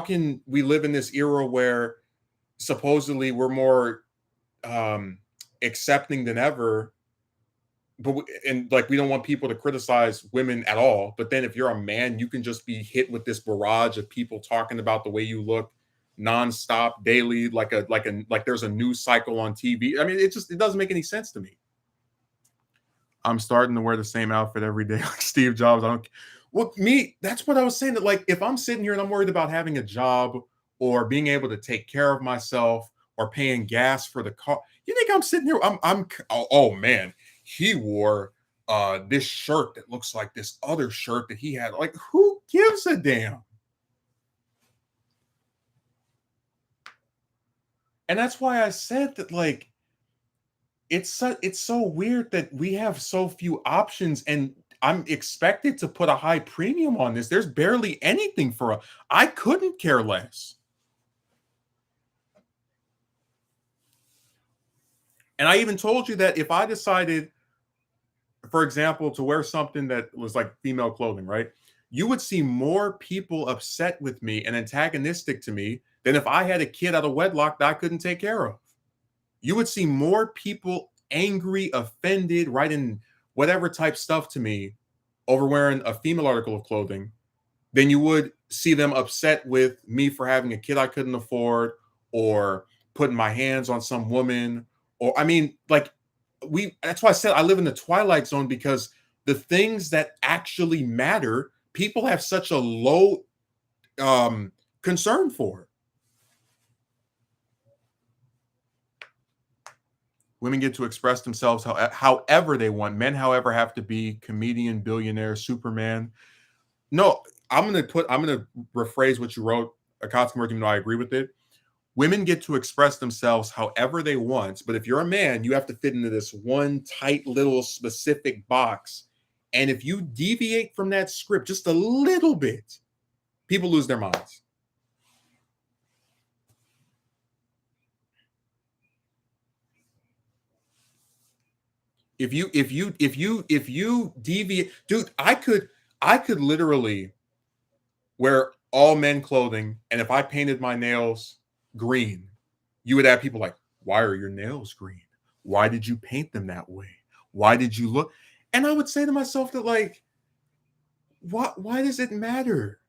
Speaker 1: can we live in this era where supposedly we're more um accepting than ever, but and like we don't want people to criticize women at all, but then if you're a man, you can just be hit with this barrage of people talking about the way you look nonstop daily, like there's a news cycle on TV. I mean, it doesn't make any sense to me. I'm starting to wear the same outfit every day, like Steve Jobs. I don't. Well, me, that's what I was saying. That like, if I'm sitting here and I'm worried about having a job or being able to take care of myself or paying gas for the car, you think I'm sitting here? Oh man, he wore this shirt that looks like this other shirt that he had. Like, who gives a damn? And that's why I said that. Like, it's so weird that we have so few options and I'm expected to put a high premium on this. There's barely anything for a I couldn't care less. And I even told you that if I decided, for example, to wear something that was like female clothing, right? You would see more people upset with me and antagonistic to me than if I had a kid out of wedlock that I couldn't take care of. You would see more people angry, offended, writing whatever type stuff to me over wearing a female article of clothing than you would see them upset with me for having a kid I couldn't afford or putting my hands on some woman. Or, I mean, like, that's why I said I live in the twilight zone because the things that actually matter, people have such a low concern for. Women get to express themselves however they want. Men, however, have to be comedian, billionaire, Superman. No, I'm gonna rephrase what you wrote, Akatsuki, even though I agree with it. Women get to express themselves however they want, but if you're a man, you have to fit into this one tight little specific box. And if you deviate from that script just a little bit, people lose their minds. If you deviate, dude, I could literally wear all men clothing, and if I painted my nails green, you would have people like, "Why are your nails green? Why did you paint them that way? Why did you look?" And I would say to myself that like, why does it matter?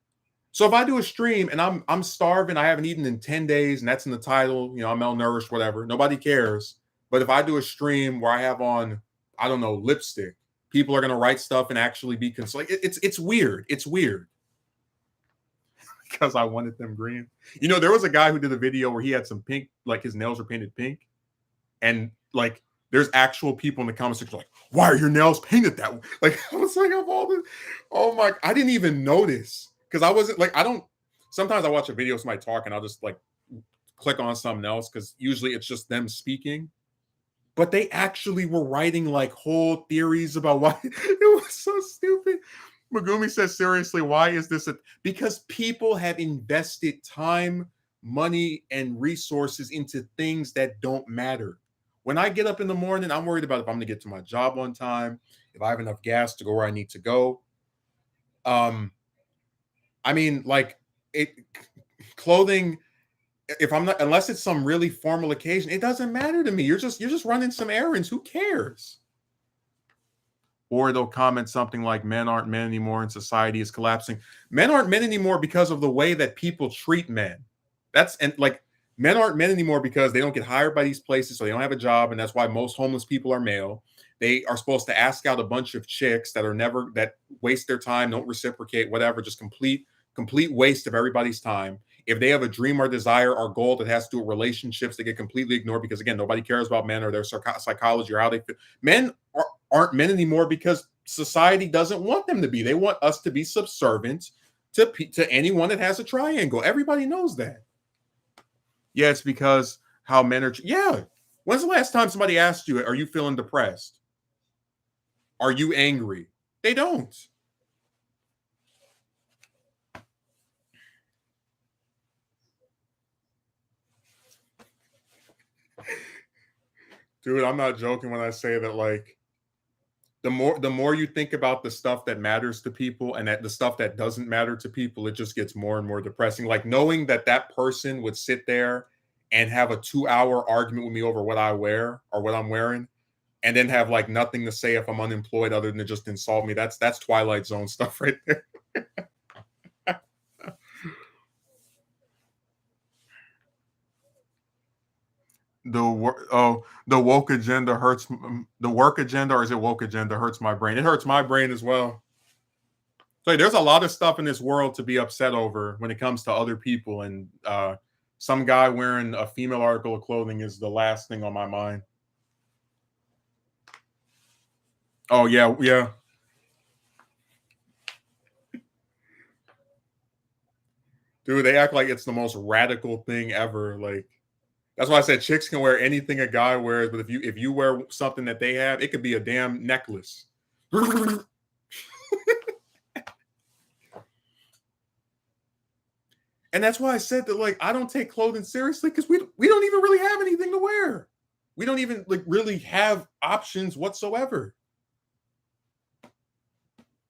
Speaker 1: So if I do a stream and I'm starving, I haven't eaten in 10 days, and that's in the title, I'm malnourished, whatever. Nobody cares. But if I do a stream where I have on, I don't know, lipstick, people are gonna write stuff and actually be like it's weird. It's weird. Because I wanted them green. There was a guy who did a video where he had some pink, like his nails were painted pink, and like there's actual people in the comment section like, "Why are your nails painted that way?" Like I was like, "Of all the, oh my!" I didn't even notice because I wasn't like I don't. Sometimes I watch a video of somebody talking, I'll just like click on something else because usually it's just them speaking. But they actually were writing like whole theories about why it was so stupid. Megumi says, seriously, why is this? Because people have invested time, money, and resources into things that don't matter. When I get up in the morning, I'm worried about if I'm going to get to my job on time, if I have enough gas to go where I need to go. Um, I mean, like it clothing, if I'm not, unless it's some really formal occasion, it doesn't matter to me. You're just running some errands. Who cares? Or they'll comment something like men aren't men anymore and society is collapsing. Men aren't men anymore because of the way that people treat men. And like men aren't men anymore because they don't get hired by these places, so they don't have a job, and that's why most homeless people are male. They are supposed to ask out a bunch of chicks that waste their time, don't reciprocate, whatever, just complete waste of everybody's time. If they have a dream or desire or goal that has to do with relationships, they get completely ignored because again, nobody cares about men or their psychology or how they feel. Men aren't men anymore because society doesn't want them to be. They want us to be subservient to anyone that has a triangle. Everybody knows that. Yeah, it's because how men are. Yeah. When's the last time somebody asked you, "Are you feeling depressed? Are you angry?" They don't. Dude, I'm not joking when I say that, like, the more you think about the stuff that matters to people and that the stuff that doesn't matter to people, it just gets more and more depressing. Like knowing that that person would sit there and have a 2-hour argument with me over what I wear or what I'm wearing, and then have like nothing to say if I'm unemployed other than to just insult me. That's Twilight Zone stuff right there. The woke agenda hurts the work agenda, or is it woke agenda hurts my brain? It hurts my brain as well. So there's a lot of stuff in this world to be upset over when it comes to other people, and some guy wearing a female article of clothing is the last thing on my mind. Oh yeah, yeah, dude. They act like it's the most radical thing ever. Like that's why I said chicks can wear anything a guy wears, but if you wear something that they have, it could be a damn necklace. And that's why I said that, like, I don't take clothing seriously because we don't even really have anything to wear. We don't even like really have options whatsoever.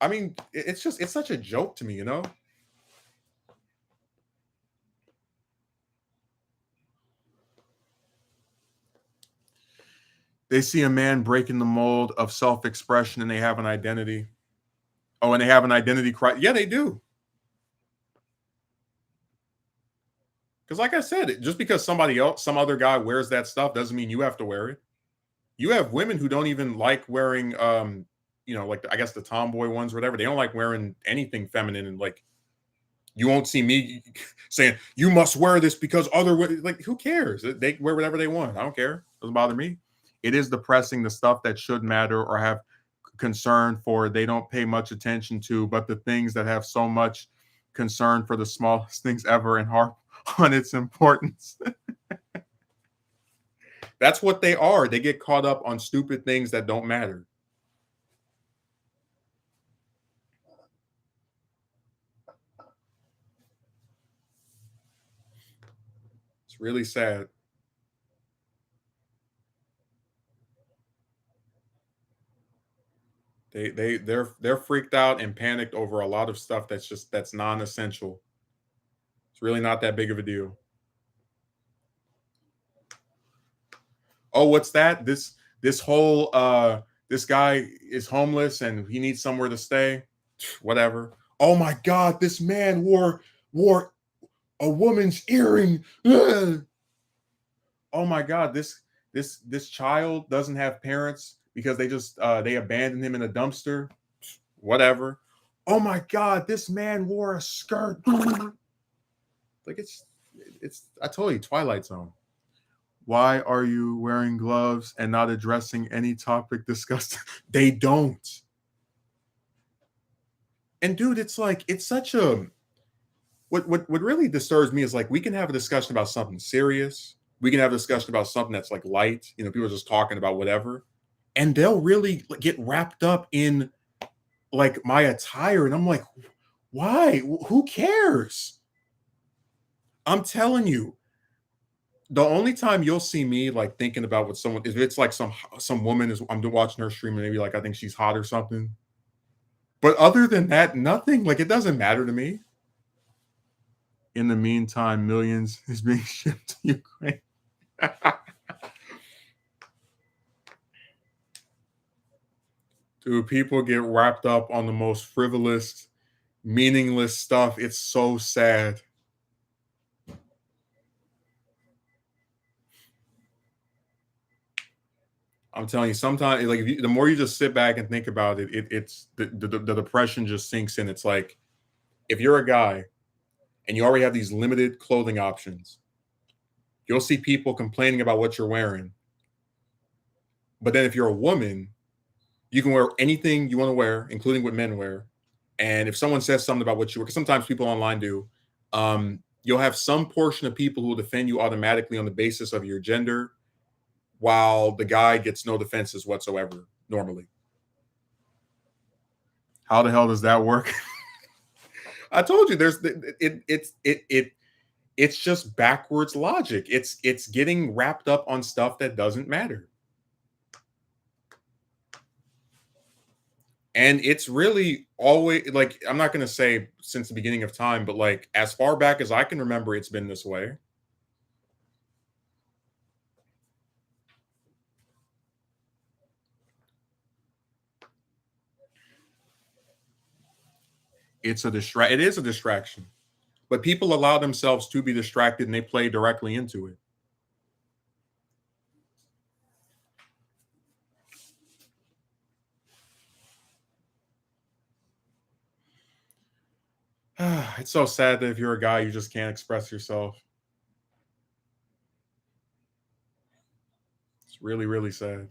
Speaker 1: I mean, it's such a joke to me, you know. They see a man breaking the mold of self-expression and they have an identity. Oh, and they have an identity crisis. Yeah, they do. Because, like I said, just because somebody else, some other guy wears that stuff doesn't mean you have to wear it. You have women who don't even like wearing, like I guess the tomboy ones, or whatever. They don't like wearing anything feminine, and like you won't see me saying you must wear this because like who cares? They wear whatever they want. I don't care. Doesn't bother me. It is depressing the stuff that should matter or have concern for they don't pay much attention to, but the things that have so much concern for the smallest things ever and harp on its importance. That's what they are. They get caught up on stupid things that don't matter. It's really sad. They're freaked out and panicked over a lot of stuff that's non-essential. It's really not that big of a deal. Oh, what's that? This guy is homeless and he needs somewhere to stay. Whatever. Oh my god, this man wore a woman's earring. Ugh. Oh my god, this child doesn't have parents because they abandoned him in a dumpster. Whatever. Oh my god, this man wore a skirt. Like it's I told you, Twilight Zone. Why are you wearing gloves and not addressing any topic discussed? They don't. And dude, it's like it's such a what really disturbs me is like we can have a discussion about something serious. We can have a discussion about something that's like light, people are just talking about whatever, and they'll really get wrapped up in like my attire, and I'm like, why? Who cares? I'm telling you, the only time you'll see me like thinking about what someone if it's like some woman is I'm watching her stream and maybe like I think she's hot or something. But other than that, nothing. Like it doesn't matter to me. In the meantime, millions is being shipped to Ukraine. Dude, people get wrapped up on the most frivolous, meaningless stuff. It's so sad. I'm telling you, sometimes like the more you just sit back and think about it, it's the depression just sinks in. It's like if you're a guy and you already have these limited clothing options, you'll see people complaining about what you're wearing. But then if you're a woman, you can wear anything you want to wear, including what men wear. And if someone says something about what you wear, because sometimes people online do, you'll have some portion of people who will defend you automatically on the basis of your gender, while the guy gets no defenses whatsoever normally. How the hell does that work? I told you it's just backwards logic. It's getting wrapped up on stuff that doesn't matter. And it's really always like, I'm not going to say since the beginning of time, but like as far back as I can remember, it's been this way. It is a distraction. But people allow themselves to be distracted and they play directly into it. It's so sad that if you're a guy, you just can't express yourself. It's really, really sad.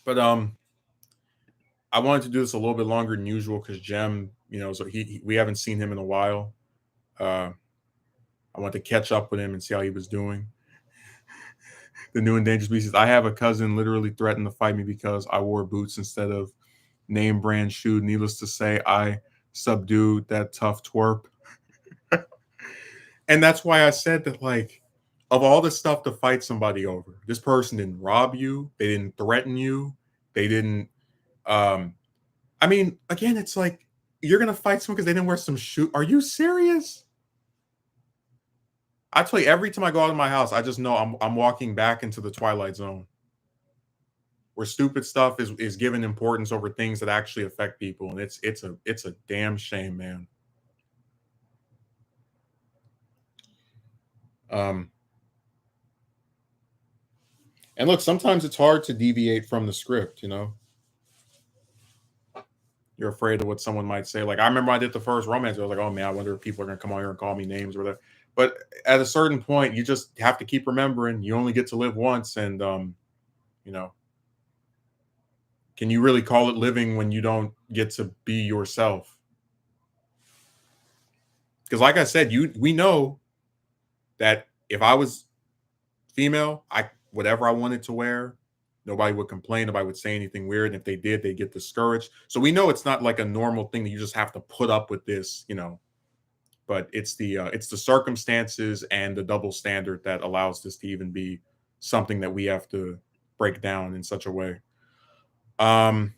Speaker 1: But I wanted to do this a little bit longer than usual because Jem, so we haven't seen him in a while. Uh, I want to catch up with him and see how he was doing. The new endangered species. I have a cousin literally threatened to fight me because I wore boots instead of name brand shoe. Needless to say, I subdued that tough twerp. And that's why I said that, like, of all the stuff to fight somebody over, this person didn't rob you, they didn't threaten you, they didn't. Um, I mean, again, it's like you're gonna fight someone because they didn't wear some shoe. Are you serious? I tell you, every time I go out of my house, I just know I'm walking back into the twilight zone where stupid stuff is given importance over things that actually affect people, and it's a damn shame, man. Um, and look, sometimes it's hard to deviate from the script. You're afraid of what someone might say. Like I remember I did the first romance. I was like, oh man, I wonder if people are gonna come on here and call me names or whatever. But at a certain point, you just have to keep remembering you only get to live once, and you know, can you really call it living when you don't get to be yourself? Because like I said, we know that if I was female, I whatever I wanted to wear, nobody would complain, nobody would say anything weird. And if they did, they get discouraged. So we know it's not like a normal thing that you just have to put up with this. But it's the circumstances and the double standard that allows this to even be something that we have to break down in such a way. Um,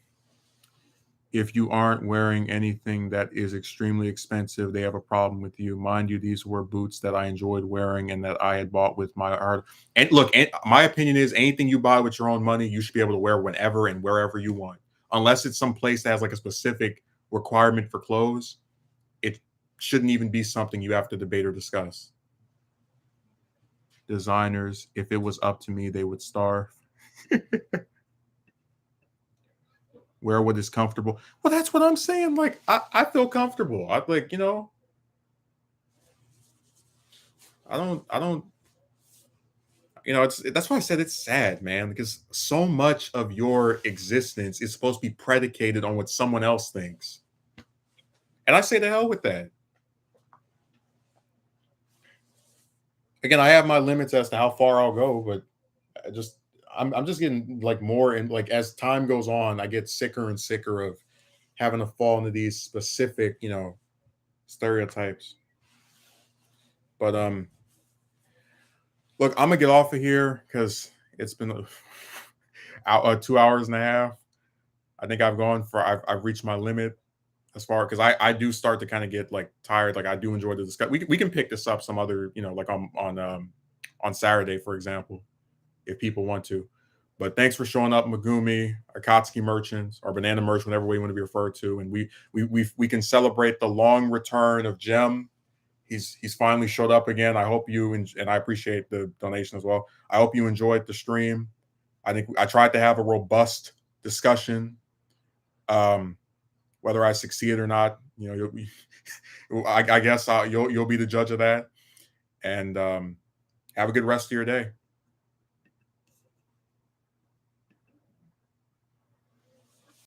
Speaker 1: if you aren't wearing anything that is extremely expensive, they have a problem with you. Mind you, these were boots that I enjoyed wearing and that I had bought with my art. And look, my opinion is anything you buy with your own money, you should be able to wear whenever and wherever you want, unless it's some place that has like a specific requirement for clothes. It shouldn't even be something you have to debate or discuss. Designers, if it was up to me, they would starve. Wear what is comfortable. Well, that's what I'm saying. Like, I feel comfortable. I like, I don't, it's that's why I said it's sad, man, because so much of your existence is supposed to be predicated on what someone else thinks. And I say the hell with that. Again, I have my limits as to how far I'll go, but I just I'm just getting like more and like as time goes on, I get sicker and sicker of having to fall into these specific, stereotypes. But look, I'm gonna get off of here because it's been 2 hours and a half. I think I've reached my limit as far because I do start to kind of get like tired. Like I do enjoy the discussion. We can pick this up some other, like on Saturday, for example, if people want to. But thanks for showing up, Megumi, Akatsuki merchants, or banana merchant, whatever way you want to be referred to. And we can celebrate the long return of Jem. He's finally showed up again. I hope and I appreciate the donation as well. I hope you enjoyed the stream. I think I tried to have a robust discussion. Um, whether I succeed or not, I guess you'll be the judge of that. And have a good rest of your day.